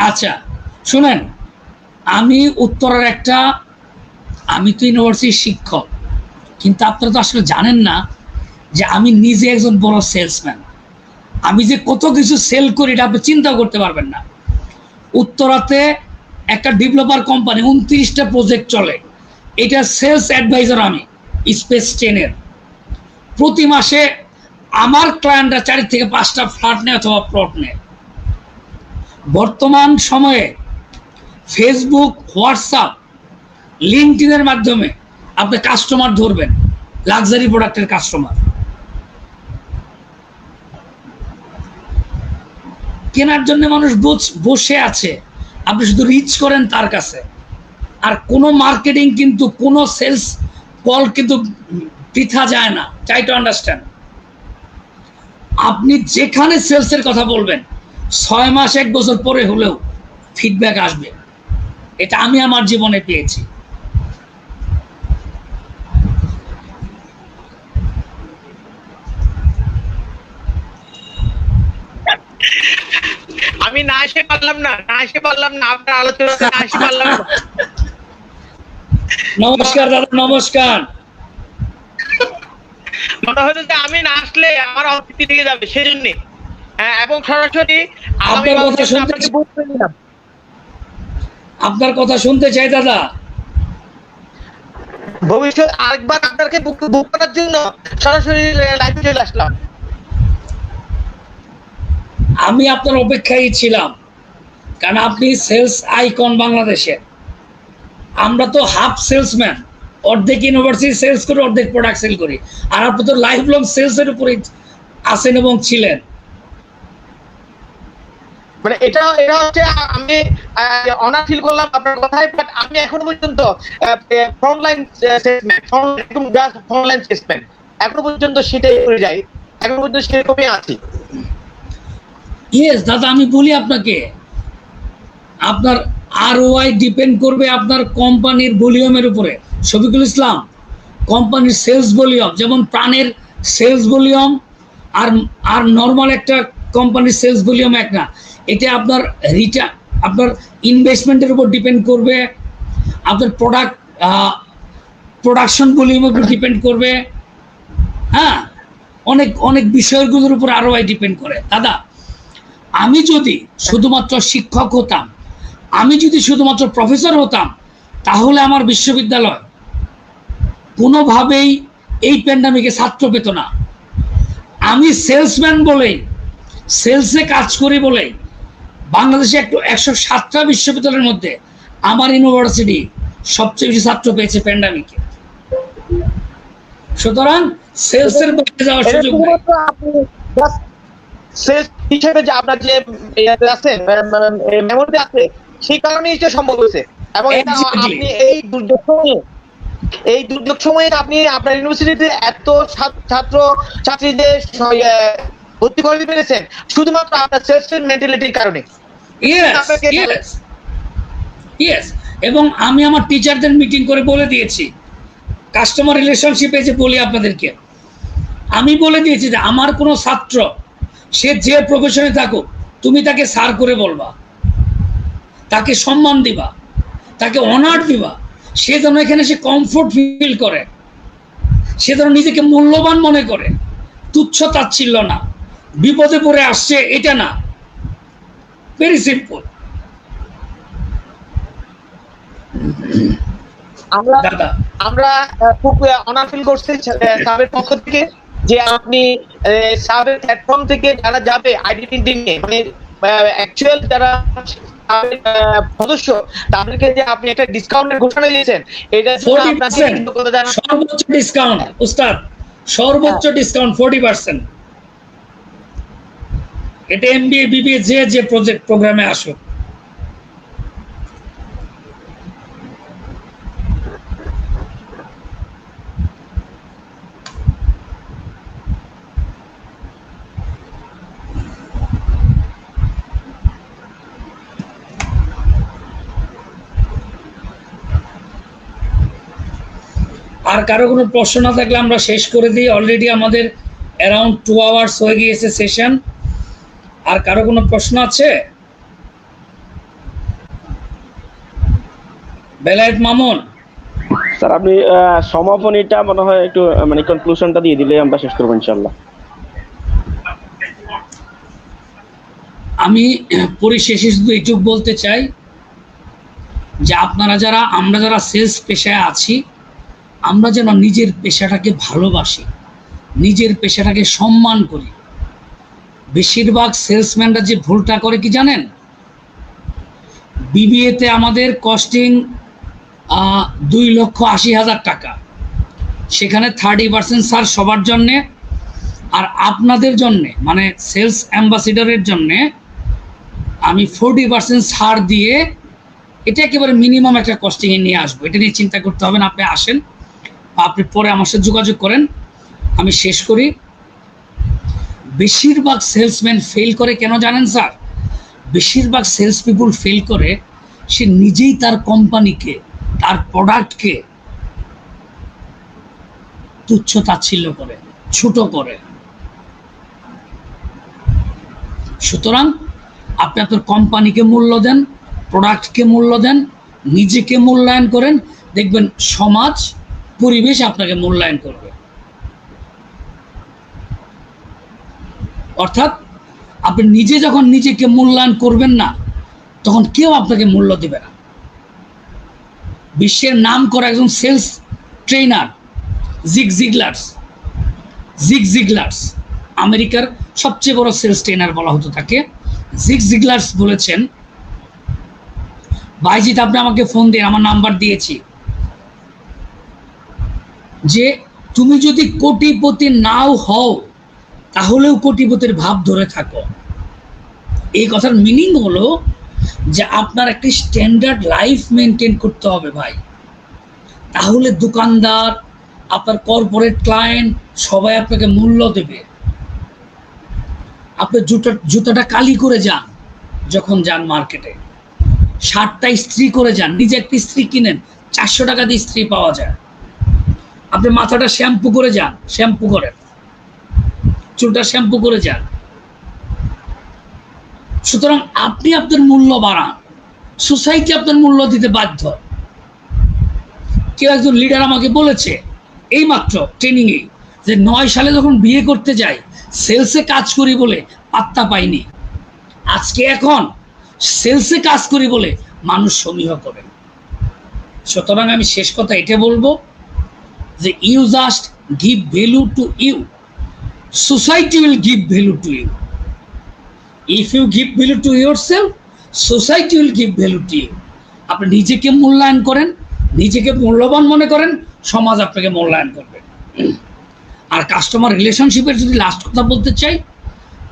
আচ্ছা শুনেন, আমি উত্তরের আমি তো ইউনিভার্সিটির শিক্ষক, কিন্তু আপনারা তো আসলে জানেন না যে আমি নিজে একজন বড় সেলসম্যান। আমি যে কত কিছু সেল করি এটা আপনি চিন্তা করতে পারবেন না। উত্তরাতে একটা ডেভেলপার কোম্পানি 29টা প্রজেক্ট চলে, এটা সেলস অ্যাডভাইজার আমি, স্পেস 10-এর। প্রতি মাসে আমার ক্লায়েন্টরা 4 থেকে 5টা ফ্ল্যাট নেয় অথবা প্লট নেয়। বর্তমান সময়ে ফেসবুক, হোয়াটসঅ্যাপ, লিঙ্কডইনের মাধ্যমে আপনি কাস্টমার ধরবেন, লাক্সারি প্রোডাক্টের কাস্টমার। কেনার জন্য মানুষ বসে আছে, আপনি শুধু রিচ করেন তার কাছে। আর কোনো মার্কেটিং কিন্তু, কোনো সেলস কল কিন্তু বৃথা যায় না। Try to understand. আপনি যেখানে সেলসের কথা বলবেন 6 মাস 1 বছর পরে হলেও ফিডব্যাক আসবে। এটা আমি আমার জীবনে পেয়েছি। আমি না এসে পারলাম না আপনার আলোচনাতে না এসে পারলাম না। নমস্কার দাদা, নমস্কার। মনে হতো যে আমি না আসলে আমার অতিথি থেকে যাবে, সেজন্য। হ্যাঁ, এবং সরাসরি আপনার কথা শুনতে চাই দাদা। ভবিষ্যৎ আরেকবার আপনাকে বুক করার জন্য সরাসরি লাইভে চলে আসলাম। আমি আপনার অপেক্ষায় ছিলাম, কারণ আপনি সেলস আইকন বাংলাদেশের। আমরা তো হাফ সেলসম্যান, অর্ধেক ইউনিভার্সিটি সেলস করি, অর্ধেক প্রোডাক্ট সেল করি। আর আপনি তো লাইফ লং সেলসের উপরে আছেন এবং ছিলেন। মানে এটা হচ্ছে, আমি অনার ফিল করলাম আপনার কথায়, বাট আমি এখনো পর্যন্ত ফ্রন্টলাইন সেলসম্যান এখনো পর্যন্ত সেটাই করে যাই, এখনো পর্যন্ত সেরকমই আছি। ইয়েস দাদা, আমি বলি আপনাকে, আপনার ROI ডিপেন্ড করবে আপনার কোম্পানির ভলিউমের উপরে। শফিকুল ইসলাম, কোম্পানির সেলস ভলিউম, যেমন প্রাণের সেলস ভলিউম আর নর্মাল একটা কোম্পানির সেলস ভলিউম এক না। এটা আপনার আপনার ইনভেস্টমেন্টের উপর ডিপেন্ড করবে, আপনার প্রোডাকশন ভলিউমের উপর ডিপেন্ড করবে। হ্যাঁ, অনেক অনেক বিষয়গুলোর উপর ROI ডিপেন্ড করে। দাদা, আমি যদি শুধুমাত্র শিক্ষক হতাম, আমি যদি শুধুমাত্র প্রফেসর হতাম, তাহলে আমার বিশ্ববিদ্যালয় কোনোভাবেই এই প্যান্ডামিকে ছাত্র পেত না। আমি সেলসম্যান বলেই, সেলসে কাজ করি বলেই বাংলাদেশে 107টা বিশ্ববিদ্যালয়ের মধ্যে আমার ইউনিভার্সিটি সবচেয়ে বেশি ছাত্র পেয়েছে প্যান্ডামিকে। সুতরাং সেলসের মধ্যে যাওয়ার সুযোগ নেই। সেলস হিসেবে যে আপনার যে মেমোরি আছে, সেই কারণেই এটা সম্ভব হয়েছে। এবং আপনি এই দুর্যোগ সময়ে আপনি আপনার ইউনিভার্সিটিতে এত ছাত্র ছাত্রীদের ভর্তি করে পেরেছেন শুধুমাত্র আপনার সেলস মেন্টালিটির কারণে। ইয়েস, এবং আমি আমার টিচারদের মিটিং করে বলে দিয়েছি, কাস্টমার রিলেশনশিপে যে বলি আপনাদেরকে, আমি বলে দিয়েছি যে আমার কোনো ছাত্র, সে যে প্রফেশনে থাকুক, তুমি তাকে স্যার করে বলবা, তাকে সম্মান দিবা, তাকে অনার দিবা। সে যেন এখানে সে কমফোর্ট ফিল করে, সে যেন নিজেকে মূল্যবান মনে করে, তুচ্ছ তাচ্ছিল্য না, বিপদে পড়ে আসছে এটা না। Very simple. আমরা খুব অনার ফিল করছি সাবের পক্ষ থেকে, যে আপনি সাবের প্ল্যাটফর্ম থেকে যারা যাবে আইডেন্টিটি নিয়ে, মানে অ্যাকচুয়াল যারা সদস্য, তাদেরকে যে আপনি একটা ডিসকাউন্টের ঘোষণা দিয়েছেন, এটা সর্বোচ্চ ডিসকাউন্ট উস্তাদ, সর্বোচ্চ ডিসকাউন্ট 40%। এটা MBA BBA যে প্রজেক্ট প্রোগ্রামে আসুক। আর কারো কোনো প্রশ্ন না থাকলে আমরা শেষ করে দিই। অলরেডি আমাদের অ্যারাউন্ড 2 আওয়ার্স হয়ে গিয়েছে সেশন। আর কারো কোনো প্রশ্ন আছে? বেলায়েত মামুন স্যার, আপনি সমাপনীটা মনে হয় একটু মানে কনক্লুশনটা দিয়ে দিলে আমরা শেষ করবো ইনশাআল্লাহ। আমি পরিশেষে শুধু এইটুকু বলতে চাই যে আমরা যারা সেলস পেশায় আছি, আমরা যেন নিজের পেশাটাকে ভালোবাসি, নিজের পেশাটাকে সম্মান করি। বেশিরভাগ সেলসম্যানরা যে ভুলটা করে কি জানেন? বিবিএতে আমাদের কস্টিং 2,80,000 টাকা, সেখানে 30% ছাড় সবার জন্যে, আর আপনাদের জন্যে মানে সেলস অ্যাম্বাসিডারের জন্যে আমি 40% ছাড় দিয়ে এটা একেবারে মিনিমাম একটা কস্টিংয়ে নিয়ে আসবো। এটা নিয়ে চিন্তা করতে হবে না, আপনি আসেন, আপনি পরে আমার সাথে যোগাযোগ করেন। আমি শেষ করি। বেশিরভাগ সেলসম্যান ফেল করে কেন জানেন স্যার? বেশিরভাগ সেলস পিপুল ফেল করে সে নিজেই তার কোম্পানিকে, তার প্রোডাক্টকে তুচ্ছ তাচ্ছিল্য করে, ছোট করে। সুতরাং আপনি আপনার কোম্পানিকে মূল্য দেন, প্রোডাক্টকে মূল্য দেন, নিজেকে মূল্যায়ন করেন, দেখবেন সমাজ পরিবেশ আপনাকে মূল্যায়ন করবে। অর্থাৎ আপনি নিজে যখন নিজেকে মূল্যায়ন করবেন না, তখন কেউ আপনাকে মূল্য দেবে না। বিশ্বের নাম করা একজন সেলস ট্রেনার জিগ জিগলার্স, আমেরিকার সবচেয়ে বড় সেলস ট্রেনার বলা হতো তাকে। জিগ জিগলার্স বলেছেন, ভাইজিৎ আপনি আমাকে ফোন দিন, আমার নাম্বার দিয়েছি, যে তুমি যদি কোটিপতি নাও হও তাহলেও কোটিপতির ভাব ধরে থাকো। এই কথার মিনিং হলো যে আপনার একটি স্ট্যান্ডার্ড লাইফ মেনটেন করতে হবে ভাই, তাহলে দোকানদার, আপনার কর্পোরেট ক্লায়েন্ট সবাই আপনাকে মূল্য দেবে। আপনি জুতাটা কালি করে যান যখন যান মার্কেটে, শার্টটা ইস্ত্রি করে যান, নিজে একটি ইস্ত্রি কিনেন, 400 টাকা দিয়ে ইস্ত্রি পাওয়া যায়। আপনি মাথাটা শ্যাম্পু করে যান, শ্যাম্পু করেন, চুলটা শ্যাম্পু করে যান। সুতরাং আপনি আপনার মূল্য বাড়ান, সোসাইটি আপনার মূল্য দিতে বাধ্য। কেউ একজন লিডার আমাকে বলেছে এইমাত্র ট্রেনিংয়ে, যে 9 সালে যখন বিয়ে করতে যাই সেলসে কাজ করি বলে পাত্তা পাইনি, আজকে এখন সেলসে কাজ করি বলে মানুষ সমীহ করে। সুতরাং আমি শেষ কথা এটা বলবো যে you just give value to you, society will give value to you. If you give value to yourself, society will give value to you. আপনি নিজেকে মূল্যায়ন করেন, নিজেকে মূল্যবান মনে করেন, সমাজ আপনাকে মূল্যায়ন করবে। আর কাস্টমার রিলেশনশিপের যদি লাস্ট কথা বলতে চাই,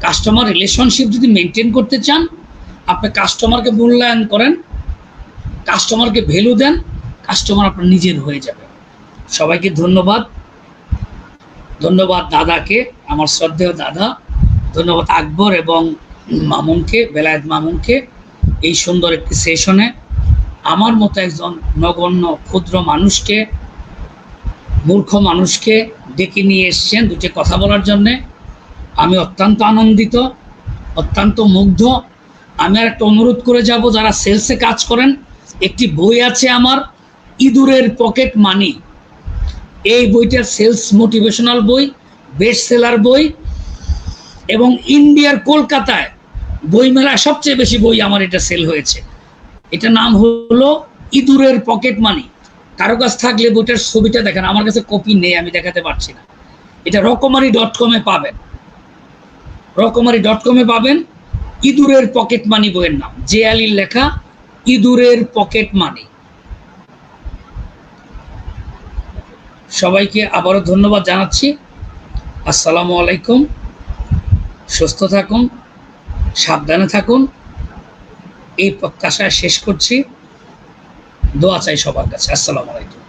কাস্টমার রিলেশনশিপ যদি মেনটেন করতে চান, আপনি কাস্টমারকে মূল্যায়ন করেন, কাস্টমারকে ভ্যালু দেন, কাস্টমার আপনার নিজের হয়ে যাবে। সবাইকে ধন্যবাদ। ধন্যবাদ দাদাকে, আমার শ্রদ্ধেয় দাদা, ধন্যবাদ আকবর এবং মামুনকে, বেলায়েত মামুনকে, এই সুন্দর একটি সেশনে আমার মতো একজন নগণ্য ক্ষুদ্র মানুষকে, মূর্খ মানুষকে ডেকে নিয়ে এসছেন দুটি কথা বলার জন্যে। আমি অত্যন্ত আনন্দিত, অত্যন্ত মুগ্ধ। আমি আর একটা অনুরোধ করে যাব, যারা সেলসে কাজ করেন, একটি বই আছে আমার, ইঁদুরের পকেট মানি। এই বইটা সেলস মোটিভেশনাল বই, বেস্ট সেলার বই, এবং ইন্ডিয়ার কলকাতায় বইমেলায় সবচেয়ে বেশি বই আমার এটা সেল হয়েছে। এটা নাম হলো ইঁদুরের পকেট মানি। কারো কাছ থাকলে বইটার ছবিটা দেখেন, আমার কাছে কপি নেই, আমি দেখাতে পারছি না। এটা রকমারি.com-এ পাবেন, রকমারি.com-এ পাবেন। ইঁদুরের পকেট মানি বইয়ের নাম, জে আলীর লেখা, ইঁদুরের পকেট মানি। সবাইকে আবারও ধন্যবাদ জানাচ্ছি। আসসালামু আলাইকুম। সুস্থ থাকুন, সাবধানে থাকুন, এই প্রত্যাশায় শেষ করছি। দোয়া চাই সবার কাছে। আসসালামু আলাইকুম।